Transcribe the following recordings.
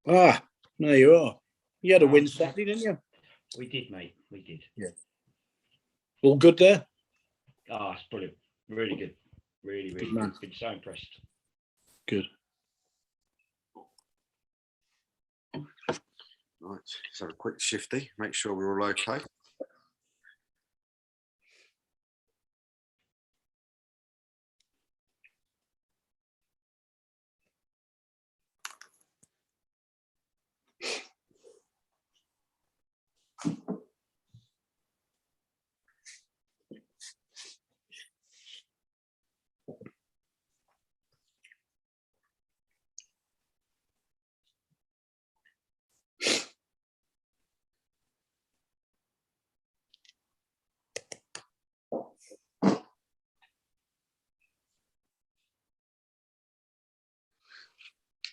Ah, there you are. You had a win Saturday, didn't you? We did, mate. We did. Yeah. All good there? Ah, it's brilliant. Really good. Really, really good. Been so impressed. Good. Right, let's have a quick shifty, make sure we're all okay.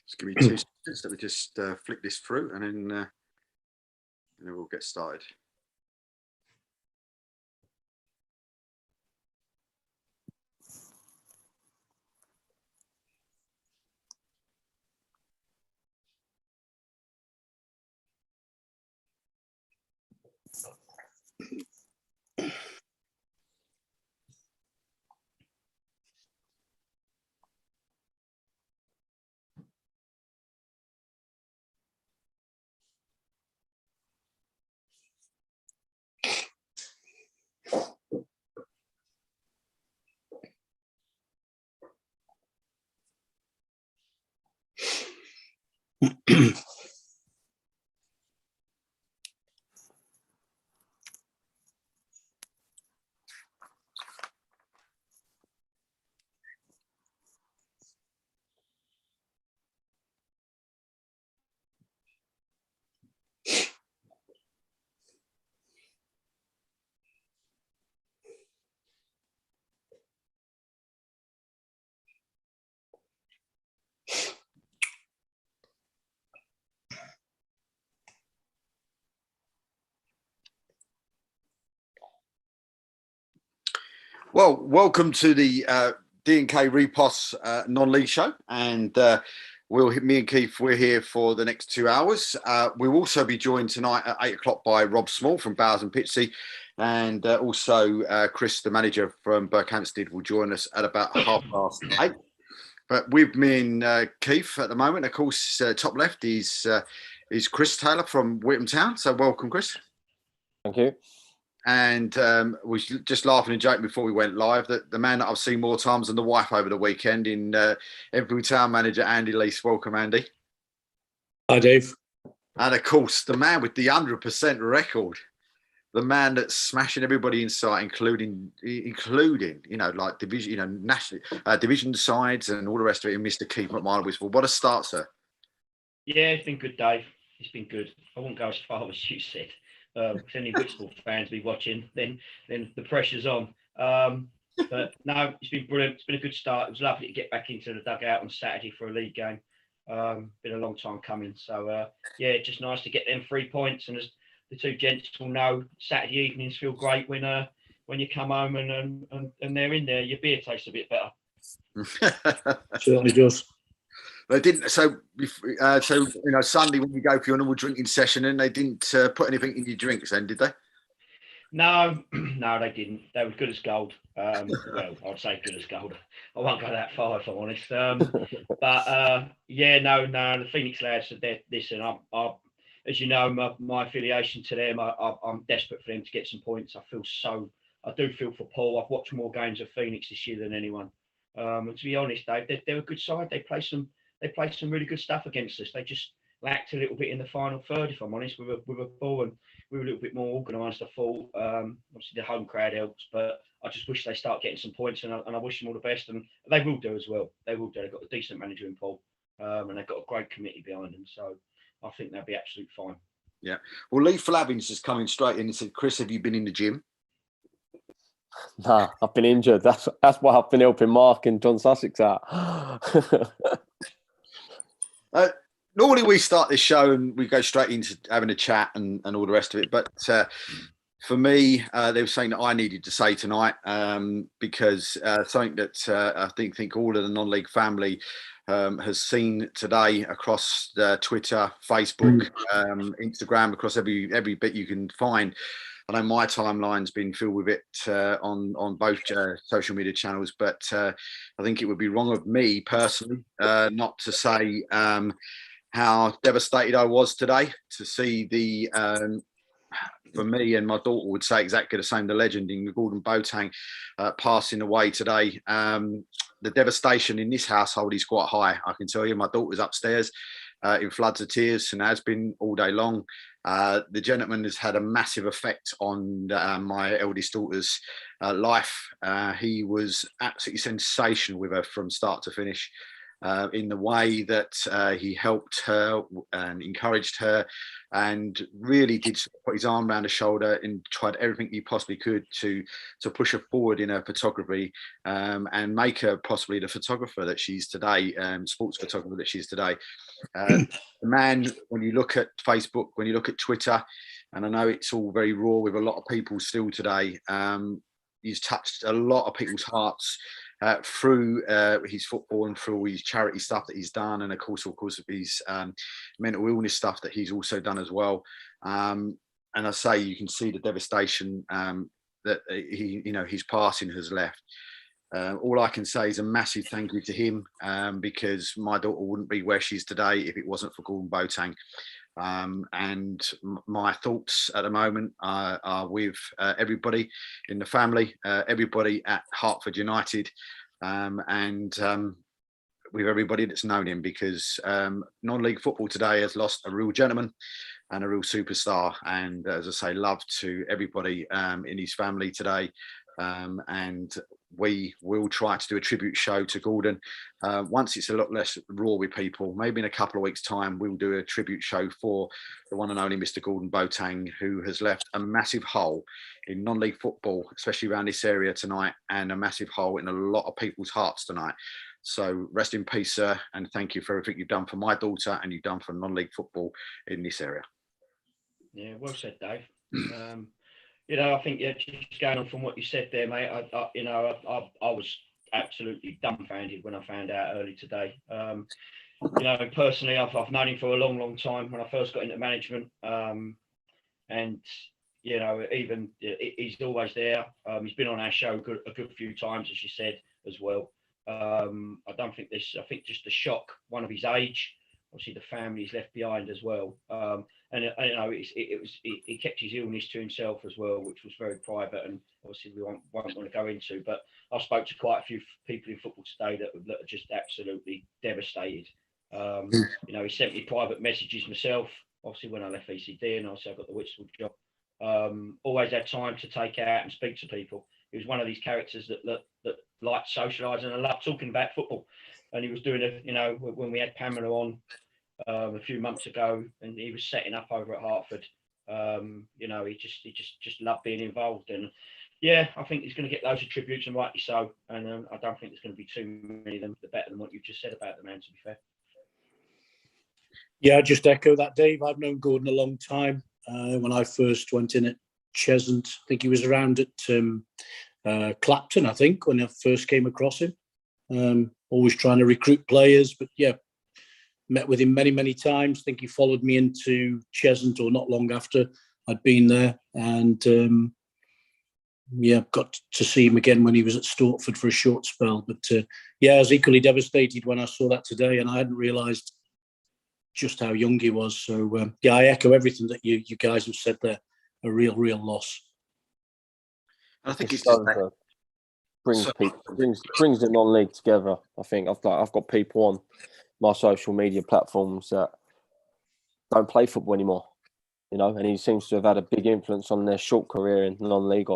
Just give me 2 seconds. Let me just flick this through, and then we'll get started. Well, welcome to the D&K Reposs Non League show, and me and Keith, we're here for the next 2 hours. We'll also be joined tonight at 8 o'clock by Rob Small from Bowers and Pitsea, and also Chris, the manager from Berkhamsted, will join us at about 8:30. But with me and Keith at the moment, of course, top left is Chris Taylor from Whittam Town. So welcome, Chris. Thank you. And was just laughing and joking before we went live that the man that I've seen more times than the wife over the weekend in Every Town manager Andy Lease. Welcome, Andy. Hi, Dave. And of course, the man with the 100% record, the man that's smashing everybody in sight, including like division, national division sides and all the rest of it. And Mr. Keith McMillan. What a start, sir. Yeah, it's been good, Dave. It's been good. I won't go as far as you said. If any Whitstable fans be watching, then the pressure's on. But no, it's been brilliant. It's been a good start. It was lovely to get back into the dugout on Saturday for a league game. Been a long time coming. So yeah, just nice to get them 3 points. And as the two gents will know, Saturday evenings feel great when you come home and they're in there. Your beer tastes a bit better. Certainly does. They didn't. So Sunday when you go for your normal drinking session, and they didn't put anything in your drinks, then did they? No, they didn't. They were good as gold. Well, I'd say good as gold. I won't go that far if I'm honest. But yeah, no. The Phoenix lads said, listen, as you know, my affiliation to them, I'm desperate for them to get some points. I do feel for Paul. I've watched more games of Phoenix this year than anyone. And to be honest, Dave, they're a good side. They play some really good stuff against us. They just lacked a little bit in the final third, if I'm honest, with a ball, and we were a little bit more organised, I thought. Obviously, the home crowd helps, but I just wish they start getting some points, and I wish them all the best, and they will do as well. They will do. They've got a decent manager in Paul, and they've got a great committee behind them, so I think they'll be absolutely fine. Yeah. Well, Lee Flabbins just coming straight in and said, Chris, have you been in the gym? Nah, I've been injured. That's why I've been helping Mark and John Sussex out. Normally we start this show and we go straight into having a chat and all the rest of it. But for me, there was something that I needed to say tonight because something that I think all of the non-league family has seen today across Twitter, Facebook, Instagram, across every bit you can find. I know my timeline's been filled with it on both social media channels, but I think it would be wrong of me personally not to say how devastated I was today to see for me, and my daughter would say exactly the same, the legend in Gordon Boateng passing away today. The devastation in this household is quite high, I can tell you. My daughter's upstairs in floods of tears and has been all day long. The gentleman has had a massive effect on my eldest daughter's life. He was absolutely sensational with her from start to finish. In the way that he helped her and encouraged her, and really did put his arm around her shoulder and tried everything he possibly could to push her forward in her photography and make her possibly the photographer that she's today, sports photographer that she's today. The man, when you look at Facebook, when you look at Twitter, and I know it's all very raw with a lot of people still today, he's touched a lot of people's hearts through his football and through his charity stuff that he's done, and of course his mental illness stuff that he's also done as well. And I say you can see the devastation that his passing has left. All I can say is a massive thank you to him, because my daughter wouldn't be where she is today if it wasn't for Gordon Boateng. And my thoughts at the moment are with everybody in the family, everybody at Hertford United, and with everybody that's known him, because non-league football today has lost a real gentleman and a real superstar. And as I say, love to everybody in his family today. And we will try to do a tribute show to Gordon once it's a lot less raw with people. Maybe in a couple of weeks' time, we'll do a tribute show for the one and only Mr. Gordon Boateng, who has left a massive hole in non-league football, especially around this area tonight, and a massive hole in a lot of people's hearts tonight. So rest in peace, sir, and thank you for everything you've done for my daughter and you've done for non-league football in this area. Yeah, well said, Dave. I think just going on from what you said there, mate. I was absolutely dumbfounded when I found out early today. Personally, I've known him for a long, long time when I first got into management, and even he's always there. He's been on our show a good few times, as you said as well. I don't think this. I think just the shock, one of his age, obviously the family he's left behind as well. He kept his illness to himself as well, which was very private, and obviously we won't want to go into. But I spoke to quite a few people in football today that are just absolutely devastated. He sent me private messages myself, obviously when I left ECD, and obviously I got the Whitstable job. Always had time to take out and speak to people. He was one of these characters that liked socialising and loved talking about football. And he was doing when we had Pamela on a few months ago, and he was setting up over at Hertford. He just loved being involved, and yeah, I think he's going to get loads of tributes, and rightly so. And I don't think there's going to be too many of them the better than what you just said about the man, to be fair. Yeah, I just echo that, Dave. I've known Gordon a long time. When I first went in at Cheshunt, I think he was around at Clapton, I think, when I first came across him. Always trying to recruit players, but yeah, met with him many, many times. I think he followed me into Cheshunt, or not long after I'd been there. And got to see him again when he was at Stortford for a short spell. But I was equally devastated when I saw that today, and I hadn't realised just how young he was. So I echo everything that you guys have said there. A real loss. I think it's brings the non-league together. I think I've got people on my social media platforms that don't play football anymore, and he seems to have had a big influence on their short career in non-league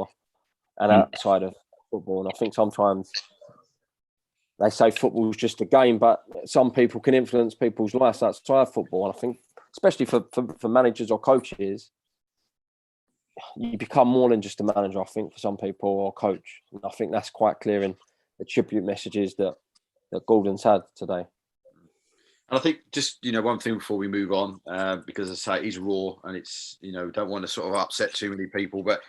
and outside of football. And I think sometimes they say football is just a game, but some people can influence people's lives outside football. And I think, especially for managers or coaches, you become more than just a manager, I think, for some people, or coach. And I think that's quite clear in the tribute messages that Gordon's had today. And I think just, one thing before we move on, because as I say, he's raw, and it's, don't want to sort of upset too many people, but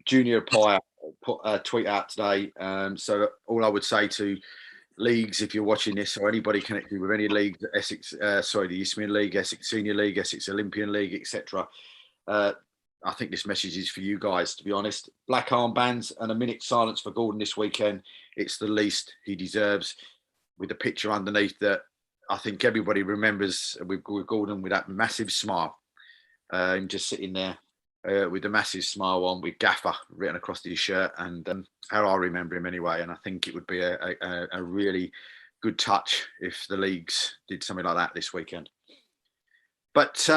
Junior Pye put a tweet out today. So all I would say to leagues, if you're watching this, or anybody connected with any leagues, Essex, the Isthmian League, Essex Senior League, Essex Olympian League, etc. I think this message is for you guys, to be honest. Black armbands and a minute's silence for Gordon this weekend. It's the least he deserves, with a picture underneath that I think everybody remembers with Gordon with that massive smile. Him just sitting there with a massive smile on, with Gaffer written across his shirt, and how I remember him anyway. And I think it would be a really good touch if the leagues did something like that this weekend. But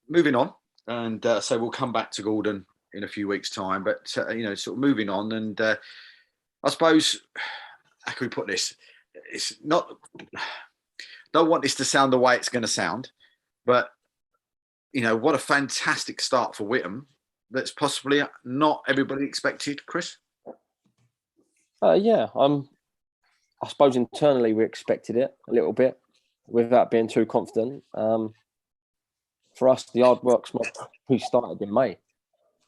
moving on, and so we'll come back to Gordon in a few weeks' time. But sort of moving on, and I suppose, how can we put this? It's not. Don't want this to sound the way it's going to sound, but what a fantastic start for Whittam. That's possibly not everybody expected, Chris. Yeah, I suppose internally we expected it a little bit, without being too confident. For us, the hard work's not who started in May.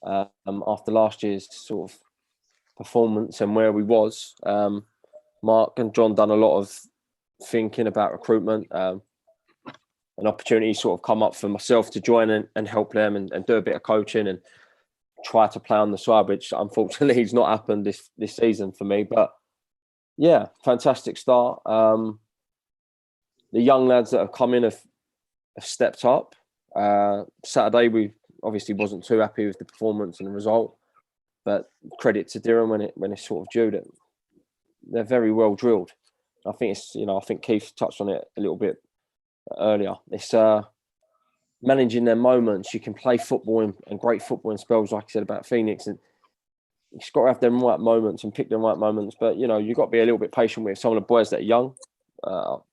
After last year's sort of performance and where we was, Mark and John done a lot of thinking about recruitment. An opportunity sort of come up for myself to join and help them and do a bit of coaching and try to play on the side, which unfortunately has not happened this season for me. But yeah, fantastic start. The young lads that have come in have stepped up. Saturday, we obviously wasn't too happy with the performance and the result, but credit to Durham when it's sort of due that they're very well drilled. I think I think Keith touched on it a little bit earlier. It's managing their moments. You can play football and great football in spells, like I said about Phoenix, and you just got to have them right moments and pick the right moments. But you've got to be a little bit patient with some of the boys that are young.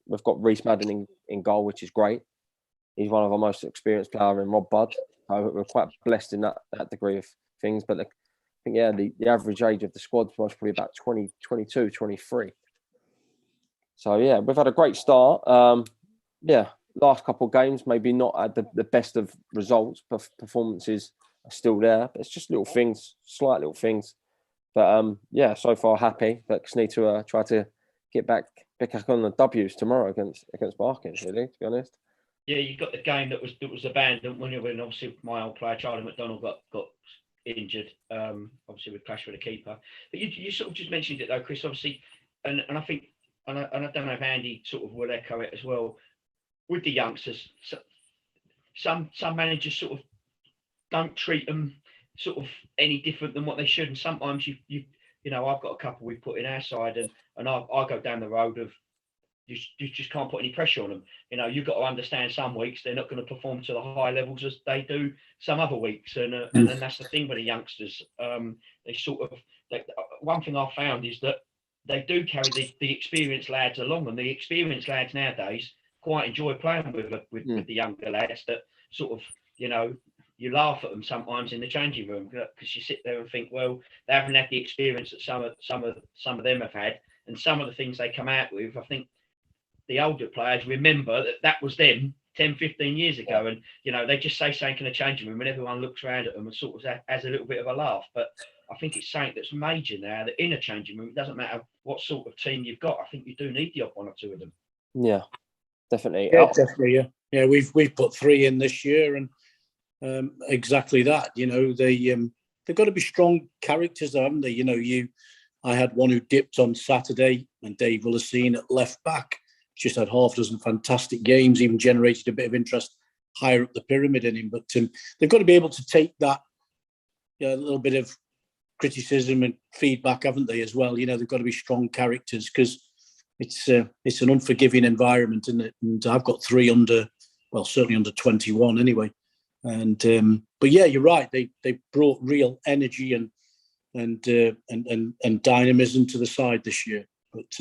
We've got Reece Madden in goal, which is great. He's one of our most experienced players in Rob Budd. So we're quite blessed in that degree of things. But I think, the average age of the squad was probably about 20, 22, 23. So, yeah, we've had a great start. Last couple of games, maybe not at the best of results, but performances are still there. But it's just little things, slight little things. But, so far happy. But just need to try to get back on the W's tomorrow against Barking, really, to be honest. Yeah, you got the game that was abandoned when obviously my old player Charlie McDonald got injured. Obviously we clashed with the keeper. But you sort of just mentioned it though, Chris. Obviously, and I think, and I don't know if Andy sort of will echo it as well. With the youngsters, some managers sort of don't treat them sort of any different than what they should. And sometimes I've got a couple we've put in our side, and I go down the road of. You just can't put any pressure on them. You've got to understand some weeks they're not going to perform to the high levels as they do some other weeks, and then that's the thing with the youngsters. They sort of one thing I've found is that they do carry the experienced lads along, and the experienced lads nowadays quite enjoy playing with the younger lads. That sort of you laugh at them sometimes in the changing room because you sit there and think, well, they haven't had the experience that some of them have had, and some of the things they come out with, I think. The older players remember that was them 10, 15 years ago. And, they just say something in a changing room and everyone looks around at them and sort of has a little bit of a laugh. But I think it's something that's major now that in a changing room, it doesn't matter what sort of team you've got. I think you do need the odd one or two of them. Yeah, definitely. Yeah, definitely. Yeah. Yeah. We've put 3 in this year and exactly that, they've got to be strong characters, haven't they? I had one who dipped on Saturday, and Dave will have seen at left back. Just had half a dozen fantastic games, even generated a bit of interest higher up the pyramid in him. But they've got to be able to take that a little bit of criticism and feedback, haven't they, as well? They've got to be strong characters because it's an unforgiving environment, isn't it? And I've got 3 certainly under 21 anyway. And but yeah, you're right. They brought real energy and dynamism to the side this year. But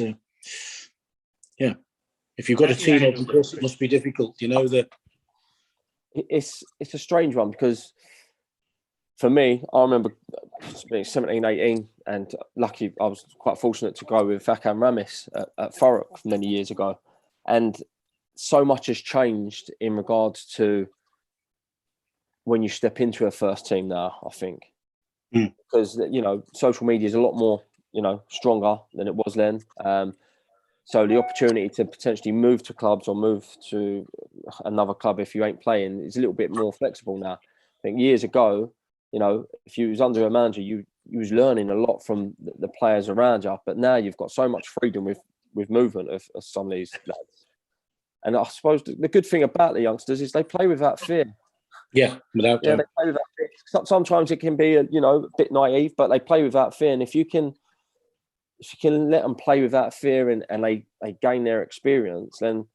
yeah. If you've got a team of Chris, it must be difficult, It's a strange one because for me, I remember being 17, 18, and lucky I was quite fortunate to go with Fakam Ramis at Thurrock many years ago. And so much has changed in regards to when you step into a first team now, I think. Because, social media is a lot more, stronger than it was then. So the opportunity to potentially move to clubs or move to another club if you ain't playing is a little bit more flexible now. I think years ago, if you was under a manager, you was learning a lot from the players around you. But now you've got so much freedom with movement of some of these lads. And I suppose the good thing about the youngsters is they play without fear. Yeah, without doubt. They play without fear. Sometimes it can be a bit naive, but they play without fear. And if you can let them play without fear and they gain their experience, then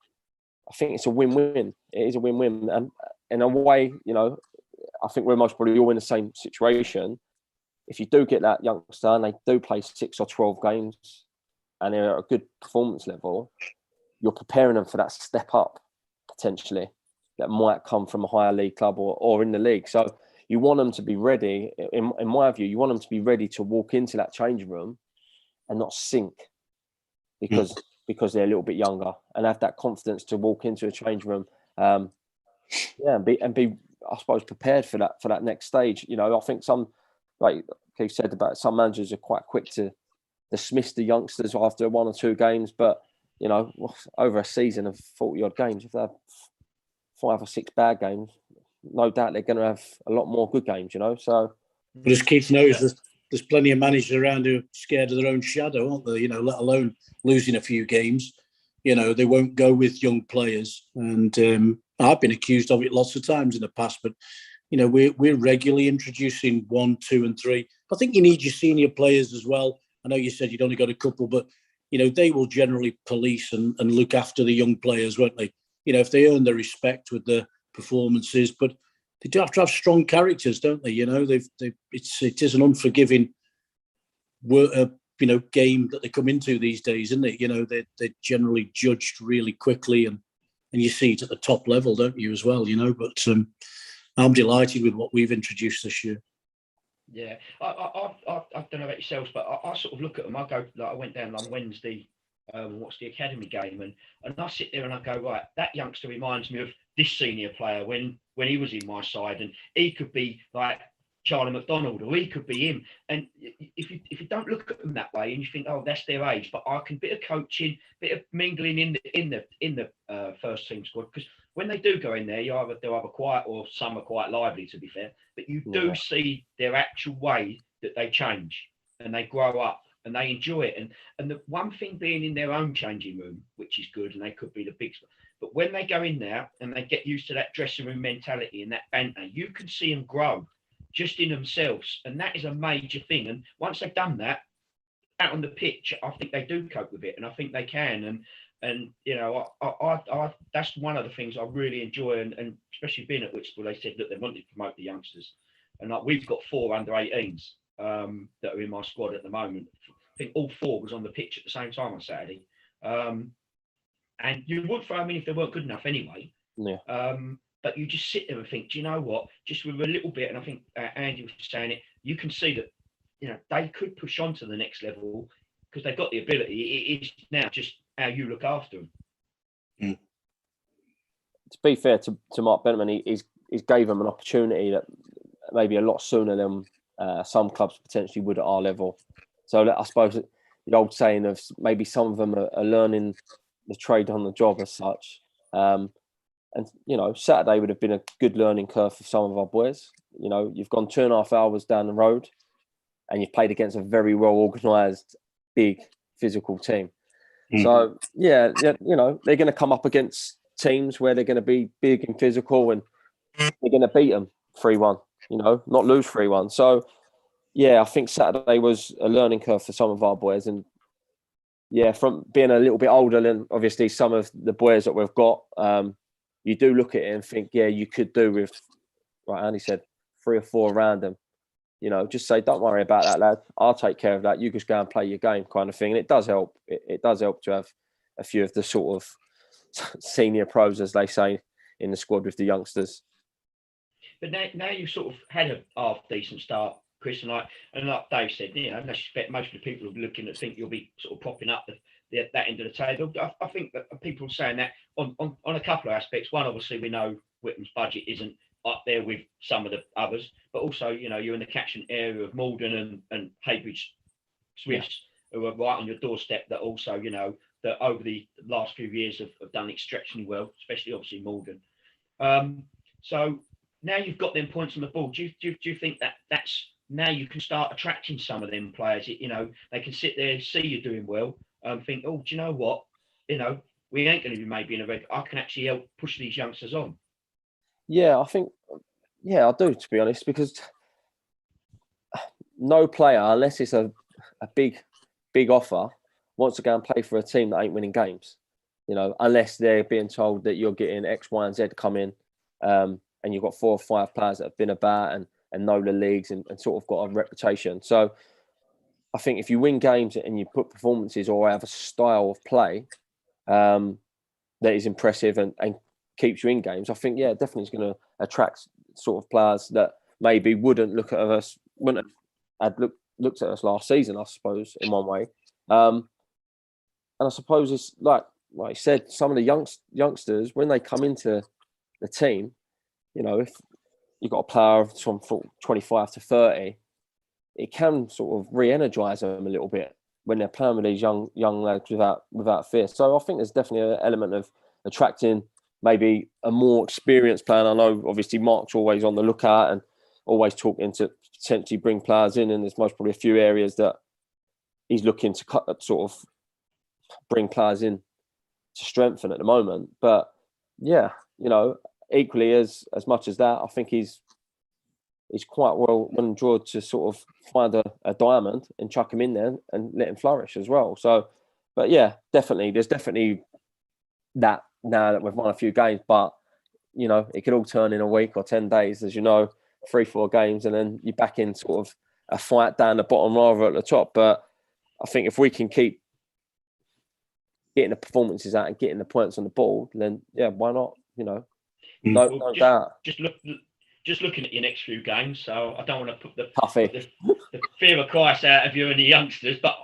I think it's a win-win. It is a win-win. And in a way, I think we're most probably all in the same situation. If you do get that youngster and they do play 6 or 12 games and they're at a good performance level, you're preparing them for that step up potentially that might come from a higher league club or in the league. So you want them to be ready. In my view, you want them to be ready to walk into that changing room and not sink because they're a little bit younger, and have that confidence to walk into a change room, and be I suppose prepared for that next stage. I think some, like Keith said, about some managers are quite quick to dismiss the youngsters after 1 or 2 games, but over a season of 40 odd games, if they have 5 or 6 bad games, no doubt they're going to have a lot more good games. So, but as Keith knows, there's plenty of managers around who are scared of their own shadow, aren't they? Let alone losing a few games. They won't go with young players. And I've been accused of it lots of times in the past, but, we're regularly introducing 1, 2 and 3. I think you need your senior players as well. I know you said you'd only got a couple, but, they will generally police and look after the young players, won't they? If they earn their respect with their performances, but they do have to have strong characters, don't they? It is an unforgiving, game that they come into these days, isn't it? They're generally judged really quickly, and you see it at the top level, don't you, as well? But I'm delighted with what we've introduced this year. Yeah, I don't know about yourselves, but I sort of look at them. I go, like, I went down on Wednesday, watched the academy game, and I sit there and I go, right, that youngster reminds me of this senior player when he was in my side, and he could be like Charlie McDonald, or he could be him. And if you don't look at them that way, and you think, oh, that's their age, but I can bit of coaching, bit of mingling in the first team squad, because when they do go in there, they're either quiet or some are quite lively, to be fair. But you do see their actual way that they change and they grow up and they enjoy it. And the one thing being in their own changing room, which is good, and they could be the big. But when they go in there and they get used to that dressing room mentality and that banter, you can see them grow just in themselves, and that is a major thing. And once they've done that out on the pitch, I think they do cope with it, and I think they can. And I that's one of the things I really enjoy, and especially being at Whitstable, they said that they wanted to promote the youngsters, and like we've got 4 under 18s that are in my squad at the moment. I think all 4 was on the pitch at the same time on Saturday, and you wouldn't throw them in if they weren't good enough anyway. Yeah. But you just sit there and think, do you know what? Just with a little bit, and I think Andy was saying it, you can see that they could push on to the next level because they've got the ability. It is now just how you look after them. To be fair to Mark Benjamin, he's gave them an opportunity that maybe a lot sooner than some clubs potentially would at our level. So I suppose the old saying of maybe some of them are learning the trade on the job as such. And, Saturday would have been a good learning curve for some of our boys. You've gone 2.5 hours down the road and you've played against a very well-organised, big, physical team. So, they're going to come up against teams where they're going to be big and physical, and they're going to beat them 3-1, not lose 3-1. So, I think Saturday was a learning curve for some of our boys. And, from being a little bit older than, obviously, some of the boys that we've got, you do look at it and think, you could do with, like Andy said, 3 or 4 around them. Just say, don't worry about that, lad. I'll take care of that. You just go and play your game, kind of thing. And it does help. It does help to have a few of the sort of senior pros, as they say, in the squad with the youngsters. But now you've sort of had a half decent start, Chris, and like Dave said, unless you expect most of the people who are looking at think you'll be sort of propping up that end of the table. I think that people are saying that on a couple of aspects. One, obviously, we know Whitman's budget isn't up there with some of the others, but also, you're in the catchment area of Malden and Heybridge, Swifts, who are right on your doorstep. That also, that over the last few years have done exceptionally well, especially obviously Morgan. So now you've got them points on the board. Do you think that's now you can start attracting some of them players? You know, they can sit there, see you doing well, think, oh, do you know what? You know, we ain't going to be maybe in a red. I can actually help push these youngsters on. Yeah, I think, I do, to be honest, because no player, unless it's a big offer, wants to go and play for a team that ain't winning games. You know, unless they're being told that you're getting X, Y, and Z come in, and you've got 4 or 5 players that have been about and know the leagues and sort of got a reputation. So I think if you win games and you put performances or have a style of play that is impressive and keeps you in games, I think, definitely it's going to attract sort of players that maybe wouldn't have looked at us last season, I suppose, in one way. And I suppose it's like I said, some of the youngsters, when they come into the team, you know, if you've got a player from 25 to 30, it can sort of re-energise them a little bit when they're playing with these young lads without fear. So I think there's definitely an element of attracting maybe a more experienced player. And I know obviously Mark's always on the lookout and always talking to potentially bring players in, and there's most probably a few areas that he's looking to sort of bring players in to strengthen at the moment. But yeah, you know, equally as much as that, I think he's quite well enjoyed to sort of find a diamond and chuck him in there and let him flourish as well. So, but yeah, definitely, there's definitely that now that we've won a few games, but you know, it could all turn in a week or 10 days, as you know, 3-4 games, and then you're back in sort of a fight down the bottom rather at the top. But I think if we can keep getting the performances out and getting the points on the board, then yeah, why not? You know, no doubt. Just looking at your next few games, so I don't want to put Puffy. the fear of Christ out of you and the youngsters, but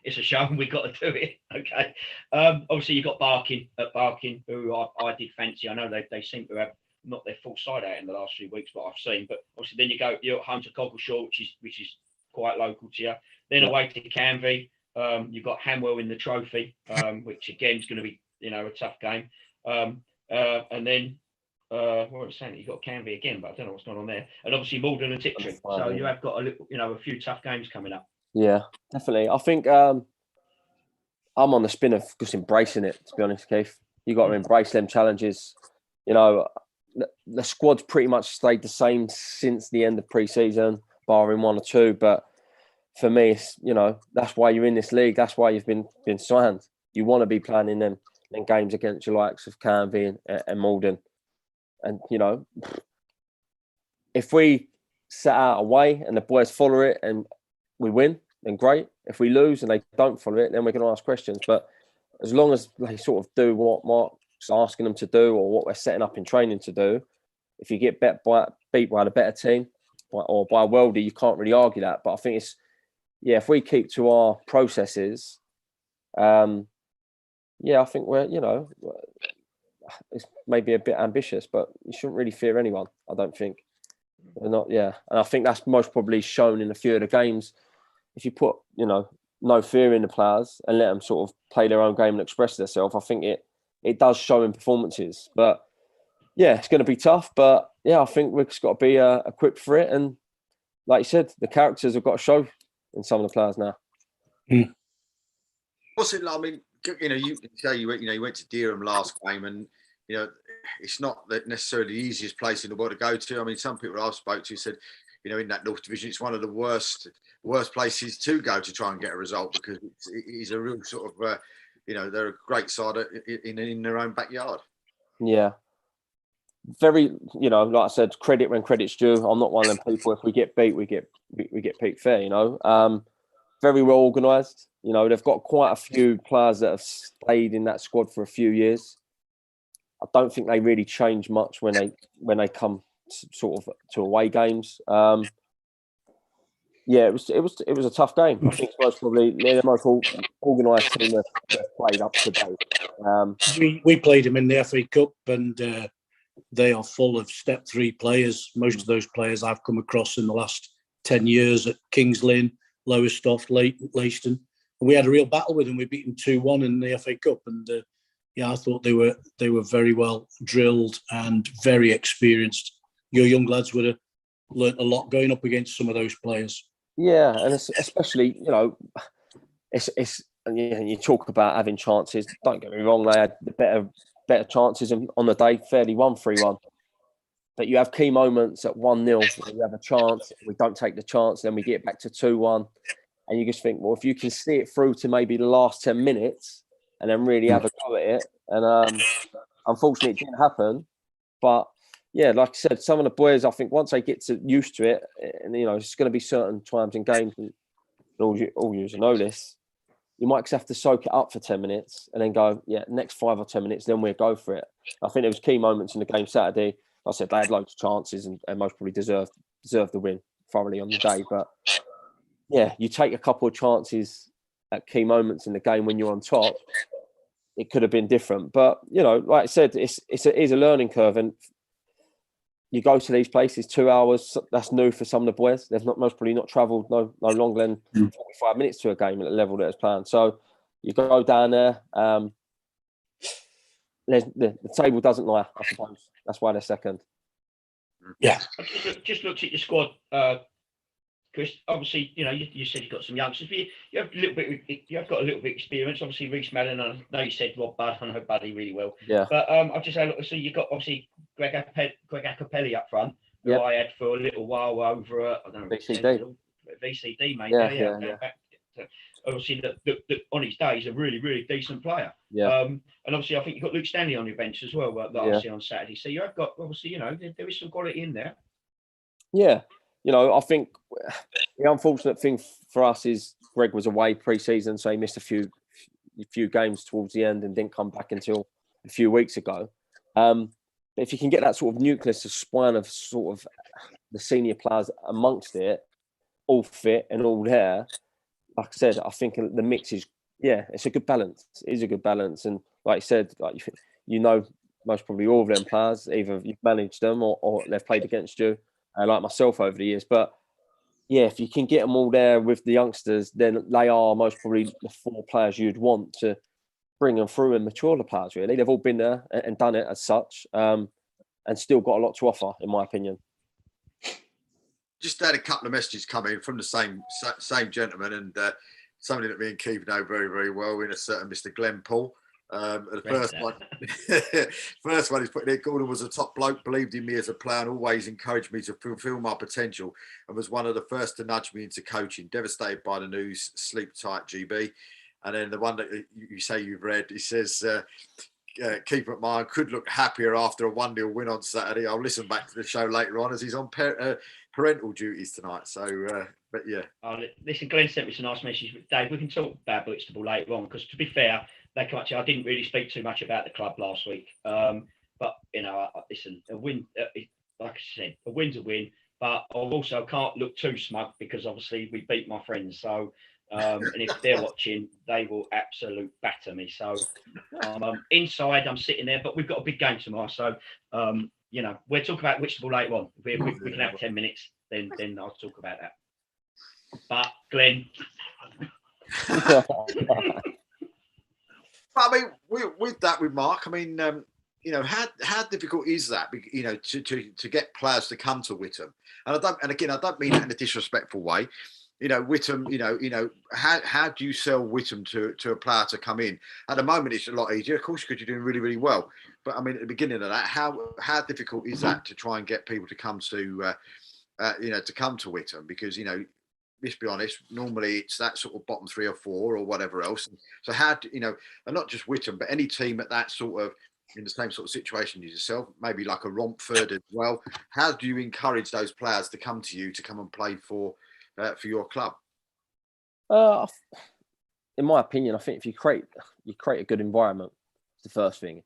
it's a shame we've got to do it. Okay. Obviously, you've got Barking, who I did fancy. I know they seem to have not their full side out in the last few weeks, but I've seen. But obviously, then you're at home to Coggleshaw, which is quite local to you. Then away to Canvey. You've got Hanwell in the trophy, which again is going to be, you know, a tough game. And then what was I saying? You've got Canvey again, but I don't know what's going on there. And obviously Malden and Tiptree. So you have got a few tough games coming up. Yeah, definitely. I think I'm on the spin of just embracing it, to be honest, Keith. You got to embrace them challenges. You know, the squad's pretty much stayed the same since the end of pre-season, barring 1 or 2. But for me, it's, you know, that's why you're in this league. That's why you've been signed. You want to be playing in them games against your likes of Canvey and Malden. And, you know, if we set out away and the boys follow it and we win, then great. If we lose and they don't follow it, then we're going to ask questions. But as long as they sort of do what Mark's asking them to do or what we're setting up in training to do, if you get beat by the better team or by a welder, you can't really argue that. But I think it's, if we keep to our processes, I think we're, you know, it's maybe a bit ambitious, but you shouldn't really fear anyone, I don't think. We're not, and I think that's most probably shown in a few of the games. If you put, you know, no fear in the players and let them sort of play their own game and express themselves, I think it does show in performances. But yeah, it's going to be tough, but I think we've just got to be equipped for it. And like you said, the characters have got to show in some of the players now. What's it like? I mean, you know, you went to Dereham last game, and you know, it's not necessarily the easiest place in the world to go to. I mean, some people I've spoke to said, you know, in that North Division, it's one of the worst places to go to try and get a result, because it is a real sort of, you know, they're a great side in their own backyard. Yeah. Very, you know, like I said, credit when credit's due. I'm not one of them people. If we get beat, we get beat fair. You know, very well organised. You know, they've got quite a few players that have stayed in that squad for a few years. I don't think they really change much when they come sort of to away games. It was a tough game. I think it's probably the most organised team that played up to date. We played them in the FA Cup, and they are full of step 3 players. Most of those players I've come across in the last 10 years at Kings Lynn, Lowestoft, Leyston. we had a real battle with them. We beat them 2-1 in the FA Cup, and I thought they were very well drilled and very experienced. Your young lads would have learnt a lot going up against some of those players. Yeah, and especially, it's you talk about having chances. Don't get me wrong; they had the better chances on the day. Fairly won 3-1, but you have key moments at 1-0. We have a chance, we don't take the chance, then we get back to 2-1, and you just think, well, if you can see it through to maybe the last 10 minutes, and then really have a go at it. And unfortunately, it didn't happen. But yeah, like I said, some of the boys, I think once they get used to it, and it's going to be certain times in games, and all you know this, you might just have to soak it up for 10 minutes and then go, yeah, next 5 or 10 minutes, then we'll go for it. I think there was key moments in the game Saturday. Like I said, they had loads of chances and most probably deserved the win thoroughly on the day. But yeah, you take a couple of chances at key moments in the game when you're on top, it could have been different. But, like I said, it is a learning curve. And you go to these places 2 hours, that's new for some of the boys. They've most probably not travelled no longer than 45 minutes to a game at the level that it's planned. So you go down there. The table doesn't lie, I suppose. That's why they're second. Yeah. I just looked at your squad, Chris. Obviously, you said you've got some youngsters. But you have got a little bit of experience. Obviously, Reece Mellon. I know you said Rob Budd. I know Buddy really well. Yeah. But I've just had a look. So you've got obviously Greg Acapelli up front, who I had for a little while over at VCD, mate. Yeah. Obviously, on his day, he's a really, really decent player. Yeah. And obviously, I think you've got Luke Stanley on your bench as well, that I see on Saturday. So you have got, obviously, there is some quality in there. Yeah. I think the unfortunate thing for us is Greg was away pre-season, so he missed a few games towards the end and didn't come back until a few weeks ago. But if you can get that sort of nucleus, a spine of sort of the senior players amongst it, all fit and all there, like I said, I think the mix is, it's a good balance. It is a good balance. And like I said, most probably all of them players, either you've managed them or they've played against you, like myself over the years. But yeah, if you can get them all there with the youngsters, then they are most probably the 4 players you'd want to bring them through and mature the players, really. They've all been there and done it as such, and still got a lot to offer, in my opinion. Just had a couple of messages come in from the same gentleman, and somebody that me and Keith know very, very well, in a certain Mr. Glenn Paul. The first one he's putting there, Gordon was a top bloke, believed in me as a player and always encouraged me to fulfil my potential, and was one of the first to nudge me into coaching. Devastated by the news, sleep tight, GB. And then the one that you say you've read, he says, Keith McMahon could look happier after a 1-0 win on Saturday. I'll listen back to the show later on as he's on parental duties tonight. So, but yeah. Listen, Glenn sent me some nice messages. Dave, we can talk about Whitstable later on, because to be fair, I didn't really speak too much about the club last week. But, listen, a win, like I said, a win's a win. But I also can't look too smug because obviously we beat my friends. So, and if they're watching, they will absolute batter me. So inside, I'm sitting there, but we've got a big game tomorrow. So, we'll talk about Whitstable later on. We can have 10 minutes, then I'll talk about that. But Glenn. I mean, with Mark, I mean, how difficult is that? To get players to come to Whittam, and I don't mean that in a disrespectful way. Whittam, how do you sell Whittam to a player to come in? At the moment, it's a lot easier, of course, because you're doing really, really well. But I mean, at the beginning of that, how difficult is that to try and get people to come to, to come to Whittam? Because let's be honest, normally it's that sort of bottom 3 or 4 or whatever else. So how do, and not just Whittam, but any team at that sort of, in the same sort of situation as yourself, maybe like a Romford as well. How do you encourage those players to come to you to come and play for your club? In my opinion, I think if you create a good environment, it's the first thing.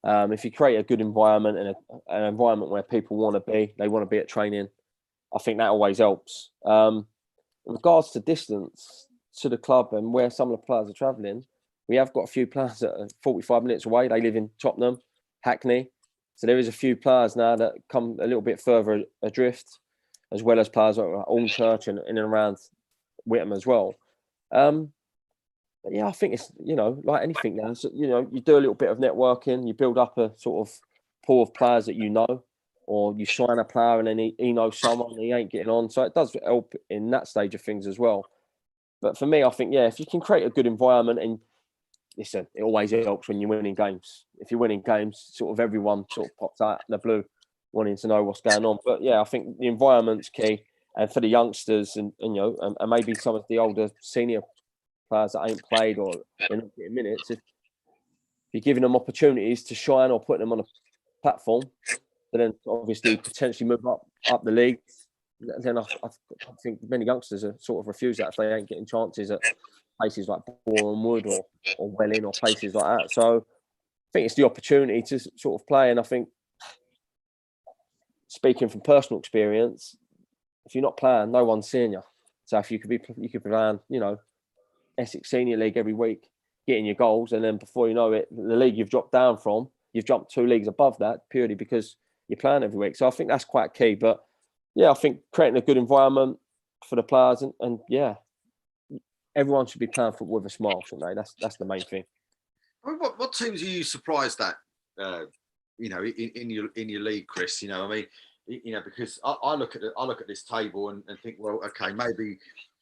If you create a good environment and an environment where people want to be, they want to be at training, I think that always helps. In regards to distance to the club and where some of the players are travelling, we have got a few players that are 45 minutes away. They live in Tottenham, Hackney. So there is a few players now that come a little bit further adrift, as well as players at Alnchurch and in and around Whittam as well. But yeah, I think it's, like anything now. So, you do a little bit of networking, you build up a sort of pool of players that you know, or you sign a player and then he knows someone, he ain't getting on. So it does help in that stage of things as well. But for me, I think, if you can create a good environment, and listen, it always helps when you're winning games. If you're winning games, sort of everyone sort of pops out in the blue wanting to know what's going on. But yeah, I think the environment's key. And for the youngsters and maybe some of the older senior players that ain't played or they're not getting minutes, if you're giving them opportunities to shine or putting them on a platform, but then obviously potentially move up the league, then I think many youngsters are sort of refuse that if they ain't getting chances at places like Boreham Wood or Welling or places like that. So I think it's the opportunity to sort of play. And I think, speaking from personal experience, if you're not playing, no one's seeing you. So if you could be playing, Essex Senior League every week, getting your goals, and then before you know it, the league you've dropped down from, you've jumped 2 leagues above that purely because you're playing every week. So I think that's quite key. But yeah, I think creating a good environment for the players, and everyone should be playing football with a smile, shouldn't they? That's the main thing. I mean, what teams are you surprised at? In your league, Chris. Because I look at this table and think, well, okay, maybe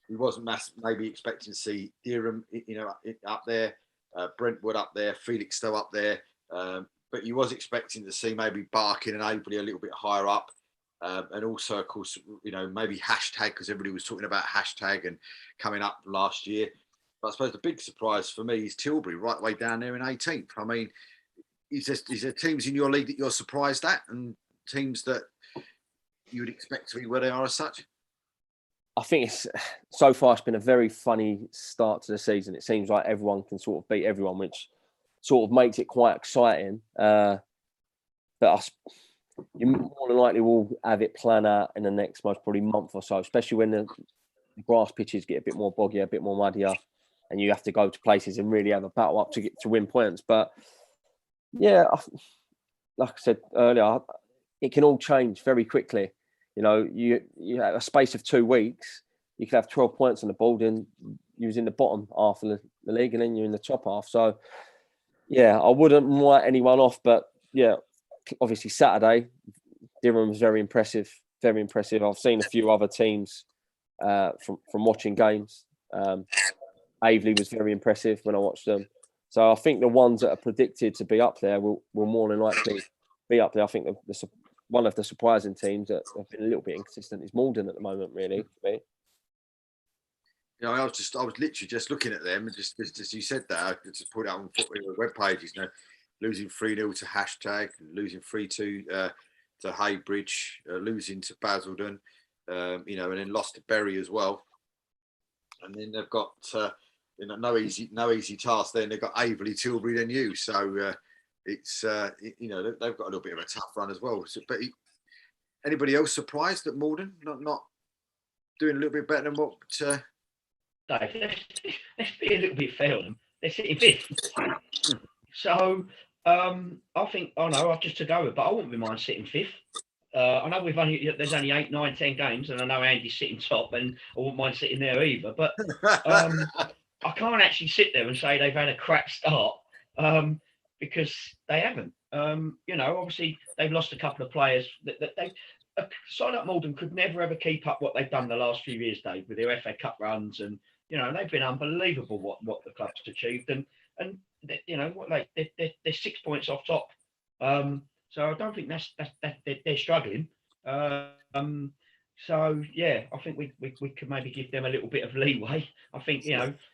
he wasn't maybe expecting to see Durham, up there, Brentwood up there, Felixstowe up there, but you was expecting to see maybe Barking and Averley a little bit higher up, and also, of course, maybe hashtag, because everybody was talking about hashtag and coming up last year. But I suppose the big surprise for me is Tilbury, right way down there in 18th. I mean, is there teams in your league that you're surprised at, and teams that you would expect to be where they are as such? I think so far it's been a very funny start to the season. It seems like everyone can sort of beat everyone, which sort of makes it quite exciting. But you more than likely will have it planned out in the next most probably month or so, especially when the grass pitches get a bit more boggy, a bit more muddier, and you have to go to places and really have a battle up to win points. But yeah, like I said earlier, it can all change very quickly. You have a space of 2 weeks, you could have 12 points on the board and you was in the bottom half of the league, and then you're in the top half. So yeah, I wouldn't write anyone off, but yeah, obviously Saturday, Durham was very impressive, very impressive. I've seen a few other teams from watching games. Averley was very impressive when I watched them. So I think the ones that are predicted to be up there will more than likely be up there. I think one of the surprising teams that have been a little bit inconsistent is Malden at the moment, really, for me. I was literally just looking at them, and just as you said that, I just put it out on web pages. Losing 3-0 to hashtag, losing 3-2 to Haybridge, losing to Basildon, and then lost to Bury as well. And then they've got no easy task. Then they've got Averley, Tilbury, then you. So it's they've got a little bit of a tough run as well. So, but anybody else surprised that Malden not doing a little bit better than what? Dave, let's be a little bit fair on them. They're sitting fifth. So I think, I've just to go with, but I wouldn't be mind sitting fifth. I know there's only 8, 9, 10 games, and I know Andy's sitting top, and I wouldn't mind sitting there either. But I can't actually sit there and say they've had a crap start because they haven't. Obviously they've lost a couple of players. A side like Malden could never ever keep up what they've done the last few years, Dave, with their FA Cup runs, and they've been unbelievable what the club's achieved, and they're 6 points off top. So I don't think they're struggling. So yeah, I think we could maybe give them a little bit of leeway. I think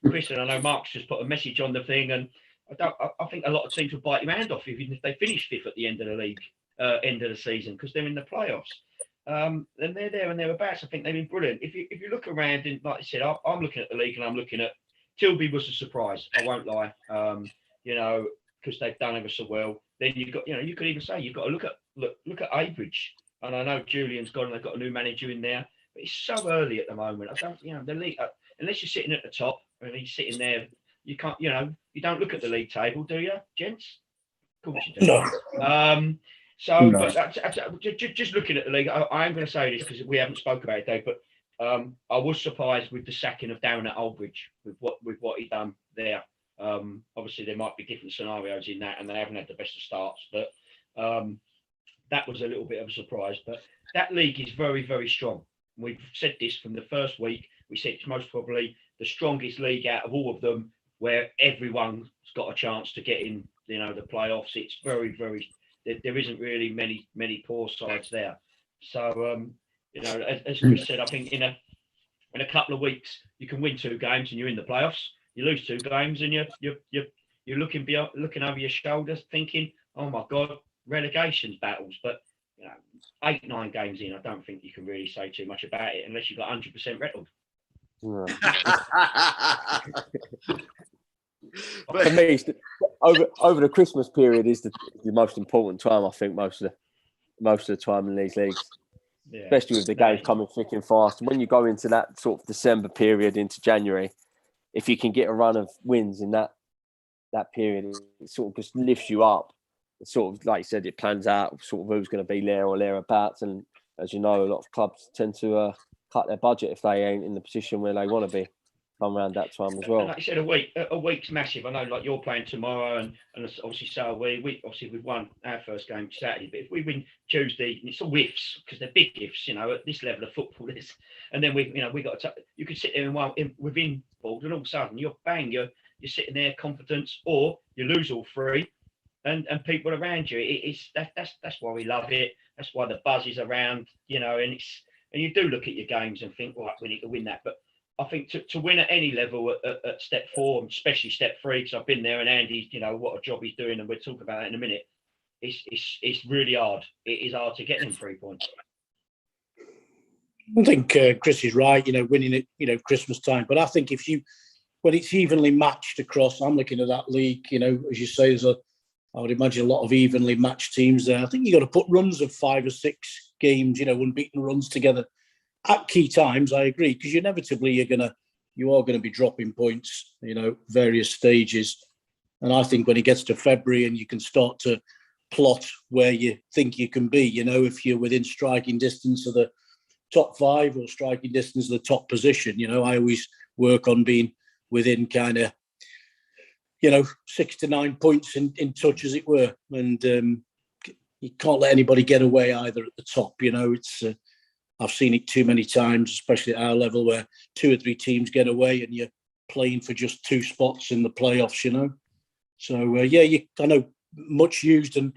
Chris, and I know Mark's just put a message on the thing, and I think a lot of teams will bite your hand off even if they finish fifth at the end of the league, end of the season, because they're in the playoffs. And they're there and thereabouts. I think they've been brilliant. If you look around, and like I said, I'm looking at the league and I'm looking at Tilbury was a surprise. I won't lie. Because they've done ever so well. Then you've got, you could even say you've got to look at Average. And I know Julian's gone and they've got a new manager in there, but it's so early at the moment. I don't, the league, unless you're sitting at the top and he's sitting there, you can't, you don't look at the league table, do you, gents? Of course you do. No. So, no. But just looking at the league, I am going to say this because we haven't spoke about it, Dave, but I was surprised with the sacking of Darren at Aldbridge with what he done there. Obviously, there might be different scenarios in that, and they haven't had the best of starts, but that was a little bit of a surprise. But that league is very, very strong. We've said this from the first week. We said it's most probably the strongest league out of all of them, where everyone's got a chance to get in, the playoffs. It's very, very. There isn't really many poor sides there. So, as Chris said, I think in a couple of weeks you can win 2 games and you're in the playoffs. You lose 2 games and you're looking over your shoulder, thinking, "Oh my God, relegation battles." But 8-9 games in, I don't think you can really say too much about it unless you've got 100% record. For me, over the Christmas period is the most important time. I think most of the time in these leagues, especially with the games coming thick and fast. When you go into that sort of December period into January, if you can get a run of wins in that period, it sort of just lifts you up. It's sort of, like you said, it plans out sort of who's going to be there or thereabouts. And as you know, a lot of clubs tend to cut their budget if they ain't in the position where they want to be come around that time as well. Like you said, a week's massive. I know, like you're playing tomorrow, and obviously so we obviously we've won our first game Saturday, but if we win Tuesday, and it's all ifs because they're big ifs, at this level of football is. And then we got to. You could sit there within ball, and all of a sudden you're sitting there confidence, or you lose all 3. And people around you, that's why we love it. That's why the buzz is around, and you do look at your games and think, well, we need to win that. But I think to win at any level at step 4, especially step 3, because I've been there, and Andy, what a job he's doing, and we'll talk about that in a minute. It's really hard. It is hard to get them 3 points. I think Chris is right. Winning at Christmas time, but I think when it's evenly matched across, I'm looking at that league. As you say, I would imagine a lot of evenly matched teams there. I think you've got to put runs of 5 or 6 games, unbeaten runs together at key times. I agree, because inevitably you are going to be dropping points, various stages. And I think when it gets to February and you can start to plot where you think you can be, if you're within striking distance of the top 5 or striking distance of the top position, I always work on being within kind of 6 to 9 points in touch, as it were, and you can't let anybody get away either at the top. It's I've seen it too many times, especially at our level, where 2 or 3 teams get away and you're playing for just 2 spots in the playoffs. So I know much used and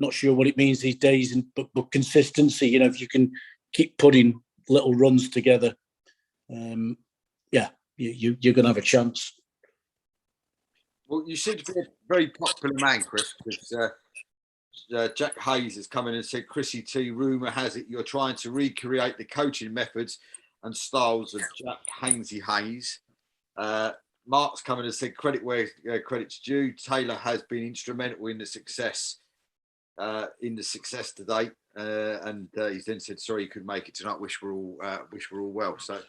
not sure what it means these days, but consistency. If you can keep putting little runs together, you're going to have a chance. Well, you seem to be a very popular man, Chris, because Jack Hayes has come in and said, Chrissy T, rumour has it you're trying to recreate the coaching methods and styles of Jack Hainsey Hayes. Mark's come in and said, credit where credit's due. Taylor has been instrumental in the success to date. And he's then said, sorry he couldn't make it tonight. Wish we're all well. So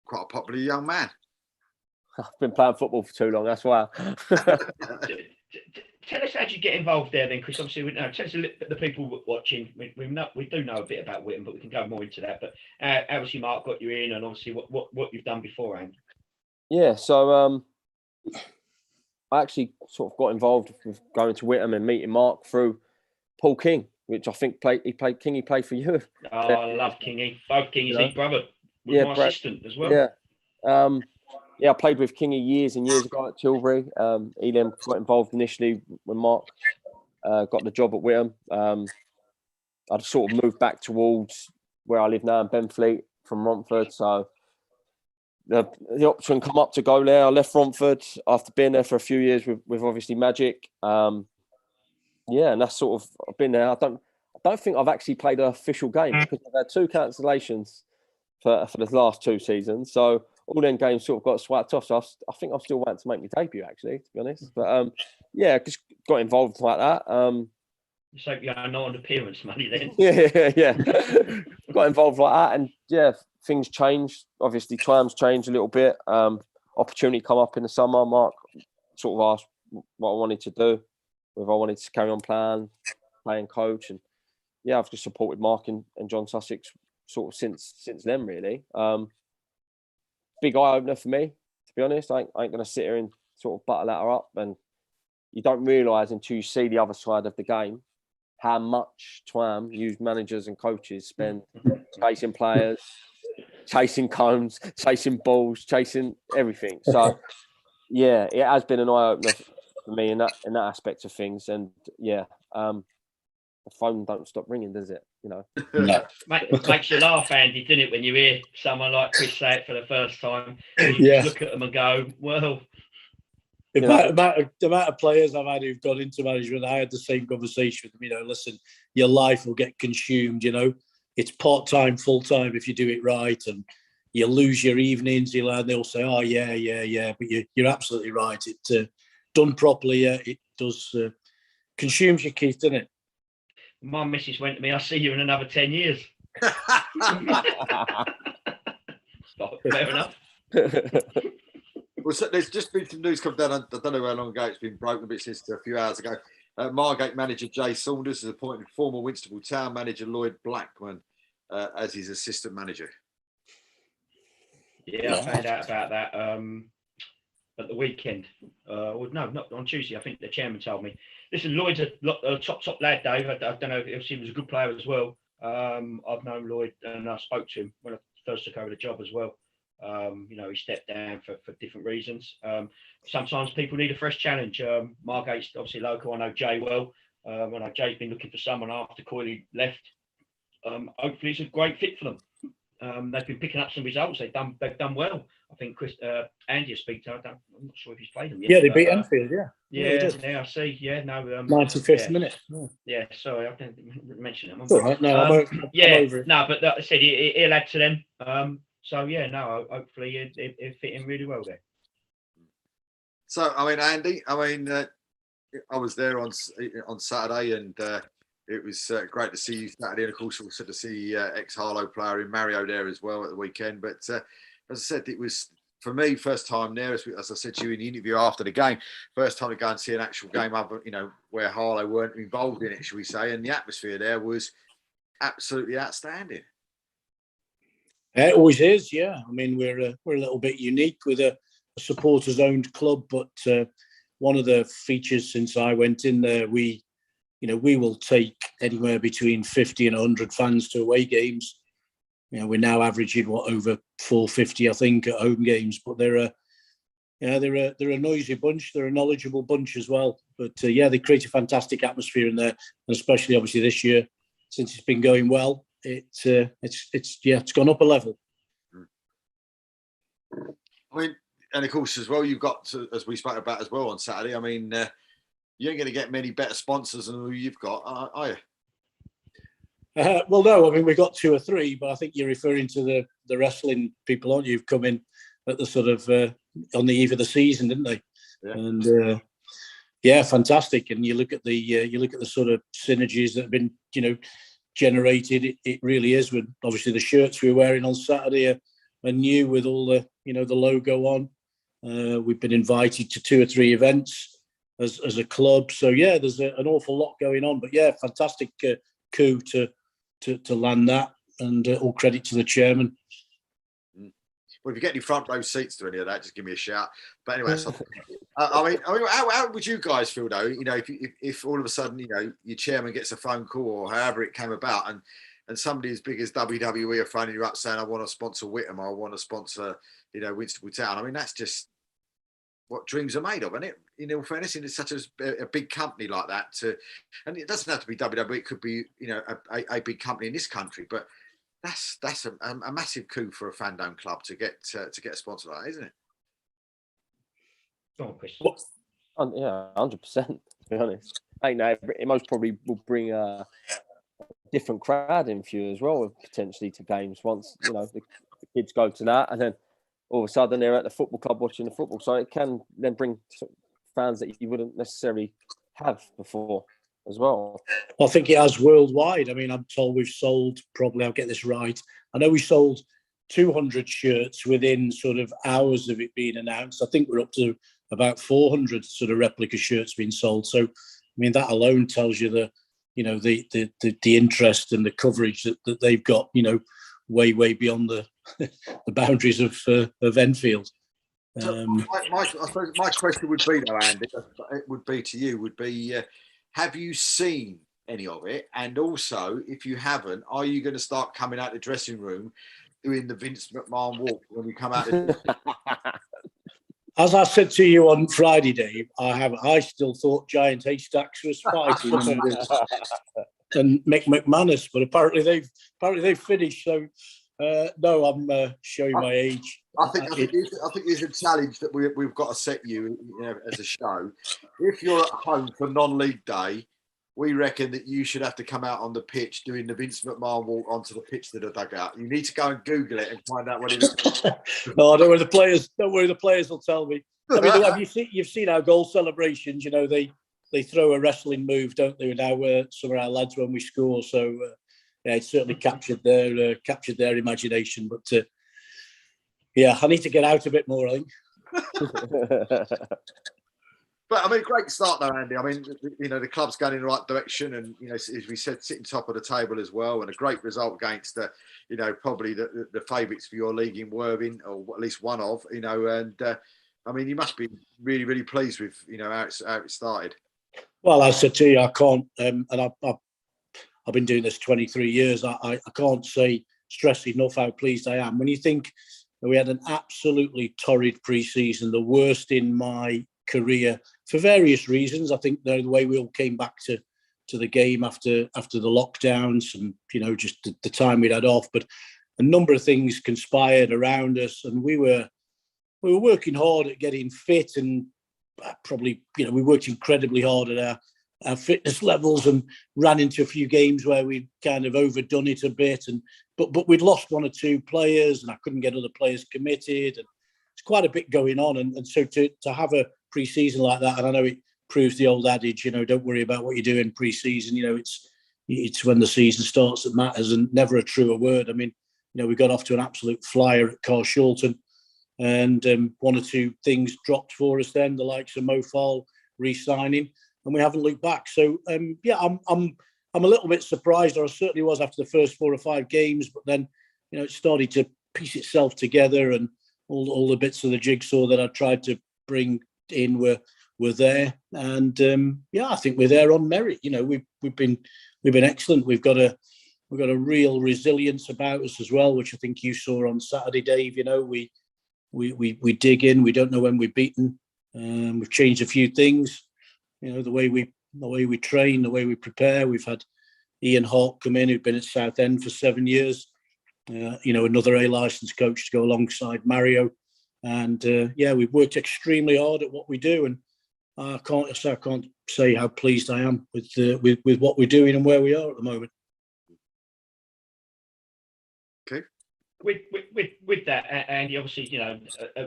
quite a popular young man. I've been playing football for too long, that's why. Tell us how you get involved there then, Chris. Obviously, tell us the people watching. We do know a bit about Whittam, but we can go more into that. But obviously, Mark got you in, and obviously what you've done beforehand. Yeah, so I actually sort of got involved with going to Whittam and meeting Mark through Paul King, which I think he played for you. Oh, I love Kingy. Both Kingies, his brother was my assistant as well. Yeah. I played with Kingy years and years ago at Tilbury. He then got involved initially when Mark got the job at Whittam. I'd sort of moved back towards where I live now in Benfleet from Romford. So the option come up to go there. I left Romford after being there for a few years with obviously Magic. And that's sort of, I've been there. I don't think I've actually played an official game because I've had 2 cancellations for the last 2 seasons. So all them games sort of got swiped off. So I think I'm still waiting to make my debut, actually, to be honest. But just got involved like that. So you are not on appearance money then. Yeah. Got involved like that, and things changed. Obviously, times changed a little bit. Opportunity come up in the summer. Mark sort of asked what I wanted to do, whether I wanted to carry on playing coach, and I've just supported Mark and John Sussex sort of since then, really. Big eye opener for me, to be honest. I ain't going to sit here and sort of butter that up, and you don't realise until you see the other side of the game how much time you managers and coaches spend chasing players, chasing cones, chasing balls, chasing everything. So, yeah, it has been an eye opener for me in that aspect of things. And yeah, the phone don't stop ringing, does it? You know, No. Makes you laugh, Andy, doesn't it, when you hear someone like Chris say it for the first time? And you just look at them and go, well. The amount of players I've had who've gone into management, I had the same conversation with them. Listen, your life will get consumed. It's part-time, full-time if you do it right, and you lose your evenings. They'll say, "Oh, yeah," but you're absolutely right. It done properly, it does consumes your Keith, doesn't it? My missus went to me, "I'll see you in another 10 years." Fair enough. Well, so there's just been some news come down. I don't know how long ago it's been broken, but since a few hours ago. Margate manager Jay Saunders has appointed former Whitstable Town manager Lloyd Blackman as his assistant manager. Yeah, I found out about that at the weekend. No, not on Tuesday. I think the chairman told me. Listen, Lloyd's a top lad, Dave. I don't know if he was a good player as well. I've known Lloyd and I spoke to him when I first took over the job as well. He stepped down for different reasons. Sometimes people need a fresh challenge. Margate's obviously local. I know Jay well. I know Jay's been looking for someone after Coyley left. Hopefully it's a great fit for them. They've been picking up some results. They've done well. I think Andy will speak to. I'm not sure if he's played them yet. Yeah, they beat Enfield. Yeah, I see. Yeah, no. 95th minute. Yeah, sorry, I didn't mention them. All right, no, I'm over it. No, but like I said, he'll add to them. So yeah, no, hopefully it fit in really well there. So I mean, Andy, I was there on Saturday, and it was great to see you Saturday, and of course also to see ex-Harlow player in Mario there as well at the weekend. But as I said, it was for me first time there, as I said to you in the interview after the game, first time to go and see an actual game where Harlow weren't involved in it, shall we say, and the atmosphere there was absolutely outstanding. It always is, yeah. I mean, we're a little bit unique with a supporters-owned club, but one of the features since I went in there, we will take anywhere between 50 and 100 fans to away games. We're now averaging over 450, I think, at home games. But they're a noisy bunch. They're a knowledgeable bunch as well. But they create a fantastic atmosphere in there, and especially obviously this year, since it's been going well. It's gone up a level. I mean, and of course as well, you've got to, as we spoke about as well on Saturday. I mean, you ain't going to get many better sponsors than who you've got, are you? Well, no. I mean, we got 2 or 3, but I think you're referring to the wrestling people, aren't you? Who've come in at the sort of on the eve of the season, didn't they? Yeah. And fantastic. And you look at the sort of synergies that have been generated. It really is. With obviously the shirts we were wearing on Saturday are new with all the the logo on. We've been invited to 2 or 3 events as a club. So yeah, there's an awful lot going on. But yeah, fantastic coup to land that, and all credit to the chairman. Well, if you get any front row seats to any of that, just give me a shout. But anyway, I mean, how would you guys feel though? If all of a sudden, your chairman gets a phone call or however it came about, and somebody as big as WWE are phoning you up saying, "I want to sponsor Whittam, I want to sponsor, Whitstable Town." I mean, that's just what dreams are made of, isn't it? In all fairness, it's such a big company like that. And it doesn't have to be WWE. It could be, a big company in this country, but. That's a massive coup for a fandom club to get a sponsor like that, isn't it? Go on, Chris. Yeah, 100%. To be honest, I think that it most probably will bring a different crowd in for you as well, potentially to games once the kids go to that, and then all of a sudden they're at the football club watching the football. So it can then bring fans that you wouldn't necessarily have before. As well, I think it has worldwide. I mean, I'm told we've sold probably. I'll get this right. I know we sold 200 shirts within sort of hours of it being announced. I think we're up to about 400 sort of replica shirts being sold. So, I mean, that alone tells you the interest and the coverage that they've got. way beyond the the boundaries of Enfield. So I suppose my question would be, though, Andy, it would be to you, would be, have you seen any of it? And also, if you haven't, are you going to start coming out the dressing room doing the Vince McMahon walk when you come out? As I said to you on Friday, Dave, I still thought Giant Haystacks was fighting and Mick McManus, but apparently they've finished. So no, I'm showing my age. I think there's a challenge that we've got to set you know, as a show. If you're at home for non-league day, we reckon that you should have to come out on the pitch doing the Vince McMahon walk onto the pitch to the dugout. You need to go and Google it and find out what it is. No, don't worry, the players will tell me. I mean, you've seen our goal celebrations. You know, they throw a wrestling move, don't they? Now some of our lads when we score. So yeah, it certainly captured their imagination. But yeah, I need to get out a bit more, I think. But I mean, great start though, Andy. I mean, you know, the club's going in the right direction, and you know, as we said, sitting top of the table as well, and a great result against you know, probably the favourites for your league in Worthing, or at least one of, you know, and I mean, you must be really pleased with, you know, how it started. Well, I said to you, I can't, and I've been doing this 23 years. I can't stress enough how pleased I am. When you think that we had an absolutely torrid pre-season, the worst in my career for various reasons. I think the way we all came back to the game after the lockdowns, and you know, just the time we'd had off, but a number of things conspired around us, and we were working hard at getting fit, and probably, you know, we worked incredibly hard at our fitness levels, and ran into a few games where we'd kind of overdone it a bit, and but we'd lost one or two players, and I couldn't get other players committed, and it's quite a bit going on, and so to have a pre-season like that, and I know it proves the old adage, you know, don't worry about what you do in pre-season, you know, it's when the season starts that matters, and never a truer word. I mean, you know, we got off to an absolute flyer at Carshalton, and one or two things dropped for us then, the likes of Mo Fall re-signing, and we haven't looked back. So yeah, I'm a little bit surprised, or I certainly was after the first 4 or 5 games, but then, you know, it started to piece itself together, and all the bits of the jigsaw that I tried to bring in were there, and yeah, I think we're there on merit. You know, we've been excellent. We've got a real resilience about us as well, which I think you saw on Saturday, Dave. You know, we dig in. We don't know when we're beaten. We've changed a few things. You know, the way we train, the way we prepare. We've had Ian Hawke come in, who'd been at Southend for 7 years. You know, another A licensed coach to go alongside Mario. And yeah, we've worked extremely hard at what we do, and I can't say how pleased I am with what we're doing and where we are at the moment. Okay. With that, Andy, obviously, you know,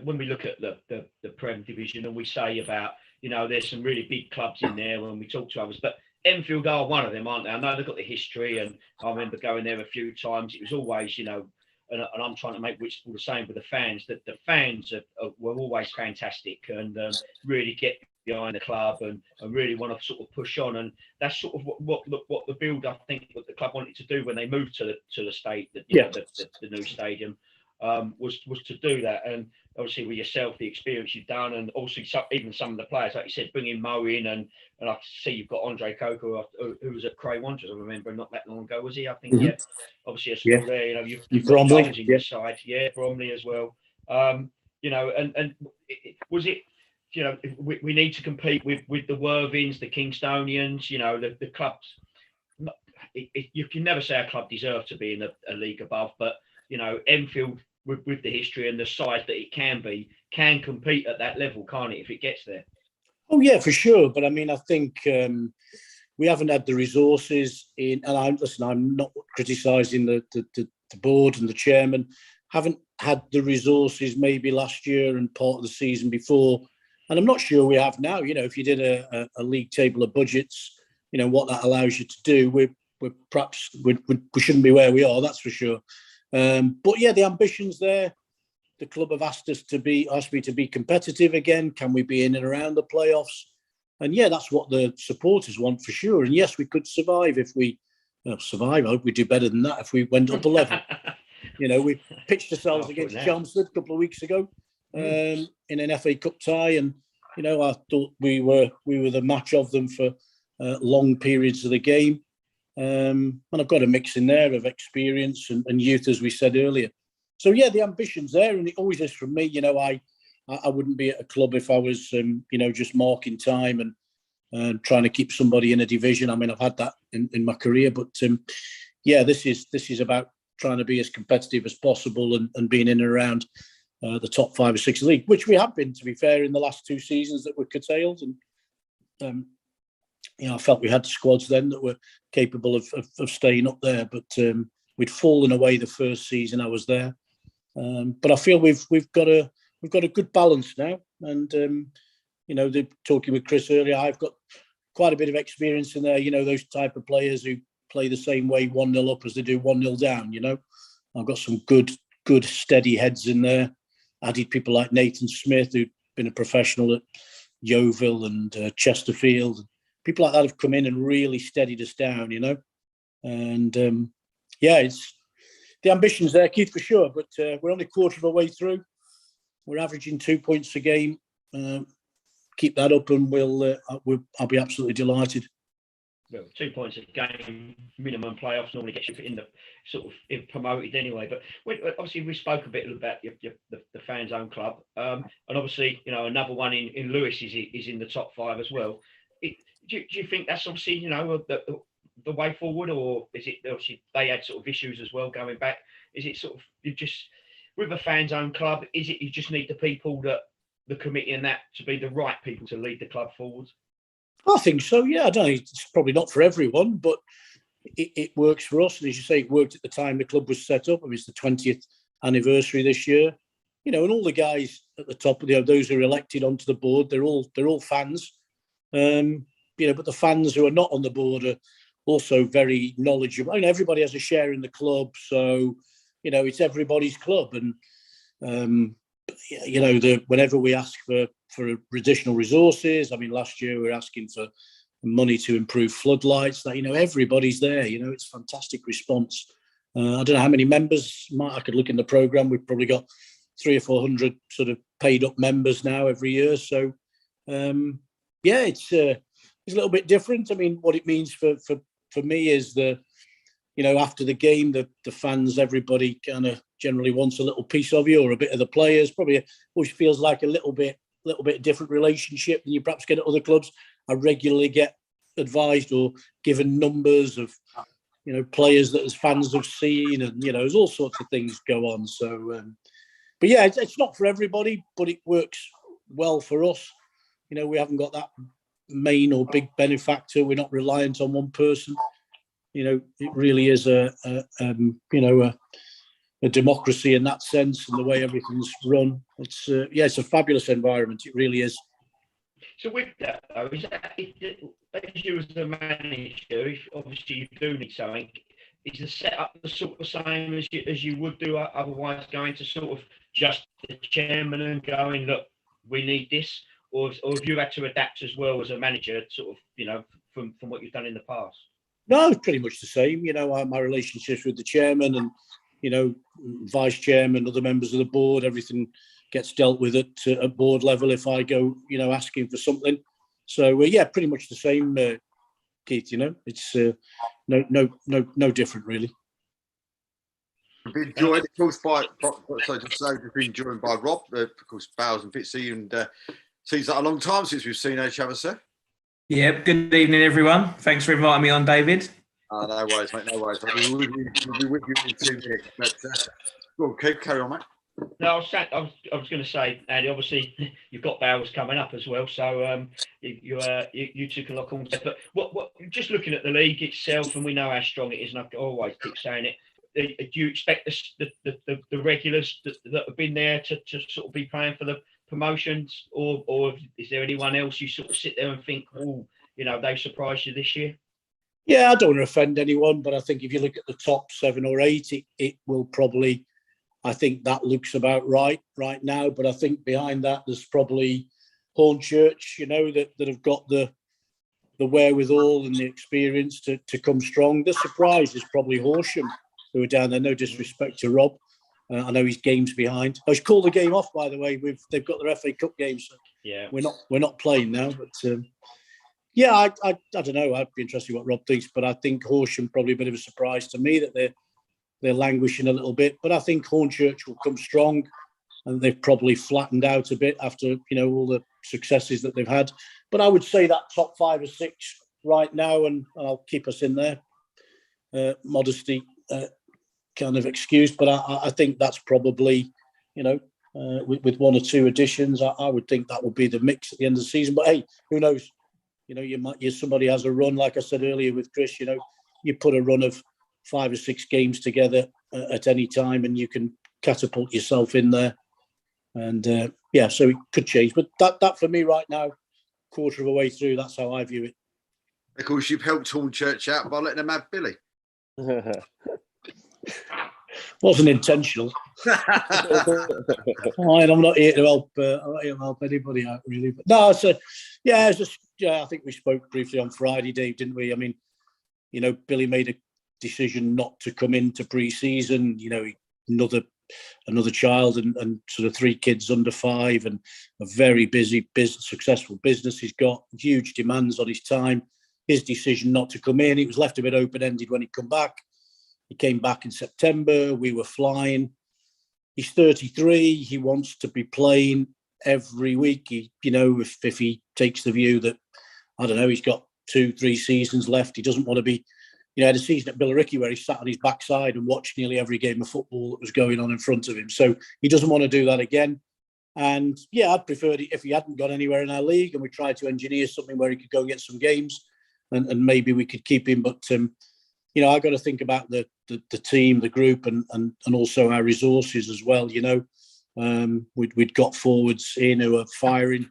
when we look at the Prem division, and we say about, you know, there's some really big clubs in there when we talk to others, but Enfield are one of them, aren't they? I know they've got the history, and I remember going there a few times. It was always, you know, and I'm trying to make Whitstable the same with the fans, that the fans were always fantastic, and really get behind the club, and really want to sort of push on. And that's sort of what the build, I think, what the club wanted to do when they moved to the state, the new stadium, was to do that. And obviously with yourself, the experience you've done, and also even some of the players, like you said, bringing Mo in, and I see you've got Andre Coco, who was at Cray Wanderers, I remember, not that long ago, was he? I think, yeah. Obviously, still there. You know, you've got Jones in your side, yeah, Bromley as well. You know, and was it? You know, we need to compete with the Worthings, the Kingstonians. You know, the clubs. You can never say a club deserves to be in a league above, but you know, Enfield, with the history and the size that it can compete at that level, can't it, if it gets there? Oh yeah, for sure. But I mean, I think we haven't had the resources in. And I'm not criticising the board and the chairman. Haven't had the resources maybe last year and part of the season before, and I'm not sure we have now. You know, if you did a league table of budgets, you know what that allows you to do. We shouldn't be where we are, that's for sure. But yeah, the ambition's there. The club have asked me to be competitive again. Can we be in and around the playoffs? And yeah, that's what the supporters want for sure. And yes, we could survive if we survive. I hope we do better than that if we went up a level. We pitched ourselves against that. Chelmsford a couple of weeks ago in an FA Cup tie, and I thought we were the match of them for long periods of the game. And I've got a mix in there of experience and youth, as we said earlier. So yeah, the ambition's there, and it always is from me. I wouldn't be at a club if I was just marking time and trying to keep somebody in a division. I mean, I've had that in my career, but this is about trying to be as competitive as possible and being in and around the top 5 or 6 of the league, which we have been, to be fair, in the last 2 seasons that were curtailed. And I felt we had squads then that were capable of staying up there, but we'd fallen away the first season I was there. But I feel we've got a good balance now, and they're talking with Chris earlier. I've got quite a bit of experience in there. Those type of players who play the same way 1-0 up as they do 1-0 down. I've got some good steady heads in there. Added people like Nathan Smith, who'd been a professional at Yeovil and Chesterfield. People like that have come in and really steadied us down. And it's the ambition's there, Keith, for sure. But we're only a quarter of a way through. We're averaging 2 points a game. Keep that up, and I'll be absolutely delighted. Well, 2 points a game, minimum playoffs normally gets you in the sort of promoted anyway. But obviously, we spoke a bit about the Fans Own Club, and obviously, another one in Lewis is in the top 5 as well. Do you think that's obviously the way forward, or is it obviously they had sort of issues as well going back? Is it sort of you just with a Fans Own Club? Is it you just need the people that the committee and that to be the right people to lead the club forward? I think so, yeah. I don't know, it's probably not for everyone, but it works for us. And as you say, it worked at the time the club was set up. I mean, it's the 20th anniversary this year. And all the guys at the top, those who are elected onto the board, they're all fans. But the fans who are not on the board are also very knowledgeable. Everybody has a share in the club, so it's everybody's club. And whenever we ask for additional resources, I mean, last year we were asking for money to improve floodlights. That everybody's there. It's a fantastic response. I don't know how many members. I could look in the programme. We've probably got 300 or 400 sort of paid up members now every year. So it's a little bit different. I mean, what it means for me is after the game, the fans, everybody kind of generally wants a little piece of you or a bit of the players. Probably always feels like a little bit different relationship than you perhaps get at other clubs. I regularly get advised or given numbers of players that as fans have seen, and there's all sorts of things go on. So, but yeah, it's not for everybody, but it works well for us. We haven't got that main or big benefactor. We're not reliant on one person. It really is a democracy in that sense, and the way everything's run. It's a fabulous environment. It really is. So with that, though, is that as you as the manager, obviously you do need something. Is the setup the sort of same as you would do otherwise, going to sort of just the chairman and going, look, we need this, or have you had to adapt as well as a manager, sort of, from what you've done in the past? No, it's pretty much the same. My relationships with the chairman and, vice chairman, other members of the board, everything gets dealt with at board level if I go, asking for something. So, pretty much the same, Keith, it's no different, really. We've been joined, of course, we've been joined by Rob, of course, Bowers and Fitzy, and seems like a long time since we've seen each other, sir. Yeah, good evening, everyone. Thanks for inviting me on, David. No worries, mate, no worries. We'll be with you in 2 minutes. But go on, Keith, carry on, mate. No, I was going to say, Andy, obviously you've got Bowers coming up as well, so you two can lock on. But what just looking at the league itself, and we know how strong it is, and I always keep saying it. Do you expect the regulars that have been there to sort of be playing for the promotions, or is there anyone else you sort of sit there and think, they surprised you this year? Yeah, I don't want to offend anyone, but I think if you look at the top 7 or 8, it will probably, I think that looks about right now. But I think behind that, there's probably Hornchurch, that have got the wherewithal and the experience to come strong. The surprise is probably Horsham, who are down there. No disrespect to Rob, I know his game's behind. I was called the game off, by the way. They've got their FA Cup game, so yeah, we're not playing now. But yeah, I don't know. I'd be interested in what Rob thinks, but I think Horsham probably a bit of a surprise to me that they're languishing a little bit. But I think Hornchurch will come strong, and they've probably flattened out a bit after all the successes that they've had. But I would say that top 5 or 6 right now, and I'll keep us in there. Modesty kind of excused, but I think that's probably, with 1 or 2 additions, I would think that would be the mix at the end of the season. But hey, who knows? Somebody has a run, like I said earlier with Chris. You put a run of 5 or 6 games together at any time, and you can catapult yourself in there. And so it could change. But that for me right now, quarter of a way through, that's how I view it. Of course, you've helped Hornchurch out by letting them have Billy. Wasn't intentional. I'm not here to help anybody out, really. But no, it's just I think we spoke briefly on Friday, Dave, didn't we? I mean, Billy made a decision not to come into pre-season. Another child and sort of 3 kids under 5, and a very busy, successful business. He's got huge demands on his time. His decision not to come in, it was left a bit open-ended when he come back. He came back in September. We were flying. He's 33. He wants to be playing every week. If he takes the view that, I don't know, he's got 2-3 seasons left, he doesn't want to be. He had a season at Billericay where he sat on his backside and watched nearly every game of football that was going on in front of him. So he doesn't want to do that again. And yeah, I'd prefer it if he hadn't gone anywhere in our league and we tried to engineer something where he could go and get some games and maybe we could keep him. But, I got to think about the team, the group, and also our resources as well. We'd got forwards in who are firing.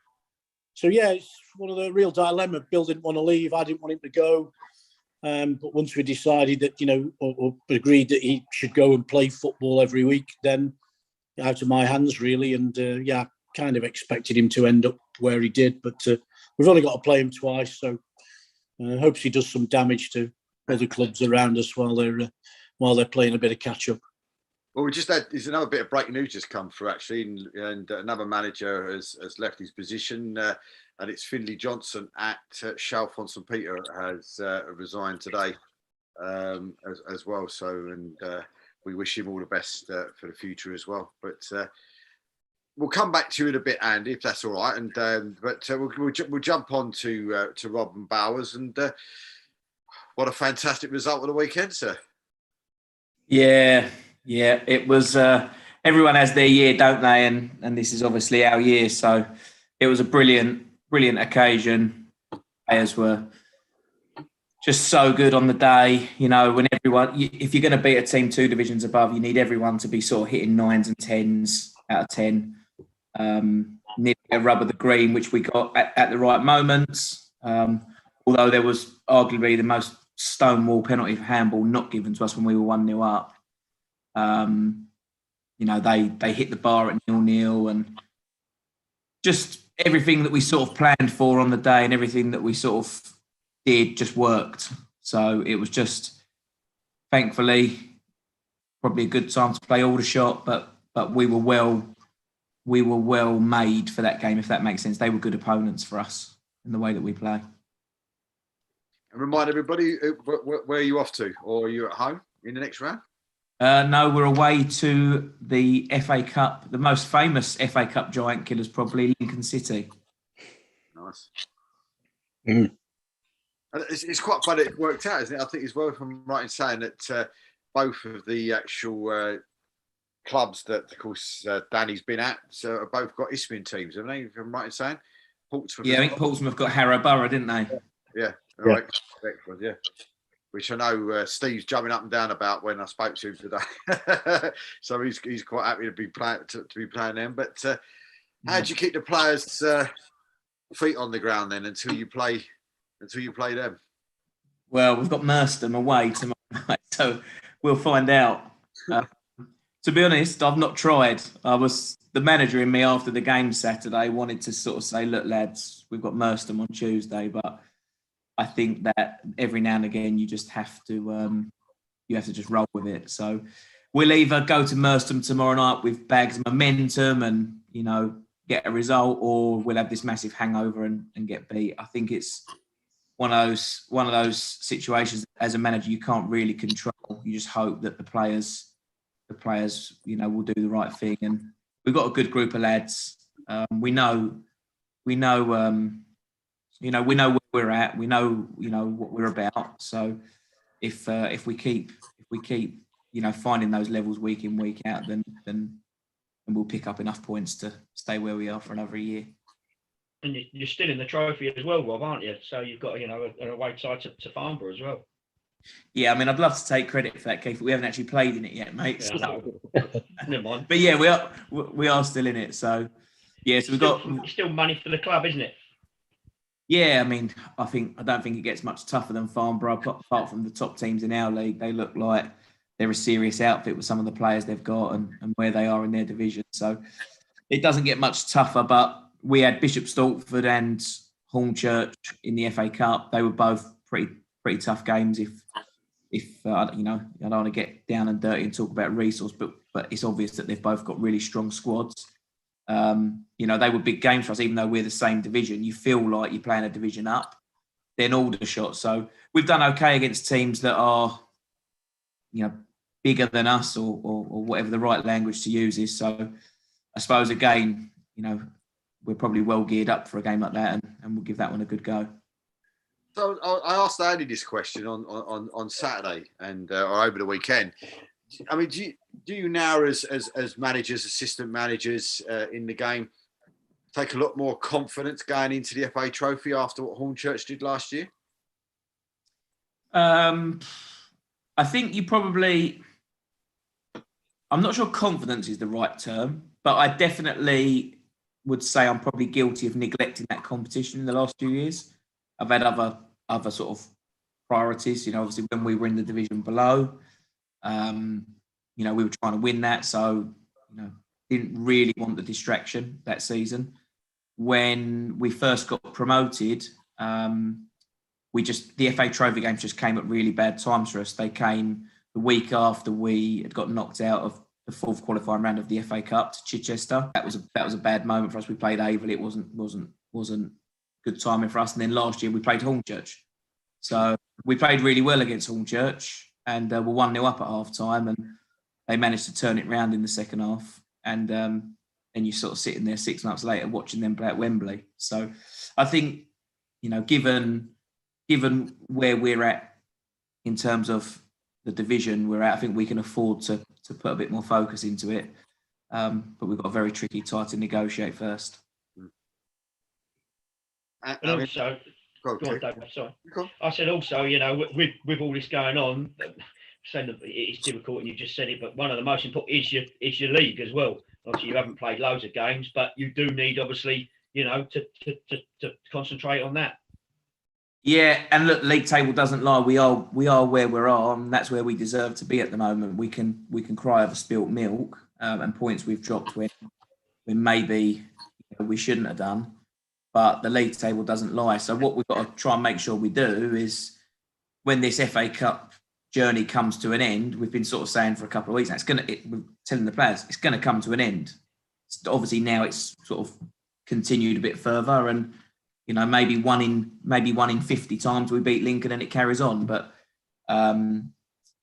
So yeah, it's one of the real dilemma. Bill didn't want to leave. I didn't want him to go. But once we decided that, or agreed that he should go and play football every week, then out of my hands, really. And I kind of expected him to end up where he did, but we've only got to play him twice. So hopes he does some damage to other clubs around us while they're playing a bit of catch up. Well, there's another bit of breaking news just come through actually, and another manager has left his position, and it's Finlay Johnson at Chalfont St Peter has resigned today as well. So, and we wish him all the best for the future as well. But we'll come back to you in a bit, Andy, if that's all right. And we'll jump on to Rob and Bowers, and what a fantastic result of the weekend, sir. Yeah, it was. Everyone has their year, don't they? And this is obviously our year. So it was a brilliant occasion. Players were just so good on the day. When everyone, if you're going to beat a team 2 divisions above, you need everyone to be sort of hitting 9s and 10s out of 10. Nearly a rub of the green, which we got at the right moments. Although there was arguably the most stonewall penalty for handball not given to us when we were 1-0 up. They hit the bar at 0-0, and just everything that we sort of planned for on the day and everything that we sort of did just worked. So it was just, thankfully, probably a good time to play Aldershot, but we were well made for that game, if that makes sense. They were good opponents for us in the way that we play. And remind everybody, where are you off to? Or are you at home in the next round? No, we're away to the FA Cup, the most famous FA Cup giant killers, probably Lincoln City. Nice. Mm. It's quite funny it worked out, isn't it? I think as well, if I'm right in saying that both of the actual clubs that, of course, Danny's been at have both got Isthmian teams, haven't they? If I'm right in saying? Portsmouth. Yeah, I think Portsmouth got Harrow Borough, didn't they? Yeah. Right, excellent, yeah. Which I know Steve's jumping up and down about when I spoke to him today. So he's quite happy to be playing them. But how do you keep the players' feet on the ground then until you play them? Well, we've got Merstham away tomorrow night, so we'll find out. To be honest, I've not tried. The manager in me after the game Saturday wanted to sort of say, "Look, lads, we've got Merstham on Tuesday," but I think that every now and again you just have to just roll with it. So we'll either go to Merstham tomorrow night with bags of momentum and, you know, get a result, or we'll have this massive hangover and get beat. I think it's one of those situations as a manager you can't really control. You just hope that the players, you know, will do the right thing. And we've got a good group of lads. We know where we're at. We know, you know, what we're about. So if we keep, you know, finding those levels week in, week out, then we'll pick up enough points to stay where we are for another year. And you're still in the trophy as well, Rob, aren't you? So you've got, you know, an away side to Farnborough as well. Yeah, I mean, I'd love to take credit for that, Keith, but we haven't actually played in it yet, mate. Yeah, So. Never mind. But yeah, we are still in it. So yeah, so we've got still money for the club, isn't it? Yeah, I mean, I don't think it gets much tougher than Farnborough, apart from the top teams in our league. They look like they're a serious outfit with some of the players they've got and where they are in their division. So it doesn't get much tougher. But we had Bishop Stortford and Hornchurch in the FA Cup. They were both pretty tough games. If you know, I don't want to get down and dirty and talk about resource, but it's obvious that they've both got really strong squads. You know, they were big games for us, even though we're the same division. You feel like you're playing a division up. They're an Aldershot. So we've done okay against teams that are, you know, bigger than us or whatever the right language to use is. So I suppose, again, you know, we're probably well geared up for a game like that, and we'll give that one a good go. So I asked Andy this question on Saturday and or over the weekend. I mean, do you now, as managers, assistant managers in the game, take a lot more confidence going into the FA Trophy after what Hornchurch did last year? I think you probably. I'm not sure confidence is the right term, but I definitely would say I'm probably guilty of neglecting that competition in the last few years. I've had other sort of priorities. You know, obviously when we were in the division below. You know, we were trying to win that, so, you know, didn't really want the distraction that season. When we first got promoted, the FA Trophy games just came at really bad times for us. They came the week after we had got knocked out of the fourth qualifying round of the FA Cup to Chichester. That was a bad moment for us. We played Averley. It wasn't good timing for us. And then last year we played Hornchurch, so we played really well against Hornchurch and were 1-0 up at half time, and they managed to turn it round in the second half, and then you're sort of sitting there 6 months later watching them play at Wembley. So I think, you know, given where we're at in terms of the division we're at, I think we can afford to put a bit more focus into it. But we've got a very tricky tie to negotiate first. And also, go on, David, sorry. I said also, you know, with all this going on, saying that it's difficult, and you just said it, but one of the most important is your league as well. Obviously, you haven't played loads of games, but you do need, obviously, you know, to concentrate on that. Yeah, and look, league table doesn't lie. We are where we are, and that's where we deserve to be at the moment. We can cry over spilt milk and points we've dropped when maybe, you know, we shouldn't have done. But the league table doesn't lie. So what we've got to try and make sure we do is, when this FA Cup journey comes to an end, we've been sort of saying for a couple of weeks now, we're telling the players it's going to come to an end. Obviously now it's sort of continued a bit further, and, you know, maybe one in 50 times we beat Lincoln and it carries on, but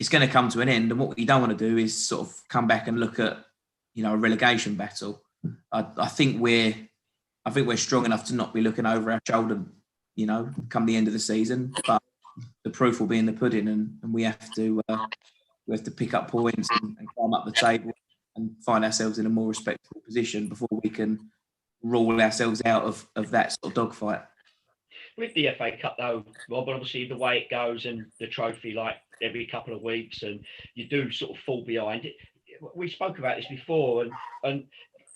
it's going to come to an end. And what you don't want to do is sort of come back and look at, you know, a relegation battle. I think we're strong enough to not be looking over our shoulder, you know, come the end of the season. But the proof will be in the pudding, and we have to pick up points and climb up the table and find ourselves in a more respectable position before we can rule ourselves out of that sort of dogfight. With the FA Cup, though, Rob, obviously the way it goes and the trophy, like every couple of weeks, and you do sort of fall behind it. We spoke about this before, and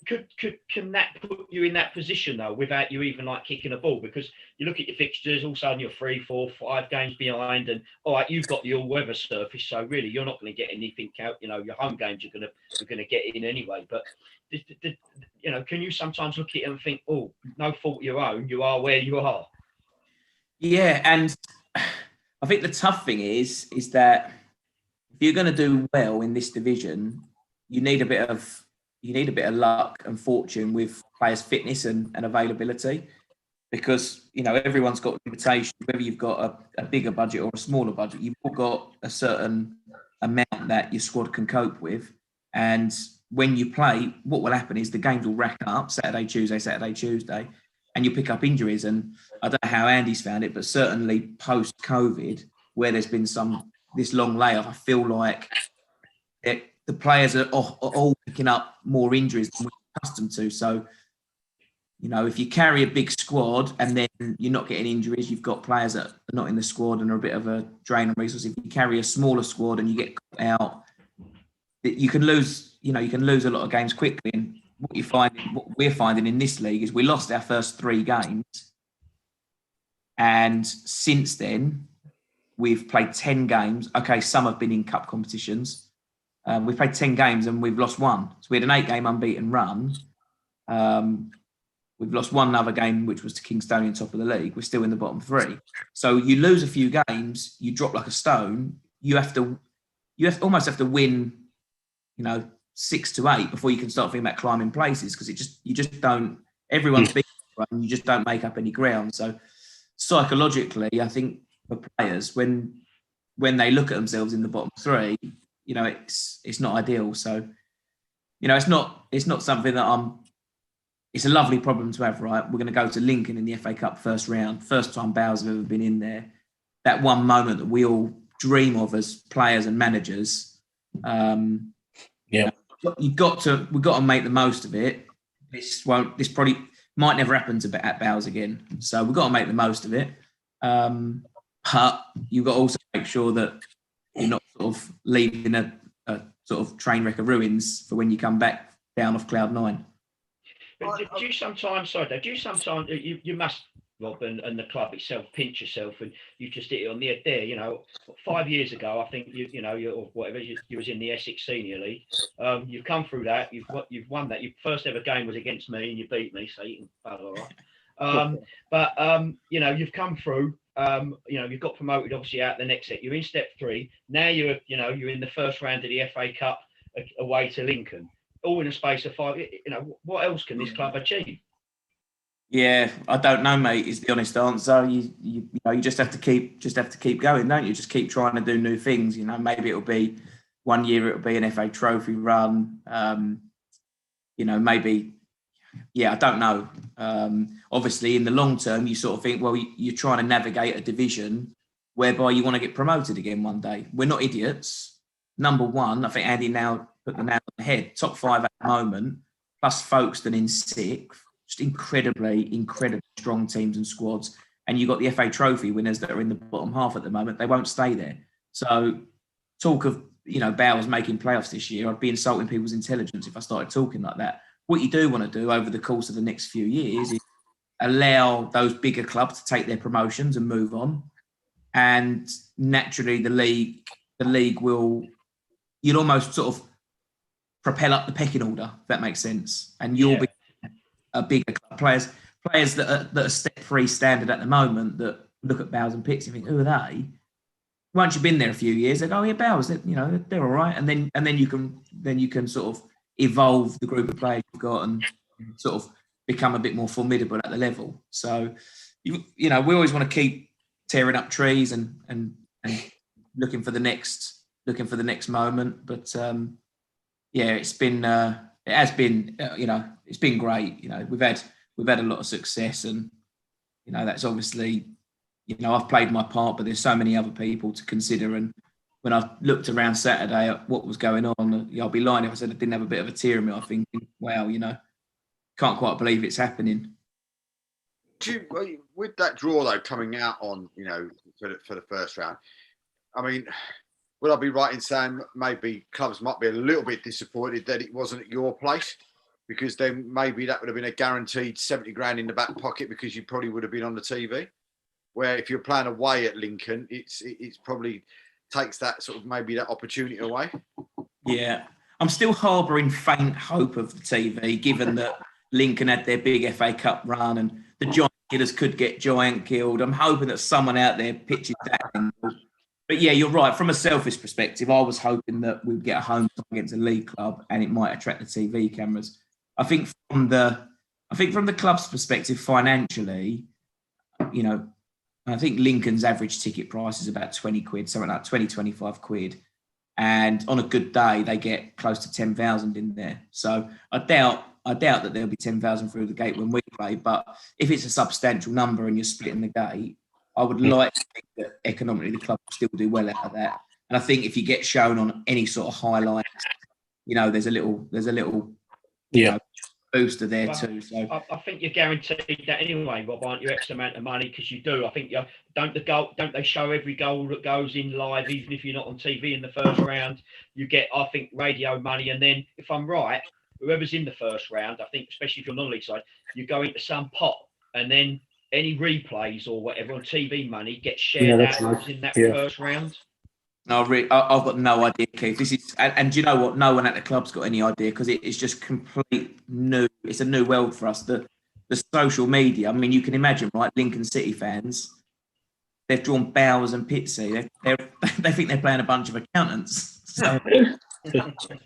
can that put you in that position, though, without you even like kicking a ball? Because you look at your fixtures, all of a sudden you're 3, 4, 5 games behind, and all right, you've got the all-weather surface, so really you're not going to get anything out. You know, your home games you're going to get in anyway. But you know, can you sometimes look at it and think, oh, no fault of your own, you are where you are? Yeah, and I think the tough thing is that if you're going to do well in this division, you need a bit of luck and fortune with players' fitness and availability, because everyone's got limitations. Whether you've got a bigger budget or a smaller budget, you've all got a certain amount that your squad can cope with. And when you play, what will happen is the games will rack up Saturday, Tuesday, and you pick up injuries. And I don't know how Andy's found it, but certainly post-COVID, where there's been this long layoff, I feel like the players are all picking up more injuries than we're accustomed to. So, if you carry a big squad and then you're not getting injuries, you've got players that are not in the squad and are a bit of a drain on resources. If you carry a smaller squad and you get caught out, you can lose. You can lose a lot of games quickly. And what we're finding in this league is we lost our first 3 games, and since then we've played 10 games. Okay, some have been in cup competitions. We've played 10 games and we've lost 1. So we had an 8-game unbeaten run. We've lost 1 other game, which was to Kingstonian, top of the league. We're still in the bottom 3. So you lose a few games, you drop like a stone. You almost have to win, 6 to 8 before you can start thinking about climbing places, because you just don't. Everyone's big, and you just don't make up any ground. So psychologically, I think for players, when they look at themselves in the bottom 3, it's not ideal. So, it's not something that it's a lovely problem to have, right? We're going to go to Lincoln in the FA Cup first round. First time Bowers have ever been in there. That one moment that we all dream of as players and managers. We've got to make the most of it. This probably might never happen at Bowers again. So we've got to make the most of it. But you've got to also make sure that you're not sort of leaving a sort of train wreck of ruins for when you come back down off cloud 9. But do you sometimes, you must, Rob, and the club itself pinch yourself, and you just hit it on the head there. 5 years ago, I think you or whatever, you was in the Essex Senior League. You've come through that. You've won that. Your first ever game was against me, and you beat me, so you can bugger off. But you've come through. You've got promoted obviously out the next set. You're in step 3. Now you're in the first round of the FA Cup away to Lincoln. All in a space of 5. What else can this club achieve? Yeah, I don't know, mate, is the honest answer. You just have to keep going, don't you? Just keep trying to do new things. Maybe it'll be one year, it'll be an FA Trophy run. Maybe, I don't know. Obviously, in the long term, you sort of think, well, you're trying to navigate a division whereby you want to get promoted again one day. We're not idiots. Number one, I think Andy now put the nail on the head. Top 5 at the moment, plus Folkestone in 6th. Just incredibly strong teams and squads. And you've got the FA Trophy winners that are in the bottom half at the moment. They won't stay there. So talk of, Bowers making playoffs this year, I'd be insulting people's intelligence if I started talking like that. What you do want to do over the course of the next few years is allow those bigger clubs to take their promotions and move on. And naturally, the league will, you'll almost sort of propel up the pecking order, if that makes sense. And you'll be a bigger club. Players that are step 3 standard at the moment that look at Bowers and Picks and think, who are they? Once you've been there a few years, they go, oh yeah, Bowers, they're all right. And then you can sort of evolve the group of players you've got and sort of become a bit more formidable at the level. So we always want to keep tearing up trees and looking for the next moment. But it's been great. We've had a lot of success, and that's obviously, I've played my part, but there's so many other people to consider. And when I looked around Saturday at what was going on, I'll be lying if I said I didn't have a bit of a tear in me. I think, wow, can't quite believe it's happening. With that draw though coming out on, for the first round, I mean, would I be right in saying maybe clubs might be a little bit disappointed that it wasn't at your place? Because then maybe that would have been a guaranteed 70 grand in the back pocket because you probably would have been on the TV. Where if you're playing away at Lincoln, it's probably takes that sort of maybe that opportunity away. Yeah, I'm still harbouring faint hope of the TV, given that Lincoln had their big FA Cup run and the giant killers could get giant killed. I'm hoping that someone out there pitches that. But But yeah, you're right. From a selfish perspective, I was hoping that we'd get a home tie against a league club and it might attract the TV cameras. I think from the club's perspective, financially, you know, I think Lincoln's average ticket price is about 20 quid, something like 20, 25 quid. And on a good day, they get close to 10,000 in there. So I doubt that there'll be 10,000 through the gate when we play. But if it's a substantial number and you're splitting the gate, I would like to think that economically the club will still do well out of that. And I think if you get shown on any sort of highlights, you know, there's a little you know, booster there too. So I think you're guaranteed that anyway, Rob, aren't you? X amount of money, because you do. I think don't they show every goal that goes in live, even if you're not on TV in the first round? You get, I think, radio money, and then if I'm right, whoever's in the first round, I think, especially if you're non-league side, you go into some pot, and then any replays or whatever on TV money gets shared out in that first round. I've got no idea, Keith. This is, and do you know what? No one at the club's got any idea, because it's just complete new. It's a new world for us. The social media. I mean, you can imagine, right? Lincoln City fans, they've drawn Bowers and Pitsy. They think they're playing a bunch of accountants. So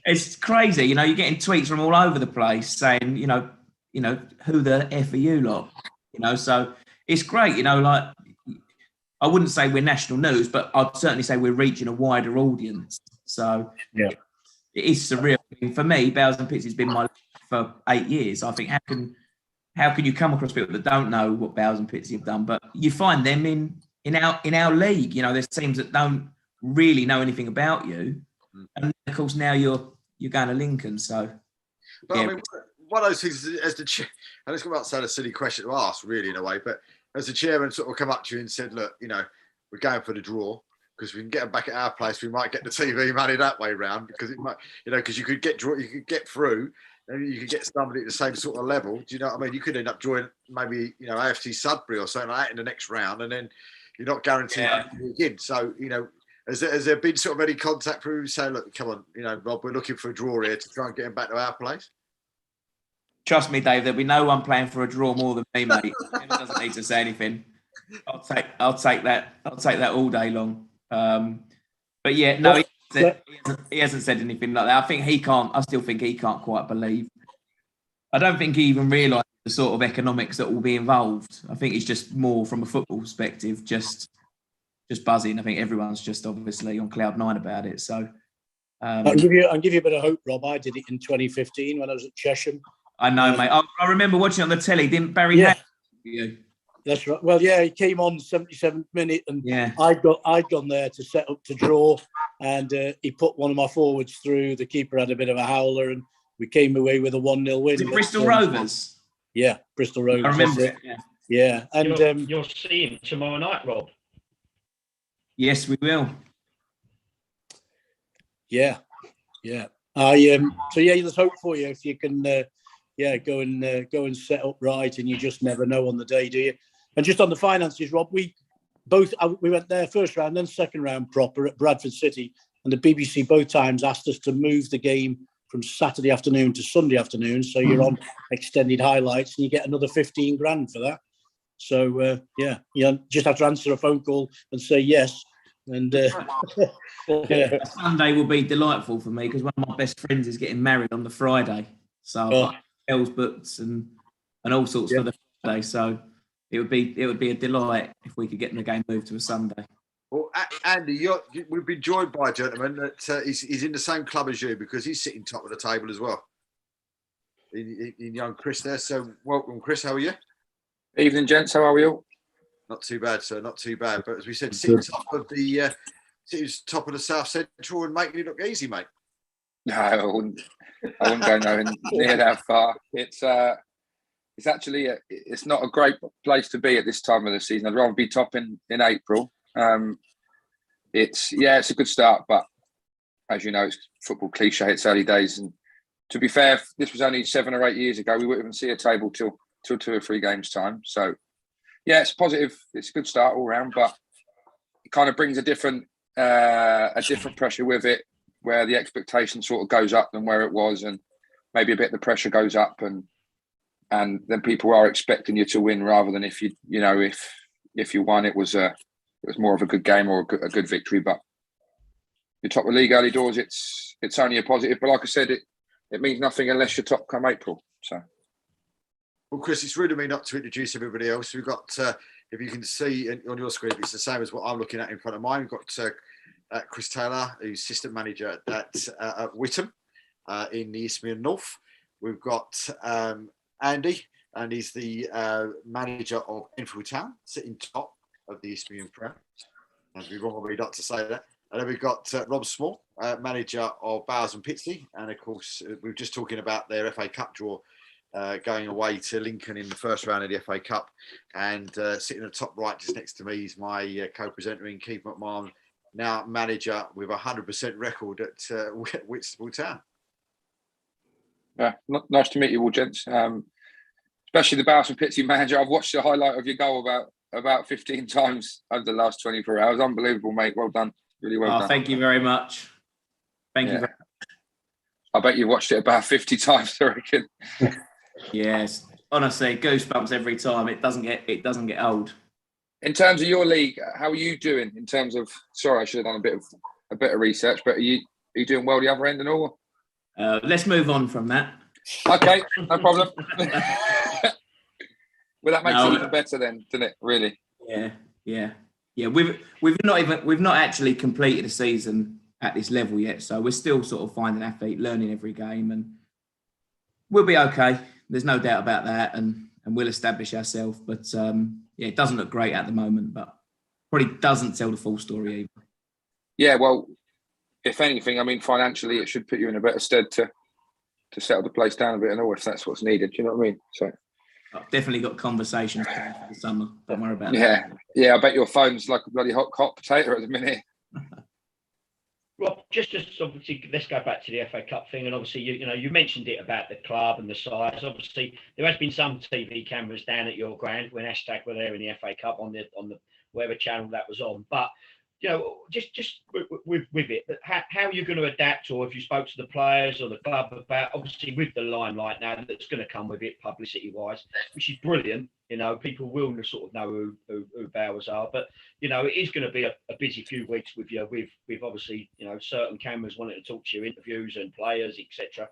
it's crazy. You know, you're getting tweets from all over the place saying, you know, who the F are you lot? You know, so it's great. You know, like, I wouldn't say we're national news, but I'd certainly say we're reaching a wider audience. So yeah, it is surreal. I mean, for me, Bowers and Pitsy has been my life for 8 years. I think how can you come across people that don't know what Bowers and Pitsy have done? But you find them in our league. You know, there's teams that don't really know anything about you, and of course now you're going to Lincoln. So, but yeah. I mean, one of those things as the chair, and it's about to sound a silly question to ask, really, in a way, but as the chairman sort of come up to you and said, look, you know, we're going for the draw, because we can get them back at our place, we might get the TV money that way round, because it might, you know, because you could get through, and you could get somebody at the same sort of level. Do you know what I mean? You could end up joining maybe, you know, AFC Sudbury or something like that in the next round, and then you're not guaranteed again. So, you know, has there been sort of any contact through saying, look, come on, you know, Rob, we're looking for a draw here to try and get them back to our place? Trust me, Dave, there'll be no one playing for a draw more than me, mate. Emma doesn't need to say anything. I'll take that all day long. But yeah, no, he hasn't said anything like that. I still think he can't quite believe. I don't think he even realised the sort of economics that will be involved. I think it's just more from a football perspective, just buzzing. I think everyone's just obviously on cloud nine about it. So I'll give you a bit of hope, Rob. I did it in 2015 when I was at Chesham. I know, mate. I remember watching it on the telly. Didn't Barry have you? That's right. Well, yeah, he came on 77th minute, and yeah, I'd gone there to set up to draw, and he put one of my forwards through. The keeper had a bit of a howler, and we came away with a 1-0 win. Was it Bristol Rovers? Yeah, Bristol Rovers. I remember it. Yeah, and you'll see him tomorrow night, Rob. Yes, we will. Yeah. So yeah, there's hope for you if you can. Go and set up right, and you just never know on the day, do you? And just on the finances, Rob, we went there first round, then second round proper at Bradford City, and the BBC both times asked us to move the game from Saturday afternoon to Sunday afternoon, so you're on extended highlights, and you get another 15 grand for that. So you just have to answer a phone call and say yes. And Sunday will be delightful for me because one of my best friends is getting married on the Friday, so. Hotels booked and all sorts for the Friday, so it would be a delight if we could get the game moved to a Sunday. Well, Andy, we've been joined by a gentleman that he's in the same club as you, because he's sitting top of the table as well. In young Chris there. So welcome, Chris. How are you? Evening, gents. How are we all? Not too bad, sir. Not too bad. But as we said, sitting top of the South Central and making it look easy, mate. No, I wouldn't go nowhere near that far. It's actually it's not a great place to be at this time of the season. I'd rather be top in April. It's a good start, but as you know, it's football cliche. It's early days, and to be fair, if this was only 7 or 8 years ago, we wouldn't even see a table till 2 or 3 games time. So yeah, it's positive. It's a good start all round, but it kind of brings a different pressure with it, where the expectation sort of goes up than where it was, and maybe a bit the pressure goes up, and then people are expecting you to win rather than if you won, it was it was more of a good game or a good victory. But you're top of the league early doors, it's only a positive. But like I said, it means nothing unless you're top come April. So. Well, Chris, it's rude of me not to introduce everybody else. We've got, if you can see on your screen, it's the same as what I'm looking at in front of mine. We've got Chris Taylor, who's assistant manager at Whittam in the Isthmian North. We've got Andy, and he's the manager of Enfield Town, sitting top of the Isthmian Prem. I'd be wrong of me not to say that. And then we've got Rob Small, manager of Bowers and Pitsley. And of course, we were just talking about their FA Cup draw going away to Lincoln in the first round of the FA Cup. And sitting at the top right just next to me is my co-presenter in Keith McMahon, now manager with a 100% record at Whitstable Town. Yeah, nice to meet you all, gents. Especially the Bowers and Pitsley manager. I've watched the highlight of your goal about 15 times over the last 24 hours. Unbelievable, mate. Well done. Really well done. Thank you very much. Thank you very much. I bet you watched it about 50 times, I reckon. Yes. Honestly, goosebumps every time. It doesn't get old. In terms of your league, how are you doing in terms of, sorry, I should have done a bit of research, but are you doing well the other end and all? Let's move on from that. Okay, no problem. Well, that makes it even better then, doesn't it? Really? Yeah. We've not actually completed a season at this level yet, so we're still sort of finding our feet, learning every game, and we'll be okay. There's no doubt about that, and we'll establish ourselves. But it doesn't look great at the moment, but probably doesn't tell the full story either. Yeah, well, if anything, I mean, financially, it should put you in a better stead to settle the place down a bit and all, if that's what's needed. Do you know what I mean? So I've definitely got conversations planned for the summer. Don't worry about that. Yeah. I bet your phone's like a bloody hot potato at the minute. Rob, just obviously, let's go back to the FA Cup thing, and obviously, you mentioned it about the club and the size. Obviously, there has been some TV cameras down at your ground when Hashtag were there in the FA Cup on the whatever channel that was on. But just with it, how are you going to adapt, or if you spoke to the players or the club about, obviously with the limelight now that's going to come with it publicity wise, which is brilliant. People will sort of know who Bowers are, but it is going to be a busy few weeks with you, with obviously certain cameras wanting to talk to you, interviews and players, etc.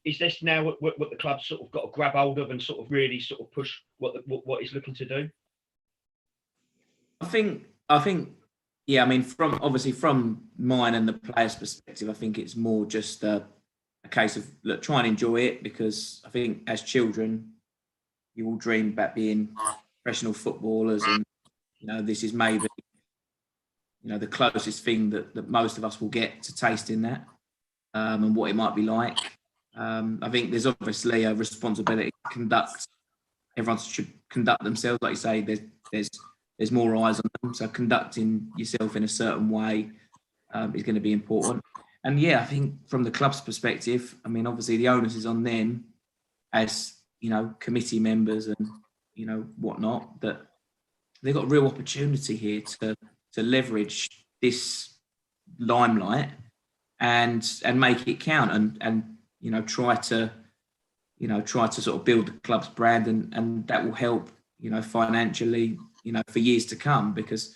Is this now what the club's sort of got to grab hold of and sort of really sort of push what it's looking to do? I think. Yeah, I mean, from mine and the players' perspective, I think it's more just a case of try and enjoy it, because I think as children, you all dream about being professional footballers, and this is maybe the closest thing that most of us will get to tasting that, and what it might be like. I think there's obviously a responsibility to conduct. Everyone should conduct themselves, like you say. There's more eyes on them, so conducting yourself in a certain way is going to be important. And I think from the club's perspective, I mean, obviously the onus is on them as committee members and whatnot, that they've got a real opportunity here to leverage this limelight and make it count, and try to sort of build the club's brand, and that will help financially, for years to come, because,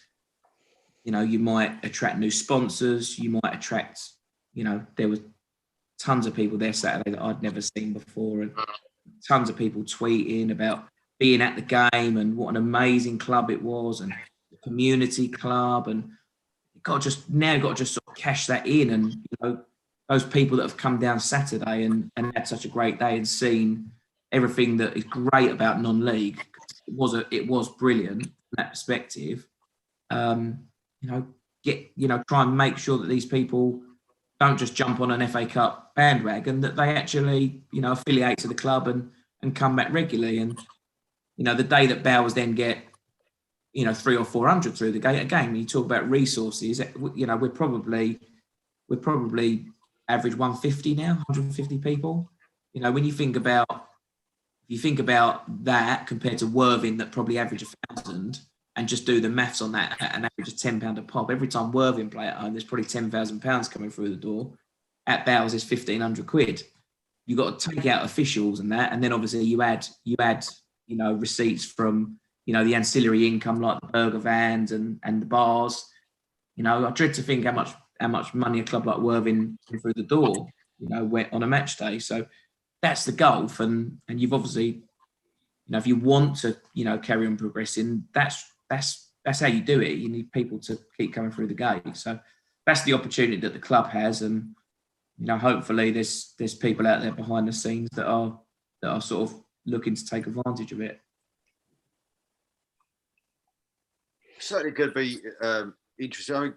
you might attract new sponsors, you might attract, there were tons of people there Saturday that I'd never seen before, and tons of people tweeting about being at the game and what an amazing club it was, and the community club, and you've got to just sort of cash that in, and, those people that have come down Saturday and had such a great day and seen everything that is great about non-league. It was brilliant from that perspective. Try and make sure that these people don't just jump on an FA Cup bandwagon, that they actually, affiliate to the club and come back regularly. And, the day that Bowers then get, 300 or 400 through the gate, again, you talk about resources, we're probably average 150 now, 150 people. When you think about that compared to Worthing, that probably average 1,000, and just do the maths on that at an average of £10 a pop. Every time Worthing play at home, there's probably £10,000 coming through the door. At Bowers, is £1,500. You've got to take out officials and that, and then obviously you add receipts from the ancillary income like the burger vans and the bars. I dread to think how much money a club like Worthing through the door, went on a match day. So that's the gulf, and you've obviously, if you want to, carry on progressing, that's how you do it. You need people to keep coming through the gate. So that's the opportunity that the club has, and hopefully there's people out there behind the scenes that are sort of looking to take advantage of it. Certainly could be interesting. I mean,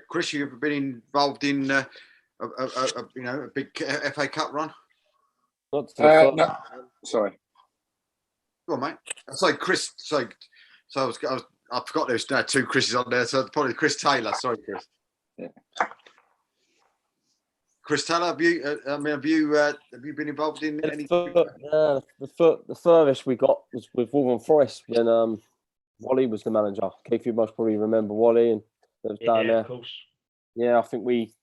Chris, you ever been involved in a big FA Cup run? No, sorry. Go on, mate. So Chris, I forgot there's now two Chris's on there, so probably Chris Taylor. Sorry, Chris. Yeah. Chris Taylor, have you been involved in any? The furthest we got was with Wolverhampton Forest when Wally was the manager. Keith, you must probably remember Wally, and that was down there. Of course. Yeah, I think we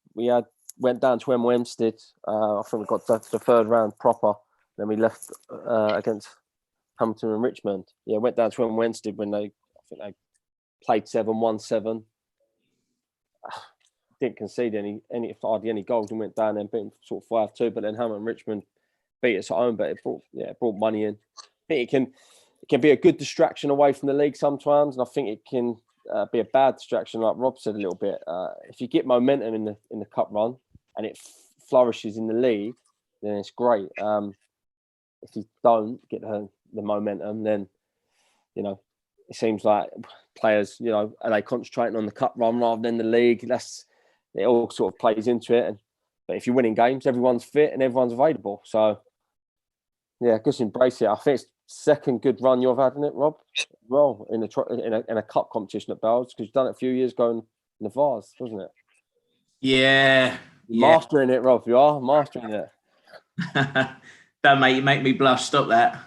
went down to Wemstead. I think we got to the third round proper. Then we left against Hamilton and Richmond. Yeah, went down to Wemstead when I think they played 7-1-7. Didn't concede hardly any goals, and went down and beat them sort of 5-2. But then Hamilton and Richmond beat us at home, but it brought money in. I think it can be a good distraction away from the league sometimes, and I think it can be a bad distraction, like Rob said a little bit. If you get momentum in the cup run and it flourishes in the league, then it's great. If you don't get the momentum, then it seems like players, are they concentrating on the cup run rather than the league? It all sort of plays into it. But if you're winning games, everyone's fit and everyone's available. So yeah, just embrace it. I think it's second good run you've had in it, Rob. Well, in a cup competition at Bells, because you've done it a few years ago in the Vars, wasn't it? Yeah. Mastering it, Rob. You are mastering it. Don't make me blush. Stop that.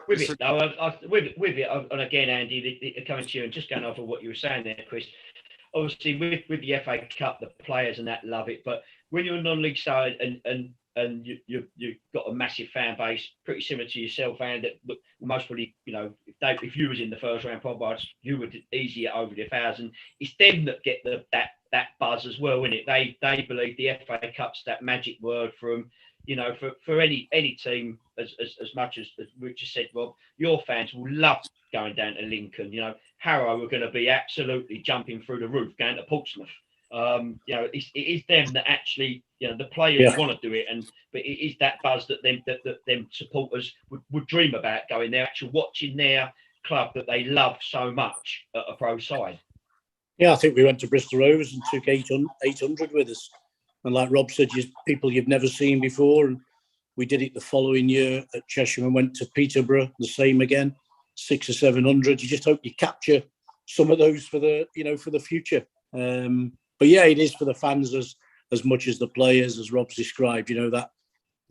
With it, though, with it, and again, Andy, coming to you and just going over what you were saying there, Chris. Obviously, with the FA Cup, the players and that love it, but when you're a non-league side and you've got a massive fan base, pretty similar to yourself, and that most probably, if you was in the first round, probably you would easily get over the 1,000. It's them that get that buzz as well, isn't it? They believe the FA Cup's that magic word for them. For any team, as much as Rich just said, Rob, your fans will love going down to Lincoln. Harrow are going to be absolutely jumping through the roof going to Portsmouth. It is them that actually, the players want to do it, but it is that buzz that them supporters would dream about going there, actually watching their club that they love so much at a pro side. Yeah, I think we went to Bristol Rovers and took 800 with us. And like Rob said, people you've never seen before. And we did it the following year at Cheshire and went to Peterborough, the same again, 600 or 700. You just hope you capture some of those for the future. But yeah, it is for the fans as much as the players, as Rob's described. That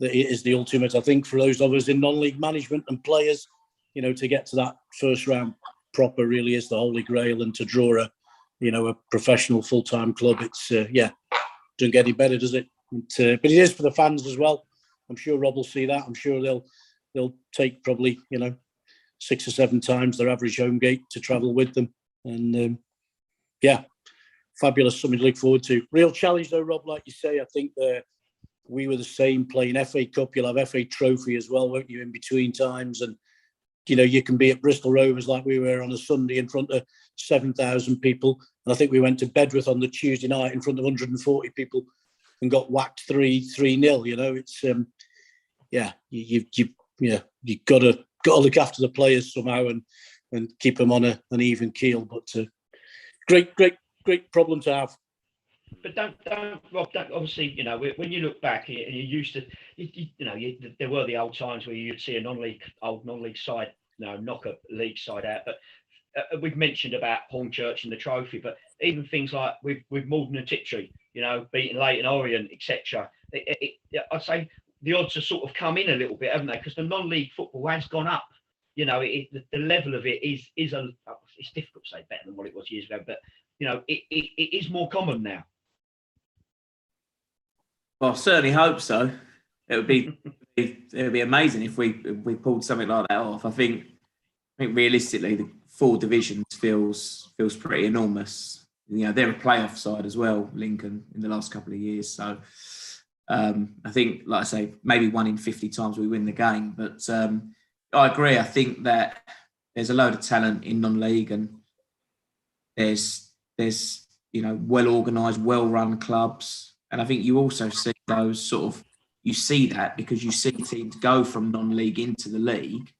it is the ultimate, I think, for those of us in non-league management and players. To get to that first round proper really is the holy grail, and to draw a professional full-time club, it's doesn't get any better, does it? But it is for the fans as well. I'm sure Rob will see that. I'm sure they'll take probably 6 or 7 times their average home gate to travel with them, and fabulous, something to look forward to. Real challenge though, Rob, like you say. I think we were the same playing FA Cup. You'll have FA Trophy as well, won't you, in between times? And you can be at Bristol Rovers like we were on a Sunday in front of 7,000 people. And I think we went to Bedworth on the Tuesday night in front of 140 people and got whacked 3-0. It's you've got to look after the players somehow and keep them on an even keel. But great problem to have. But don't Rob. Obviously, when you look back and you used to, there were the old times where you'd see a old non-league side, knock a league side out. But we've mentioned about Hornchurch and the trophy, but even things like with Malden and Tiptree, beating Leyton Orient, etc. I'd say the odds have sort of come in a little bit, haven't they? Because the non-league football has gone up. The level of it is it's difficult to say better than what it was years ago, but it is more common now. Well, I certainly hope so. It would be it'd be amazing if we pulled something like that off. I think realistically, the 4 divisions feels pretty enormous. You know, they're a playoff side as well, Lincoln, in the last couple of years. So I think, like I say, maybe 1 in 50 times we win the game. But I agree. I think that there's a load of talent in non-league, and there's well organised, well-run clubs. And I think you also see those you see that because you see teams go from non-league into the league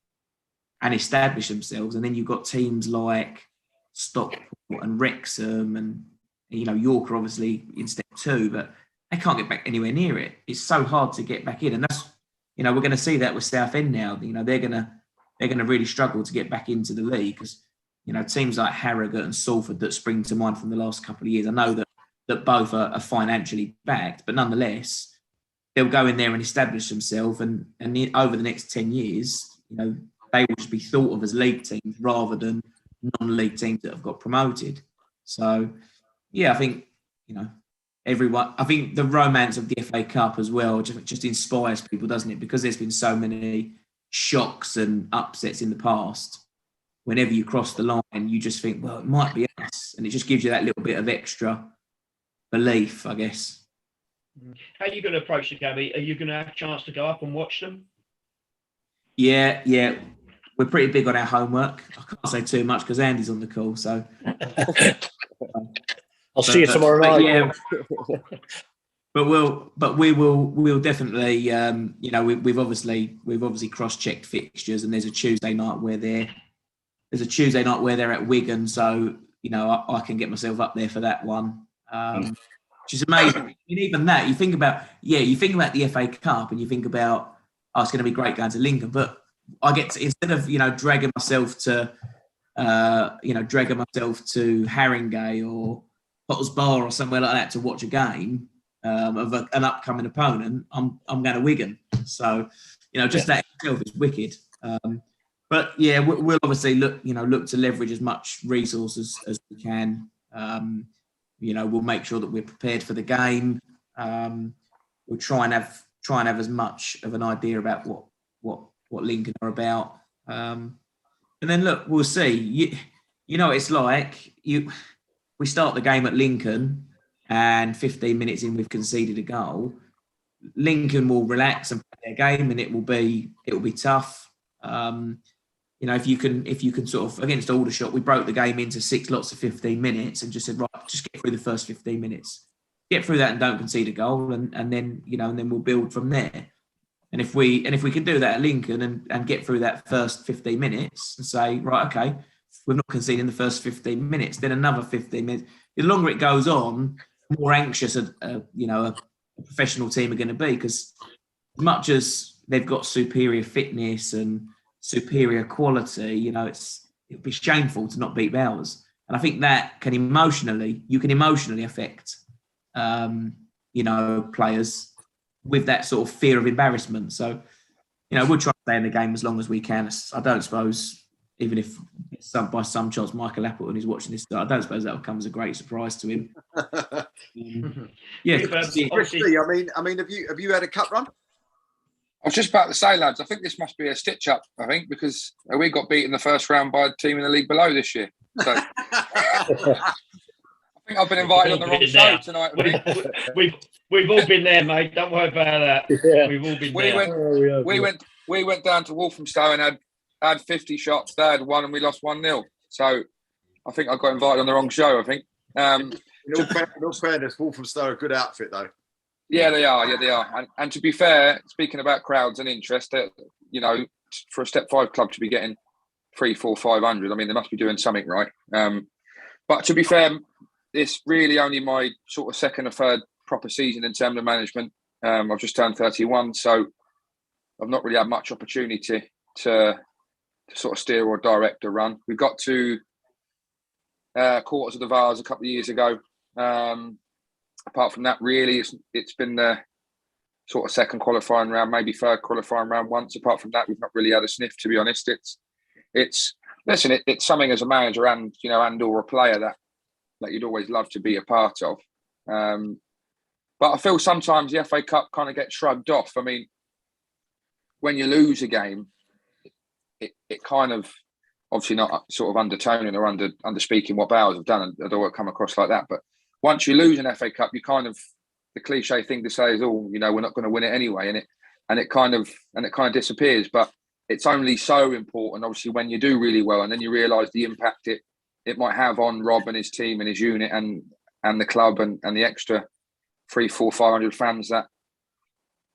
and establish themselves. And then you've got teams like Stockport and Wrexham and, York are obviously in step 2, but they can't get back anywhere near it. It's so hard to get back in. And that's, we're going to see that with Southend now. They're going to really struggle to get back into the league because, teams like Harrogate and Salford that spring to mind from the last couple of years, I know that both are financially backed, but nonetheless, they'll go in there and establish themselves, and over the next 10 years, they will just be thought of as league teams rather than non-league teams that have got promoted. So, yeah, I think, everyone. I think the romance of the FA Cup as well just inspires people, doesn't it? Because there's been so many shocks and upsets in the past. Whenever you cross the line, you just think, well, it might be us, and it just gives you that little bit of extra belief, I guess. How are you going to approach the game? Are you going to have a chance to go up and watch them? Yeah. We're pretty big on our homework. I can't say too much because Andy's on the call. So I'll see you tomorrow night. Yeah. We'll definitely. We've obviously cross-checked fixtures, and there's a Tuesday night where they're at Wigan. So I can get myself up there for that one. Which is amazing. And even that, you think about the FA Cup and you think about, it's going to be great going to Lincoln. But I get to, instead of, dragging myself to Haringey or Potter's Bar or somewhere like that to watch a game of an upcoming opponent, I'm going to Wigan. So, that itself is wicked. But yeah, we'll obviously look to leverage as much resources as we can. We'll make sure that we're prepared for the game. We'll try and have as much of an idea about what Lincoln are about. And then look, we'll see. It's like we start the game at Lincoln, and 15 minutes in we've conceded a goal. Lincoln will relax and play their game, and it will be tough. If you can sort of, against Aldershot, we broke the game into 6 lots of 15 minutes and just said, right, just get through the first 15 minutes. Get through that and don't concede a goal, and then we'll build from there. And if we can do that at Lincoln and get through that first 15 minutes and say, right, okay, we're not conceding the first 15 minutes, then another 15 minutes. The longer it goes on, the more anxious a professional team are going to be, because as much as they've got superior fitness and superior quality, it'd be shameful to not beat Bowers. And I think that can emotionally affect, players with that sort of fear of embarrassment. So, we'll try to stay in the game as long as we can. I don't suppose, even if by some chance Michael Appleton is watching this, I don't suppose that will come as a great surprise to him. Yeah. Christy, I mean, have you had a cup run? I was just about to say, lads, I think this must be a stitch-up, because we got beaten the first round by a team in the league below this year. So I think I've been invited on the wrong show tonight. We've all been there, mate. Don't worry about that. Yeah. We've all been there. We went down to Walthamstow and had 50 shots. They had 1 and we lost 1-0. So I think I got invited on the wrong show, I think. In all fairness, Walthamstow are a good outfit, though. Yeah, they are. Yeah, they are. And to be fair, speaking about crowds and interest, for a Step 5 club to be getting 300, 400, 500, I mean, they must be doing something right. But to be fair, it's really only my sort of second or third proper season in terms of management. I've just turned 31, so I've not really had much opportunity to sort of steer or direct a run. We got to quarters of the Vars a couple of years ago. Apart from that, really, it's been the sort of second qualifying round, maybe third qualifying round once. Apart from that, we've not really had a sniff, to be honest. It's something as a manager and or a player that you'd always love to be a part of. But I feel sometimes the FA Cup kind of gets shrugged off. I mean, when you lose a game, it kind of, obviously not sort of undertoning or under speaking what Bowers have done, I don't want to come across like that, but once you lose an FA Cup, you kind of, the cliche thing to say is, oh, you know, we're not going to win it anyway, and it kind of disappears. But it's only so important, obviously, when you do really well, and then you realise the impact it might have on Rob and his team and his unit and the club and the extra 300, 400, 500 fans that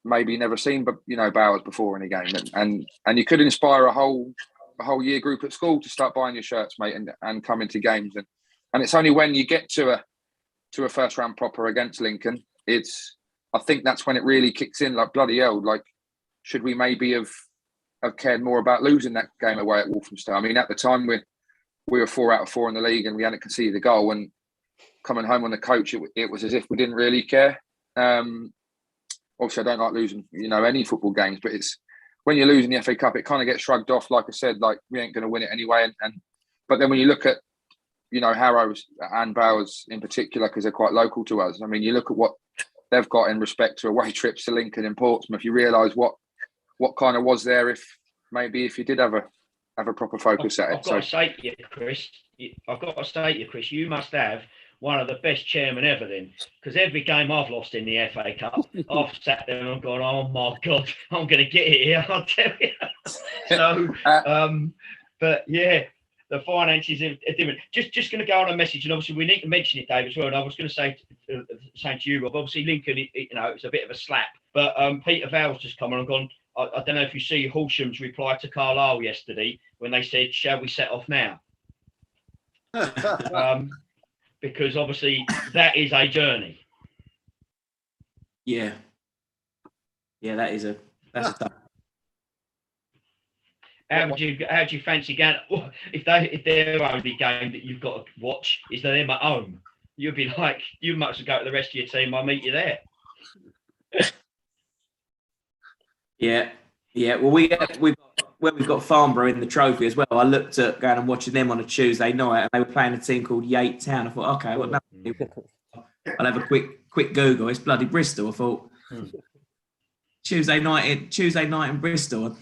maybe never seen, but you know, Bowers before in a game, and you could inspire a whole year group at school to start buying your shirts, mate, and come into games, and it's only when you get to a first round proper against Lincoln, I think that's when it really kicks in. Like, bloody hell, like, should we maybe have cared more about losing that game away at Walthamstow? I mean, at the time we were 4 out of 4 in the league and we hadn't conceded a goal, and coming home on the coach, it was as if we didn't really care. Obviously, I don't like losing, you know, any football games, but it's when you're losing the FA Cup, it kind of gets shrugged off. Like I said, like, we ain't going to win it anyway. But then when you look at, you know, Harrows and Bowers in particular, because they're quite local to us. I mean, you look at what they've got in respect to away trips to Lincoln and Portsmouth. You realise what kind of was there if you did have a proper focus at it. I've got to say to you, Chris, you must have one of the best chairmen ever then, because every game I've lost in the FA Cup, I've sat there and I've gone, oh my God, I'm going to get it here, I'll tell you. So, but yeah, the finances are different. Just going to go on a message, and obviously we need to mention it, Dave, as well. And I was going to say to you, Rob, obviously Lincoln, you know, it's a bit of a slap, but Peter Val's just come on and gone, I don't know if you see Horsham's reply to Carlisle yesterday when they said, shall we set off now? Because obviously that is a journey. Yeah, that's a tough. How do you fancy going? If their only game that you've got to watch is them at home, you'd be like, you might as well go to the rest of your team. I'll meet you there. Yeah. Well, we've got Farnborough in the trophy as well. I looked at going and watching them on a Tuesday night, and they were playing a team called Yate Town. I thought, okay, well, no, I'll have a quick Google. It's bloody Bristol. I thought Tuesday night in Bristol.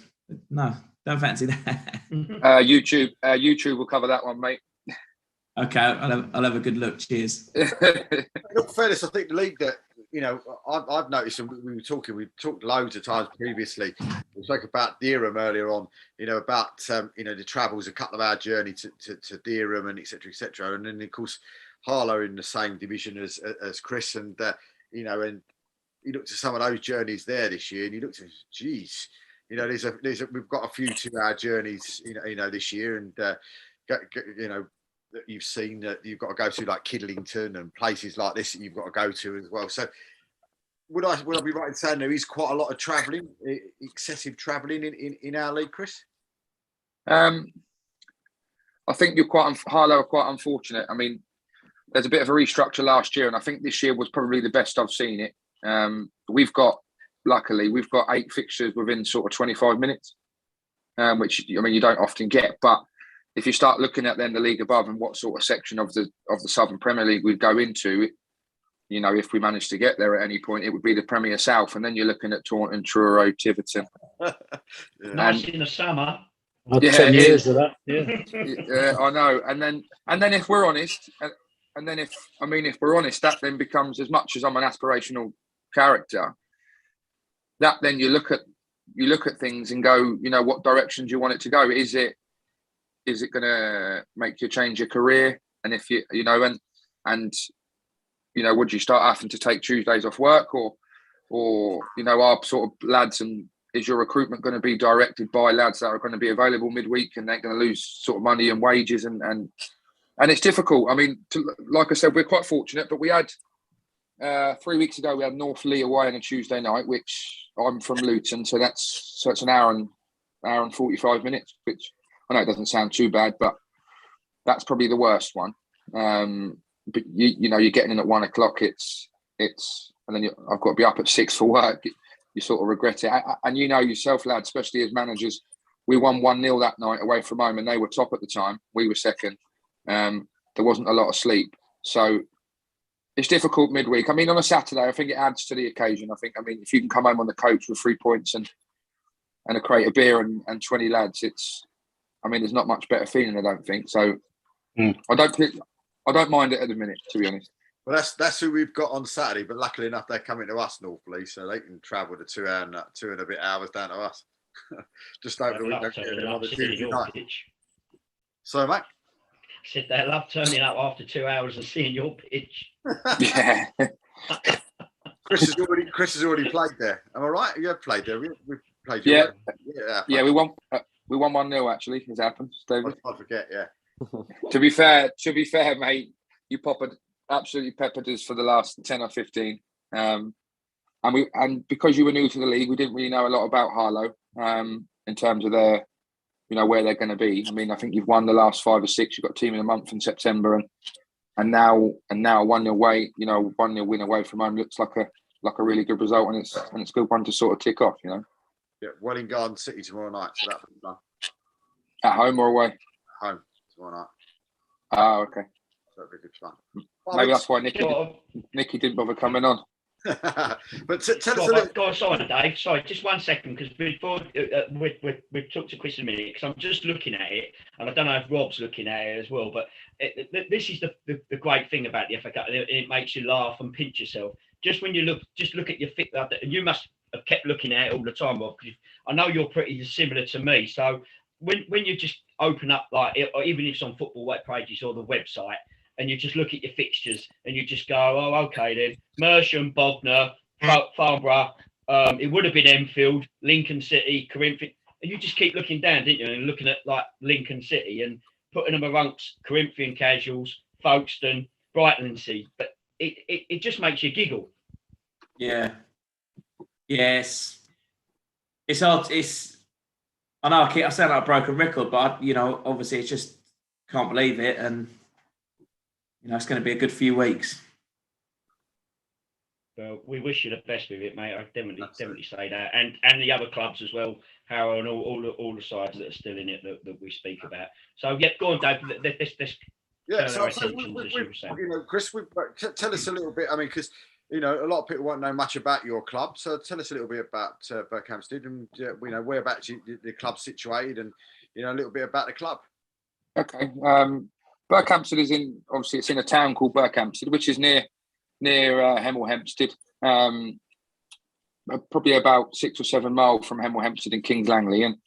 No, don't fancy that. YouTube will cover that one, mate. Okay, I'll have a good look. Cheers. In all fairness, I think the league that, you know, I've noticed, and we talked loads of times previously. We spoke about Dereham earlier on, you know, about you know, the travels, a couple of hour journey to Dereham and etc. And then of course Harlow in the same division as Chris, and you know, and you looked at some of those journeys there this year, and you looked at, geez, you know, we've got a few 2 hour journeys, you know, this year, and you know, that you've seen that you've got to go to, like Kidlington and places like this that you've got to go to as well. So would I be right in saying there is quite a lot of travelling, excessive travelling in our league, Chris? I think Harlow are quite unfortunate. I mean, there's a bit of a restructure last year, and I think this year was probably the best I've seen it. Luckily, we've got 8 fixtures within sort of 25 minutes, which, I mean, you don't often get, but if you start looking at then the league above and what sort of section of the Southern Premier League we'd go into, you know, if we managed to get there at any point, it would be the Premier South, and then you're looking at Taunton, Truro, Tiverton. Nice in the summer. 10 years of that. Yeah, I know. And then if we're honest, if we're honest, that then becomes, as much as I'm an aspirational character, that then you look at things and go, you know, what direction do you want it to go? Is it going to make you change your career? And if you know, and you know, would you start having to take Tuesdays off work, or you know, are sort of lads, and is your recruitment going to be directed by lads that are going to be available midweek and they're going to lose sort of money and wages, and it's difficult. I mean, like I said, we're quite fortunate, but we had 3 weeks ago we had North Lee away on a Tuesday night, which I'm from Luton, so it's an hour and 45 minutes, which I know it doesn't sound too bad, but that's probably the worst one. But you know, you're getting in at 1 o'clock. It's and then I've got to be up at 6 for work. You sort of regret it, and you know yourself, lad, especially as managers. We won 1-0 that night away from home, and they were top at the time. We were second. There wasn't a lot of sleep, so it's difficult midweek. I mean, on a Saturday, I think it adds to the occasion. I mean, if you can come home on the coach with 3 points a crate of beer and 20 lads, there's not much better feeling, I don't think. So I don't mind it at the minute, to be honest. Well, that's who we've got on Saturday, but luckily enough, they're coming to us, Northleigh, so they can travel the 2 and a bit hours down to us. Just over the weekend, another Tuesday night. So, mate. Said they love turning up after 2 hours and seeing your pitch. Yeah. Chris has already played there. Am I right? You have played there. We played. Yeah. We won 1-0 actually. As happens, David. I forget. Yeah. To be fair, mate, you absolutely peppered us for the last 10 or 15. And because you were new to the league, we didn't really know a lot about Harlow in terms of their, where they're going to be. I think you've won the last 5 or 6. You've got a team in a month in September, and now 1-0 away. 1-0 win away from home looks like a really good result, and it's a good one to sort of tick off. Yeah, Welling Garden City tomorrow night, so that'll be fun. At home or away? Home tomorrow night. Oh, okay. So it'll be good fun. Maybe that's why Nicky didn't bother coming on. But tell us a little. Go on, sorry, Dave. Sorry, just 1 second, because before we talked to Chris in a minute, because I'm just looking at it, and I don't know if Rob's looking at it as well. But this is the great thing about the FA Cup. It makes you laugh and pinch yourself. Just when you look at your fit, and you must have kept looking at it all the time, Rob. Because I know you're pretty similar to me. So when you just open up, or even if it's on football web pages or the website, and you just look at your fixtures and you just go, oh, okay then, Mersham, Bognor, Farnborough, it would have been Enfield, Lincoln City, Corinthians, and you just keep looking down, didn't you? And looking at Lincoln City and putting them amongst Corinthian casuals, Folkestone, Brighton and Sea. But it just makes you giggle. Yeah. Yes. It's hard. I know I sound like a broken record, but obviously it's just can't believe it, and it's going to be a good few weeks. Well, we wish you the best with it, mate. I definitely say that, and the other clubs as well, Harrow and all the sides that are still in it that we speak about. So yeah, go on, Dave. Yeah, so Chris, tell us a little bit. Because a lot of people won't know much about your club, so tell us a little bit about Berkhamsted and whereabouts the club's situated, and a little bit about the club. Okay. Berkhamsted it's in a town called Berkhamsted, which is near Hemel Hempstead, probably about 6 or 7 miles from Hemel Hempstead and Kings Langley. And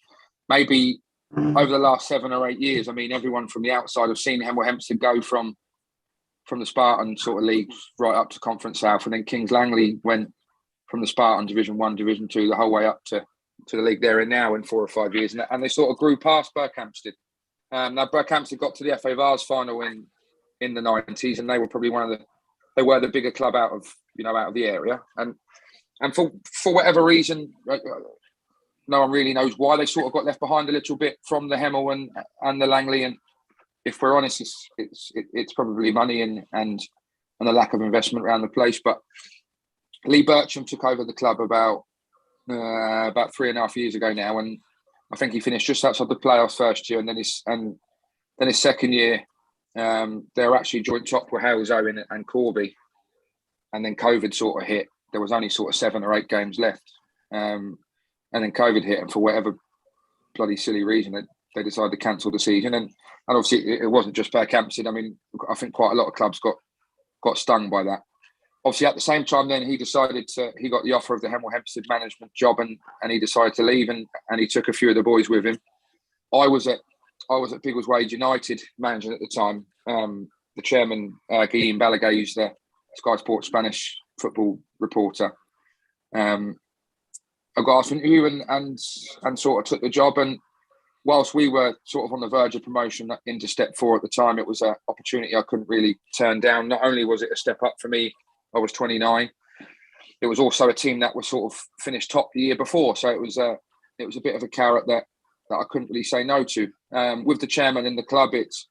maybe over the last 7 or 8 years, everyone from the outside have seen Hemel Hempstead go from the Spartan sort of league right up to Conference South, and then Kings Langley went from the Spartan Division 1, Division 2, the whole way up to the league they're in now in 4 or 5 years, and they sort of grew past Berkhamsted. Now Berkhamsted got to the FA Vase final in the 90s, and they were probably they were the bigger club out of the area, and for whatever reason, no one really knows why, they sort of got left behind a little bit from the Hemel and the Langley. And if we're honest, it's probably money and a lack of investment around the place. But Lee Bircham took over the club about 3.5 years ago now, and I think he finished just outside the playoffs first year, and then his second year, they were actually joint top with Hales Owen and Corby, and then COVID sort of hit. There was only sort of 7 or 8 games left, and then COVID hit, and for whatever bloody silly reason, they decided to cancel the season. And obviously it wasn't just Berkhamsted. I think quite a lot of clubs got stung by that. Obviously, at the same time, then he got the offer of the Hemel Hempstead management job, and he decided to leave, and he took a few of the boys with him. I was at Biggleswade United managing at the time. The chairman, Guillaume Balaguer, who's the Sky Sports Spanish football reporter. I got asked to interview and sort of took the job. And whilst we were sort of on the verge of promotion into Step 4 at the time, it was an opportunity I couldn't really turn down. Not only was it a step up for me, I was 29. It was also a team that was sort of finished top the year before, so it was a bit of a carrot that I couldn't really say no to. With the chairman in the club, it's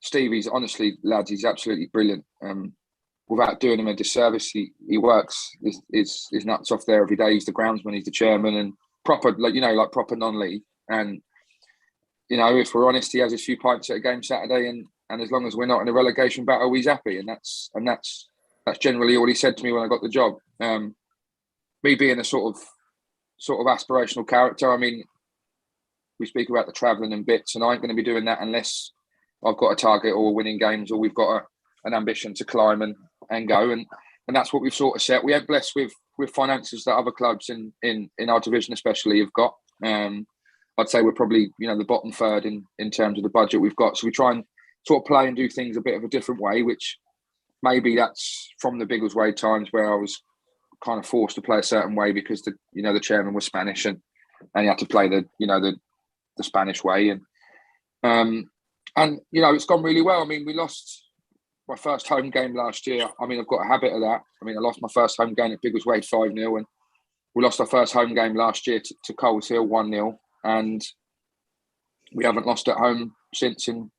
Stevie's, honestly, lads, he's absolutely brilliant. Without doing him a disservice, he works his nuts off there every day. He's the groundsman, he's the chairman, and proper, like proper non-league. And if we're honest, he has a few pints at a game Saturday, and as long as we're not in a relegation battle, he's happy. And that's generally all he said to me when I got the job. Me being a sort of sort of aspirational character. I mean, we speak about the travelling and bits, and I ain't going to be doing that unless I've got a target or winning games, or we've got an ambition to climb and go. And that's what we've sort of set. We are blessed with finances that other clubs in our division especially have got. I'd say we're probably, the bottom third in terms of the budget we've got. So we try and sort of play and do things a bit of a different way, which maybe that's from the Biggleswade times where I was kind of forced to play a certain way because the chairman was Spanish and he had to play the Spanish way. And it's gone really well. I mean, we lost my first home game last year. I mean, I've got a habit of that. I mean, I lost my first home game at Biggleswade 5-0, and we lost our first home game last year to Coles Hill 1-0, and we haven't lost at home since in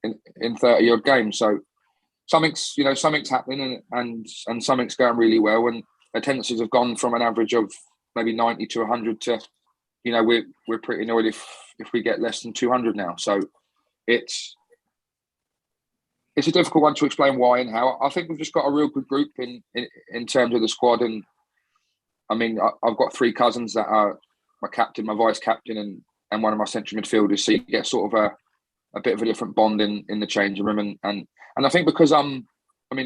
30 odd games. So something's happening and something's going really well, and attendances have gone from an average of maybe 90 to 100 to, we're pretty annoyed if we get less than 200 now. So it's a difficult one to explain why and how. I think we've just got a real good group in terms of the squad. And I mean, I've got 3 cousins that are my captain, my vice captain, and one of my central midfielders. So you get sort of a bit of a different bond in the changing room. And I think because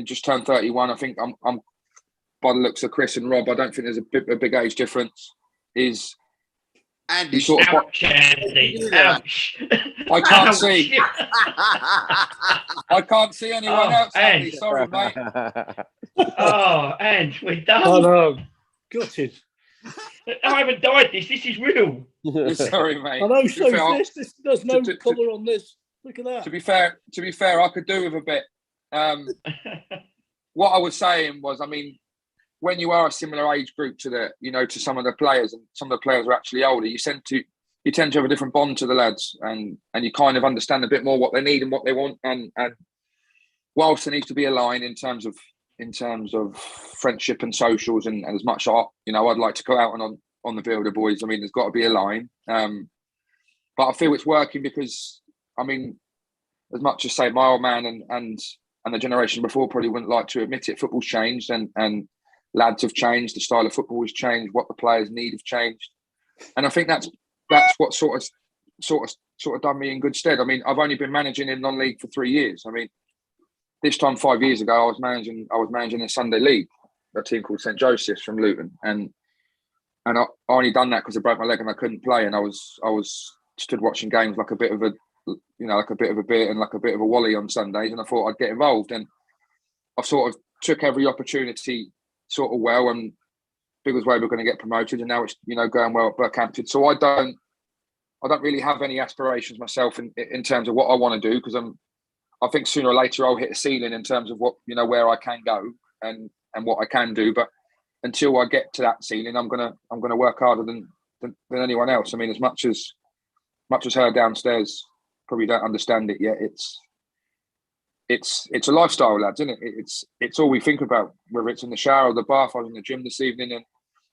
just turned 31, I think I'm by the looks of Chris and Rob, I don't think there's a big age difference. Andy, sort of, ouch, Andy, ouch. I can't see. I can't see anyone else, Andy. And, Sorry, mate. and we're done. Oh no, gutted. I haven't died this. This is real. Sorry, mate. I know. To So be fair, there's no to- colour on this. Look at that. To be fair, I could do with a bit. What I was saying was, I mean, when you are a similar age group to some of the players, and some of the players are actually older, you tend to have a different bond to the lads, and you kind of understand a bit more what they need and what they want. And whilst there needs to be a line in terms of friendship and socials, and as much I'd like to go out and on the field of boys. I mean, there's got to be a line. But I feel it's working because, I mean, as much as say my old man and the generation before probably wouldn't like to admit it, football's changed and lads have changed, the style of football has changed, what the players need have changed. And I think that's what sort of done me in good stead. I mean, I've only been managing in non-league for 3 years. I mean, this time 5 years ago, I was managing a Sunday league, a team called St Joseph's from Luton, and I only done that because I broke my leg and I couldn't play, and I was stood watching games like a bit of a bit and like a bit of a wally on Sundays, and I thought I'd get involved, and I've sort of took every opportunity sort of well, and Biggleswade were going to get promoted, and now it's going well at Berkhampton. So I don't really have any aspirations myself in terms of what I want to do, because I think sooner or later I'll hit a ceiling in terms of what where I can go and what I can do. But until I get to that ceiling, I'm gonna work harder than anyone else. I mean, as much as her downstairs probably don't understand it yet, it's a lifestyle, lads, isn't it? It's all we think about, whether it's in the shower or the bath. I was in the gym this evening,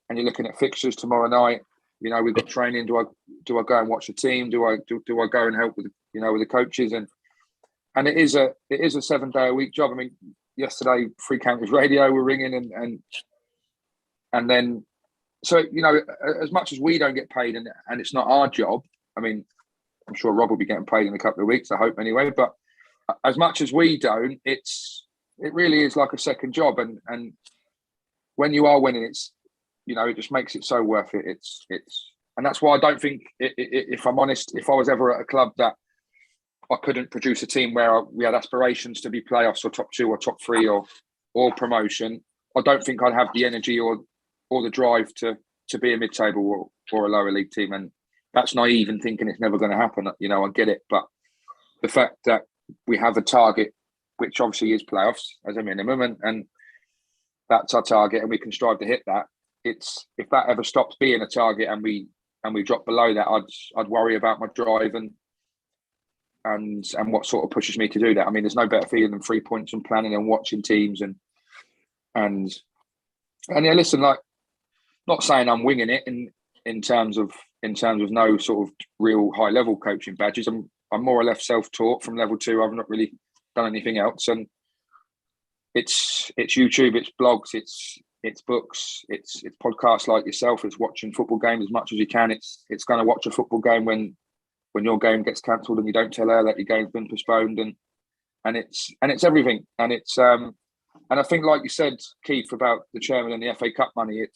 and you're looking at fixtures tomorrow night. We've got training. Do I go and watch the team? Do I go and help with with the coaches? And it is a 7-day-a-week job. I mean, yesterday Free Counties Radio were ringing, and then so as much as we don't get paid and it's not our job. I mean, I'm sure Rob will be getting paid in a couple of weeks, I hope anyway. But as much as we don't, it really is like a second job. And when you are winning, it just makes it so worth it. And that's why I don't think, if I'm honest, if I was ever at a club that I couldn't produce a team where we had aspirations to be playoffs or top 2 or top 3 or promotion, I don't think I'd have the energy or the drive to be a mid-table or a lower league team. And that's naive and thinking it's never going to happen. I get it. But the fact that we have a target, which obviously is playoffs as a minimum, and that's our target, and we can strive to hit that. If that ever stops being a target and we drop below that, I'd worry about my drive and what sort of pushes me to do that. I mean, there's no better feeling than 3 points and planning and watching teams and yeah, listen, like, not saying I'm winging it in terms of no sort of real high level coaching badges. I'm more or less self-taught from level 2. I've not really done anything else, and it's YouTube, it's blogs, it's books, it's podcasts like yourself, it's watching football games as much as you can. It's going to watch a football game when your game gets cancelled and you don't tell her that your game's been postponed, and it's everything. And it's and I think, like you said, Keith, about the chairman and the FA Cup money,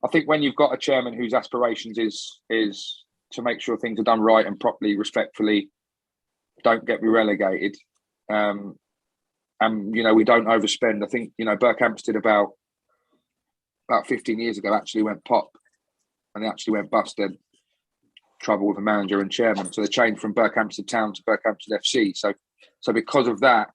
I think when you've got a chairman whose aspirations is to make sure things are done right and properly, respectfully, don't get me relegated, and we don't overspend. I think Berkhamsted about 15 years ago actually went pop, and they actually went bust. Then trouble with a manager and chairman, so they changed from Berkhamsted Town to Berkhamsted FC. So because of that,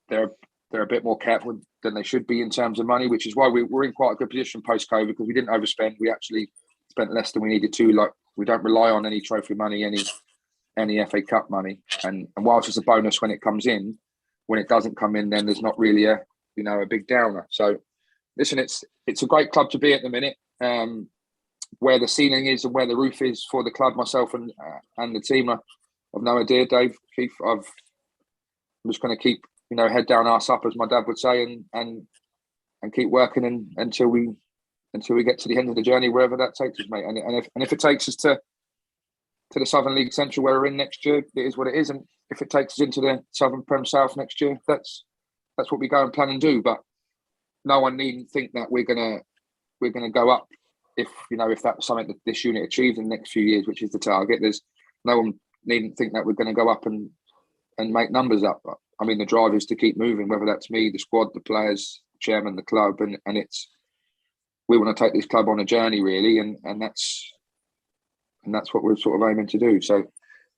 they're a bit more careful than they should be in terms of money, which is why we're in quite a good position post-COVID, because we didn't overspend. We actually spent less than we needed to. Like, we don't rely on any trophy money, any FA Cup money, and whilst it's a bonus when it comes in, when it doesn't come in, then there's not really a big downer. So listen, it's a great club to be at the minute. Where the ceiling is and where the roof is for the club, myself and the team, I've no idea, Dave, Keith. I'm just going to keep head down, arse up, as my dad would say, and keep working until we get to the end of the journey, wherever that takes us, mate. And if it takes us to the Southern League Central where we're in next year, it is what it is. And if it takes us into the Southern Prem South next year, that's what we go and plan and do. But no one needn't think that we're gonna go up if that's something that this unit achieves in the next few years, which is the target. There's no one needn't think that we're going to go up and make numbers up. I mean, the drive is to keep moving, whether that's me, the squad, the players, chairman, the club, and we want to take this club on a journey, really, and that's what we're sort of aiming to do. So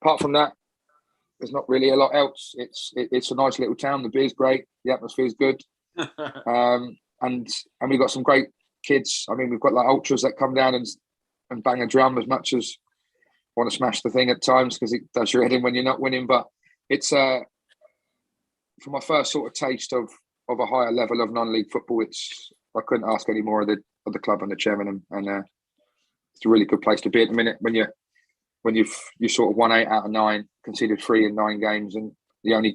apart from that, there's not really a lot else. It's a nice little town. The beer's great, the atmosphere's good, and we've got some great kids. I mean, we've got like ultras that come down and bang a drum as much as want to smash the thing at times, because it does your head in when you're not winning. But it's for my first sort of taste of a higher level of non-league football, I couldn't ask any more of the club and the chairman, and it's a really good place to be at the minute when you sort of won 8 out of 9, conceded 3 in 9 games, and the only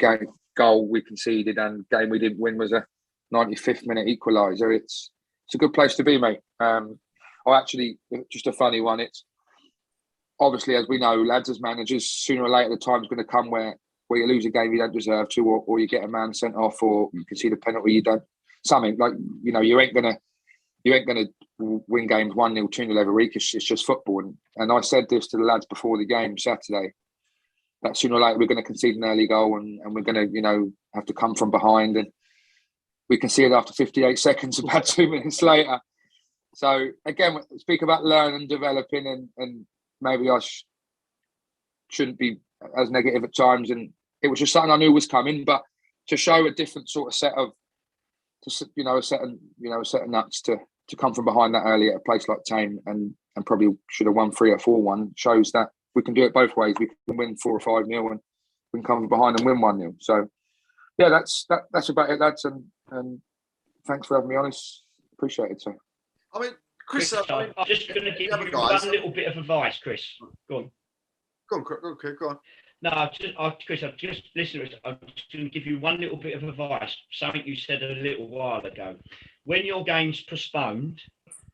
goal we conceded and game we didn't win was a 95th minute equaliser. It's a good place to be, mate. Actually, just a funny one. It's obviously, as we know, lads, as managers, sooner or later the time's going to come where you lose a game you don't deserve to, or you get a man sent off, or you concede a penalty you don't. Something like you ain't gonna win games 1-0, 2-0 every week. It's just football. And I said this to the lads before the game Saturday, that sooner or later we're going to concede an early goal, and we're going to have to come from behind, and we conceded after 58 seconds, about 2 minutes later. So again, we speak about learning and developing, and maybe I shouldn't be as negative at times. And it was just something I knew was coming, but to show a different sort of set of nuts to come from behind that early at a place like Tame, and probably should have won 3 or 4-1, shows that we can do it both ways. We can win 4 or 5-0, and we can come from behind and win 1-0. So yeah, that's about it, lads. And thanks for having me on. Appreciate it, sir. I mean, Chris, I'm just going to give you one little bit of advice, Chris. Go on. Go on. No, Chris, I'm just going to give you one little bit of advice. Something you said a little while ago. When your game's postponed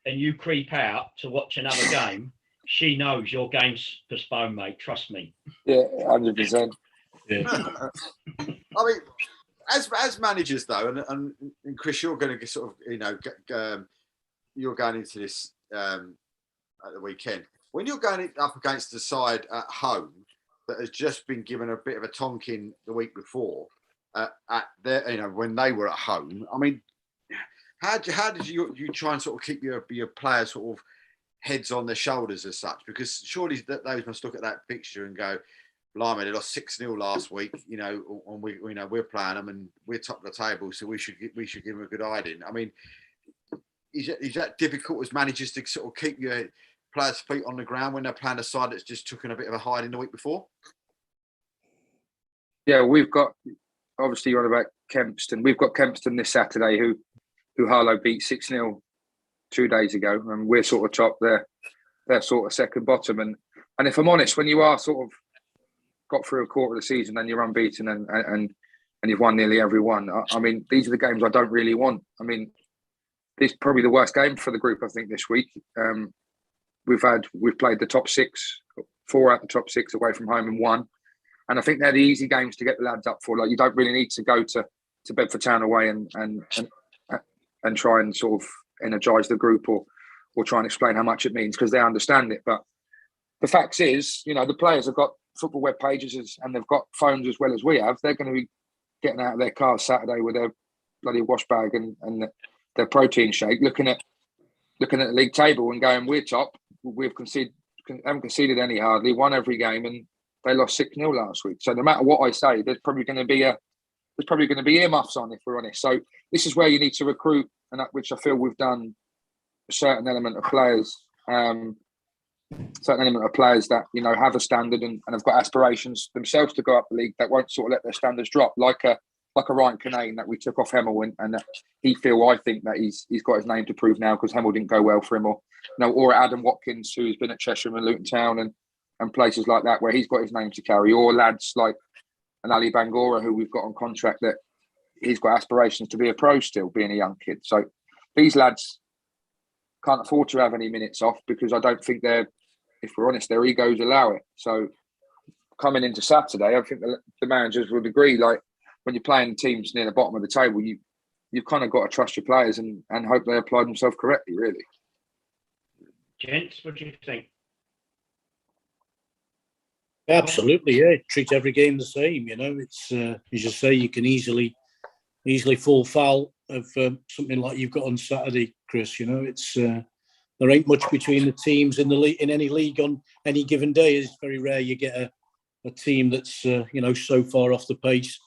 and you creep out to watch another game, she knows your game's postponed, mate. Trust me. Yeah, 100%. Yeah. I mean, as managers though, and Chris, you're going to sort of you're going into this at the weekend. When you're going up against the side at home that has just been given a bit of a tonking the week before, when they were at home, I mean, how did you try and sort of keep your players sort of heads on their shoulders as such? Because surely those must look at that fixture and go, blimey, they lost 6-0 last week, and we're playing them and we're top of the table, so we should give them a good hiding. I mean, is that difficult as managers to sort of keep your players' feet on the ground when they're playing a side that's just taken a bit of a hiding the week before? Yeah, we've got, obviously you're on about Kempston. We've got Kempston this Saturday who Harlow beat 6-0 2 days ago, and we're sort of top there. They're sort of second bottom. And if I'm honest, when you are sort of got through a quarter of the season and you're unbeaten and and you've won nearly every one. I mean, these are the games I don't really want. I mean, this is probably the worst game for the group, I think, this week. We've played the top 6, 4 out of the top 6 away from home and 1. And I think they're the easy games to get the lads up for. Like, you don't really need to go to Bedford Town away and try and sort of energise the group or try and explain how much it means, because they understand it. But the fact is, you know, the players have got football web pages and they've got phones as well as we have. They're going to be getting out of their cars Saturday with their bloody wash bag and their protein shake, looking at the league table and going, we're top. Haven't conceded any hardly, won every game, and they lost 6-0 last week. So no matter what I say, there's probably going to be earmuffs on, if we're honest. So this is where you need to recruit, and which I feel we've done a certain element of players that, you know, have a standard and have got aspirations themselves to go up the league, that won't sort of let their standards drop, like a Ryan Kinane that we took off Hemel, and that I think that he's got his name to prove now because Hemel didn't go well for him, or Adam Watkins, who's been at Cheshire and Luton Town and places like that where he's got his name to carry, or lads like an Ali Bangora who we've got on contract that he's got aspirations to be a pro still, being a young kid. So these lads can't afford to have any minutes off, because I don't think if we're honest, their egos allow it. So coming into Saturday, I think the managers would agree, like, when you're playing teams near the bottom of the table, you've kind of got to trust your players and hope they apply themselves correctly, really. Gents, what do you think? Absolutely, yeah. Treat every game the same. You know, it's as you say, you can easily fall foul of something like you've got on Saturday, Chris. You know, it's there ain't much between the teams in the league, in any league on any given day. It's very rare you get a team that's you know, so far off the pace.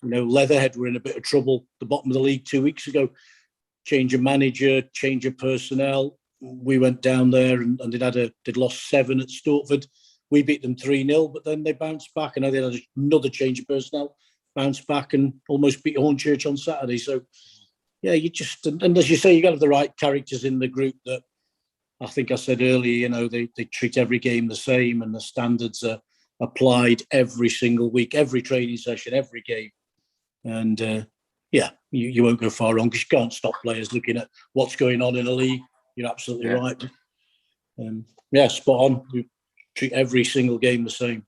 You know, Leatherhead were in a bit of trouble, the bottom of the league 2 weeks ago. Change of manager, change of personnel. We went down there and they'd lost 7 at Stortford. We beat them 3-0, but then they bounced back, and they had another change of personnel, bounced back and almost beat Hornchurch on Saturday. So, yeah, you just, and as you say, you got to have the right characters in the group that, I think I said earlier, you know, they treat every game the same, and the standards are applied every single week, every training session, every game. And yeah, you won't go far wrong, because you can't stop players looking at what's going on in a league. You're absolutely right. Yeah, spot on. We treat every single game the same.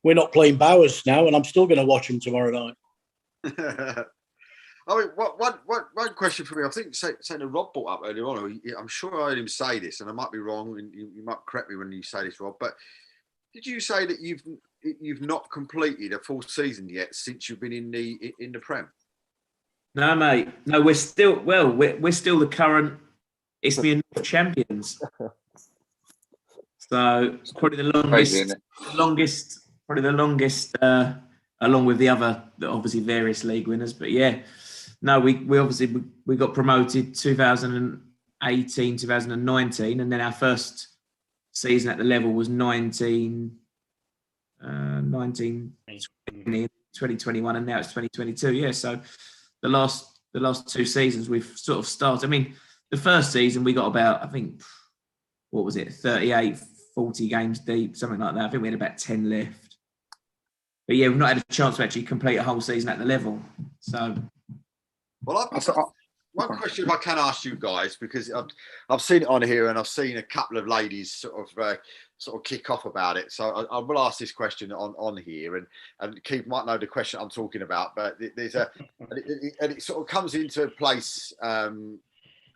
We're not playing Bowers now, and I'm still going to watch them tomorrow night. I mean, one question for me. I think saying Rob brought up earlier on. I'm sure I heard him say this, and I might be wrong, and you might correct me when you say this, Rob. But did you say that you've not completed a full season yet since you've been in the Prem? No, mate. No, we're still the current Isthmian champions. So it's probably the longest, along with the other, obviously various league winners. But yeah, no, we obviously we got promoted 2018, 2019, and then our first season at the level was 2021, and now it's 2022. Yeah, so the last 2 seasons we've sort of started. I mean, the first season we got about, I think, what was it, 38, 40 games deep, something like that. I think we had about 10 left. But yeah, we've not had a chance to actually complete a whole season at the level. So, well, one question if I can ask you guys, because I've seen it on here, and I've seen a couple of ladies sort of kick off about it. So I will ask this question on here, and Keith might know the question I'm talking about. But there's and it sort of comes into place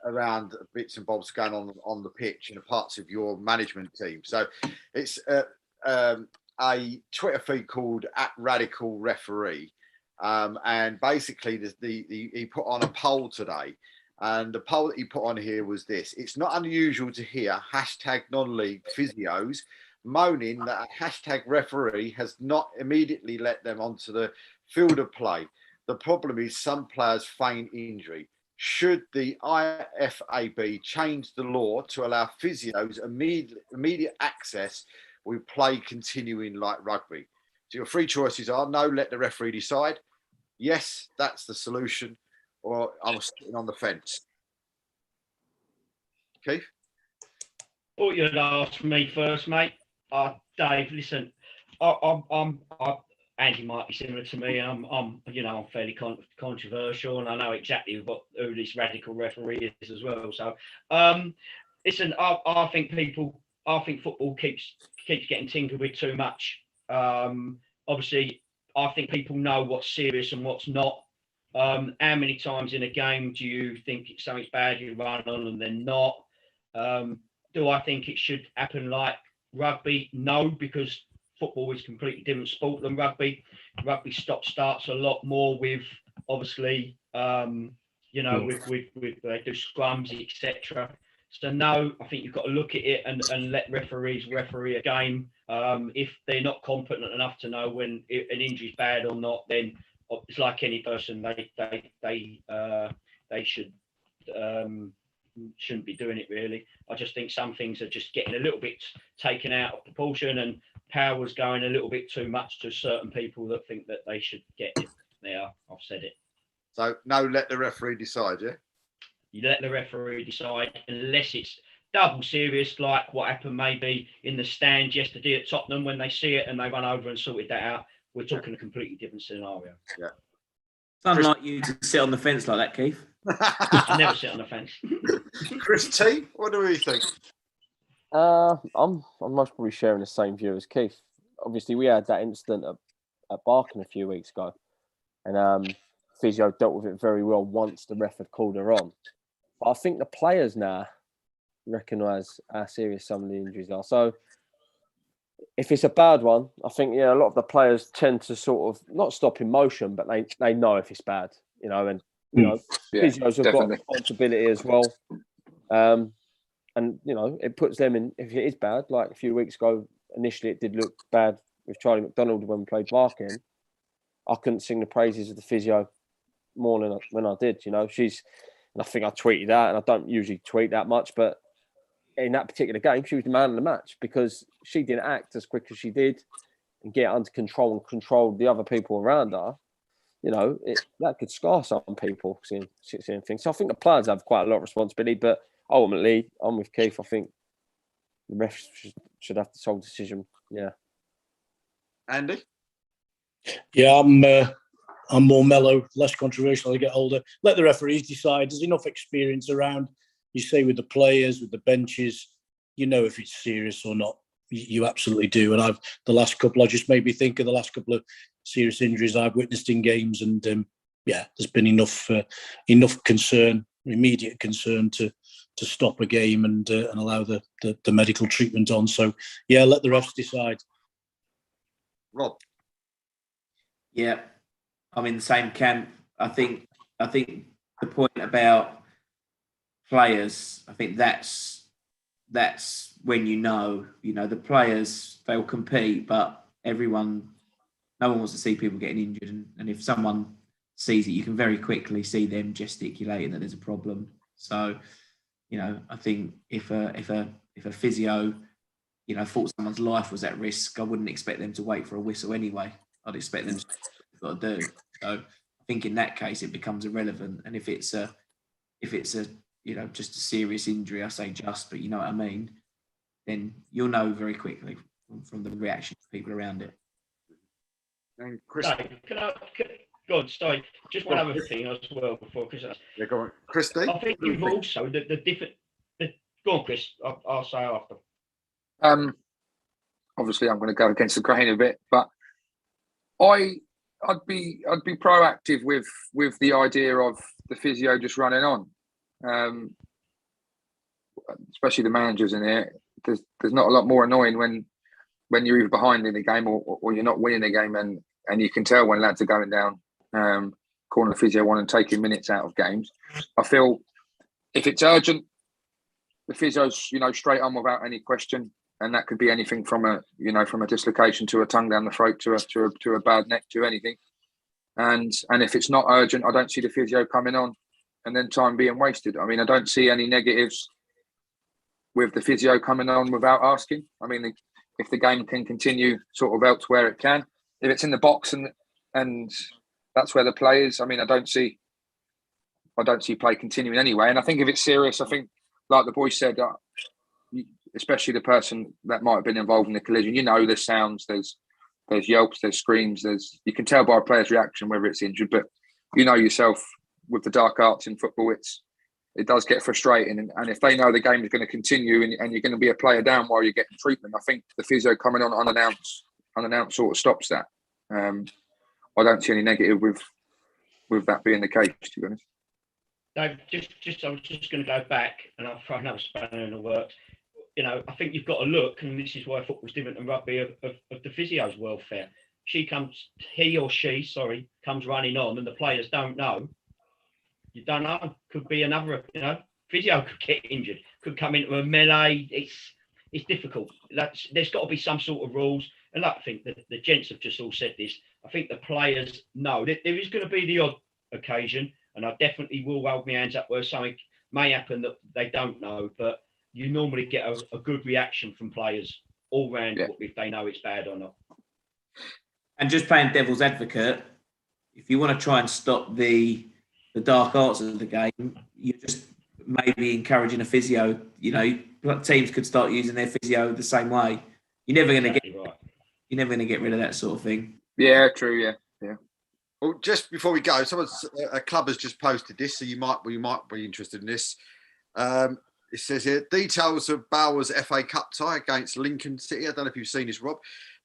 around bits and bobs going on the pitch and the parts of your management team. So it's a Twitter feed called @RadicalReferee. And basically he put on a poll today, and the poll that he put on here was this: it's not unusual to hear #non-league physios moaning that a #referee has not immediately let them onto the field of play. The problem is some players feign injury. Should the IFAB change the law to allow physios immediate access with play continuing like rugby? So your 3 choices are: no, let the referee decide; yes, that's the solution; or I'm sitting on the fence. Keith? Thought you'd ask me first, mate. Dave, listen, I'm Andy might be similar to me. I'm fairly controversial, and I know exactly who this radical referee is as well. So, listen, I think football keeps getting tinkered with too much. Obviously, I think people know what's serious and what's not. How many times in a game do you think something's bad, you run on and then not? Do I think it should happen like rugby? No, because football is a completely different sport than rugby. Rugby starts a lot more with, obviously, with they do scrums, etc. So no, I think you've got to look at it and let referees referee a game. If they're not competent enough to know when an injury is bad or not, then it's like any person. They shouldn't be doing it really. I just think some things are just getting a little bit taken out of proportion, and power's going a little bit too much to certain people that think that they should get it. There, I've said it. So no, let the referee decide. Yeah. You let the referee decide, unless it's double serious, like what happened maybe in the stand yesterday at Tottenham when they see it and they run over and sorted that out. We're talking a completely different scenario. Yeah. It's unlike you to sit on the fence like that, Keith. I never sit on the fence. Chris T, what do we think? I'm most probably sharing the same view as Keith. Obviously, we had that incident at Barking a few weeks ago, and physio dealt with it very well once the ref had called her on. But I think the players now recognise how serious some of the injuries are. So if it's a bad one, I think a lot of the players tend to sort of not stop in motion, but they know if it's bad, and physios have got responsibility as well. And it puts them in, if it is bad, like a few weeks ago, initially it did look bad with Charlie McDonald when we played Barking. I couldn't sing the praises of the physio more than when I did. And I think I tweeted that, and I don't usually tweet that much, but in that particular game, she was the man of the match because she didn't act as quick as she did and get under control and control the other people around her. That could scar some people seeing things. So I think the players have quite a lot of responsibility, but ultimately, I'm with Keith. I think the refs should have the sole decision. Yeah. Andy? Yeah, I'm more mellow, less controversial as I get older. Let the referees decide. There's enough experience around. You say with the players, with the benches, if it's serious or not. You absolutely do. And the last couple, I just made me think of the last couple of serious injuries I've witnessed in games, and there's been enough concern, immediate concern to stop a game and allow the medical treatment on. So let the refs decide. Rob? Yeah, I'm in the same camp. I think the point about players, I think that's when the players, they'll compete, but no one wants to see people getting injured, and if someone sees it, you can very quickly see them gesticulating that there's a problem. So I think if a physio thought someone's life was at risk, I wouldn't expect them to wait for a whistle anyway. I'd expect them to do what they've got to do. So I think in that case it becomes irrelevant. And if it's a just a serious injury, I say just, but you know what I mean, then you'll know very quickly from the reaction of people around it. And Chris, go on, sorry. Just one other thing as well before Chris. Yeah, go on, Chris. I think you've also the different. Go on, Chris. I'll say after. Obviously, I'm going to go against the grain a bit, but I'd be proactive with the idea of the physio just running on. Especially the managers in here. There's not a lot more annoying when you're either behind in the game or you're not winning the game, and you can tell when lads are going down. Calling the physio on and taking minutes out of games. I feel if it's urgent, the physio's straight on without any question, and that could be anything from a dislocation to a tongue down the throat to a bad neck to anything. And if it's not urgent, I don't see the physio coming on and then time being wasted. I mean, I don't see any negatives with the physio coming on without asking. I mean, if the game can continue sort of elsewhere, it can. If it's in the box and that's where the play is, I mean, I don't see play continuing anyway. And I think if it's serious, I think, like the boy said, especially the person that might have been involved in the collision, there's sounds, there's there's yelps, there's screams, you can tell by a player's reaction whether it's injured. But you know yourself, with the dark arts in football, it does get frustrating. And if they know the game is going to continue and you're going to be a player down while you're getting treatment, I think the physio coming on unannounced sort of stops that. I don't see any negative with that being the case, to be honest. Dave, I was just going to go back, and I'll throw another spanner in the works. I think you've got to look, and this is why football's different than rugby, of the physio's welfare. He or she comes running on, and the players don't know. You don't know. Could be another, physio could get injured, could come into a melee. It's difficult. There's got to be some sort of rules. And I think the gents have just all said this. I think the players know that there is going to be the odd occasion, and I definitely will hold my hands up where something may happen that they don't know, but you normally get a good reaction from players all round if they know it's bad or not. And just playing devil's advocate, if you want to try and stop the dark arts of the game, you're just maybe encouraging a physio. Teams could start using their physio the same way. You're never going to get rid of that sort of thing. Yeah, true. Yeah. Well, just before we go, a club has just posted this, so you might be interested in this. It says here, details of Bauer's FA Cup tie against Lincoln City. I don't know if you've seen this, Rob.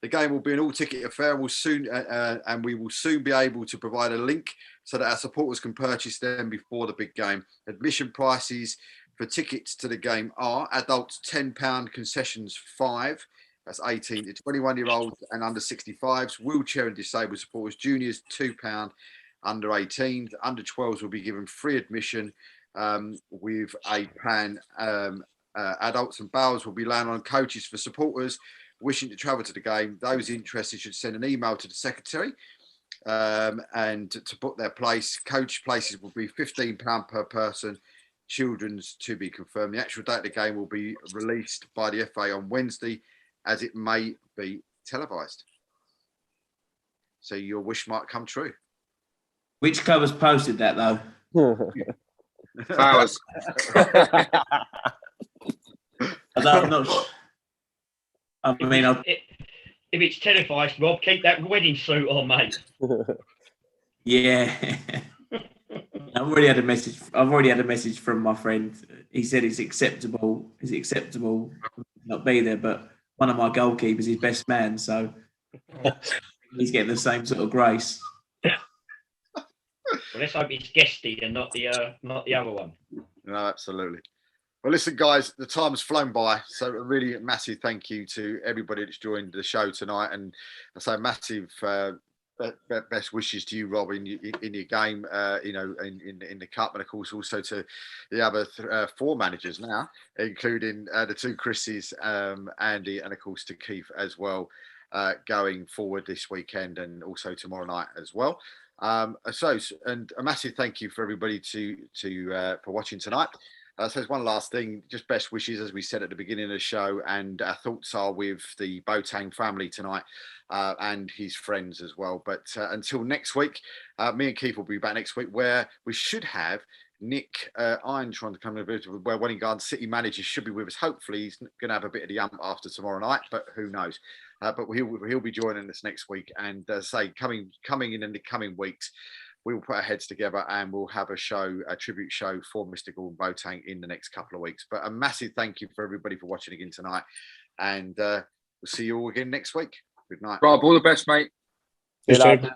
The game will be an all-ticket affair. And we will soon be able to provide a link so that our supporters can purchase them before the big game. Admission prices for tickets to the game are adults £10, concessions £5. That's 18 to 21-year-olds and under 65s. Wheelchair and disabled supporters, juniors £2, under 18s. Under 12s will be given free admission with a plan. Adults and Bowers will be landing on coaches for supporters wishing to travel to the game. Those interested should send an email to the secretary and to book their place. Coach places will be £15 per person. Children's to be confirmed. The actual date of the game will be released by the FA on Wednesday, as it may be televised. So your wish might come true. Which club has posted that, though? Bowers. I'm not sure. If it's televised, Rob, keep that wedding suit on, mate. Yeah. I've already had a message from my friend. He said it's acceptable. Is it acceptable not be there? But one of my goalkeepers is best man, so he's getting the same sort of grace. Well, let's hope it's guesty and not the other one. No, absolutely. Well, listen, guys, the time's flown by. So a really massive thank you to everybody that's joined the show tonight. And I say massive best wishes to you, Rob, in your game, in the cup. And, of course, also to the other 4 managers now, including the 2 Chris's, Andy, and, of course, to Keith as well, going forward this weekend and also tomorrow night as well. And a massive thank you for everybody for watching tonight. So there's one last thing, just best wishes, as we said at the beginning of the show, and our thoughts are with the Boateng family tonight and his friends as well. But until next week, me and Keith will be back next week, where we should have Nick Ironshaw to come in, where Welling Garden City manager should be with us. Hopefully he's going to have a bit of the ump after tomorrow night, but who knows. But he'll be joining us next week. And coming in the coming weeks, we will put our heads together and we'll have a tribute show for Mr. Gordon Boateng in the next couple of weeks. But a massive thank you for everybody for watching again tonight. And we'll see you all again next week. Good night. Rob, all the best, mate. Cheers,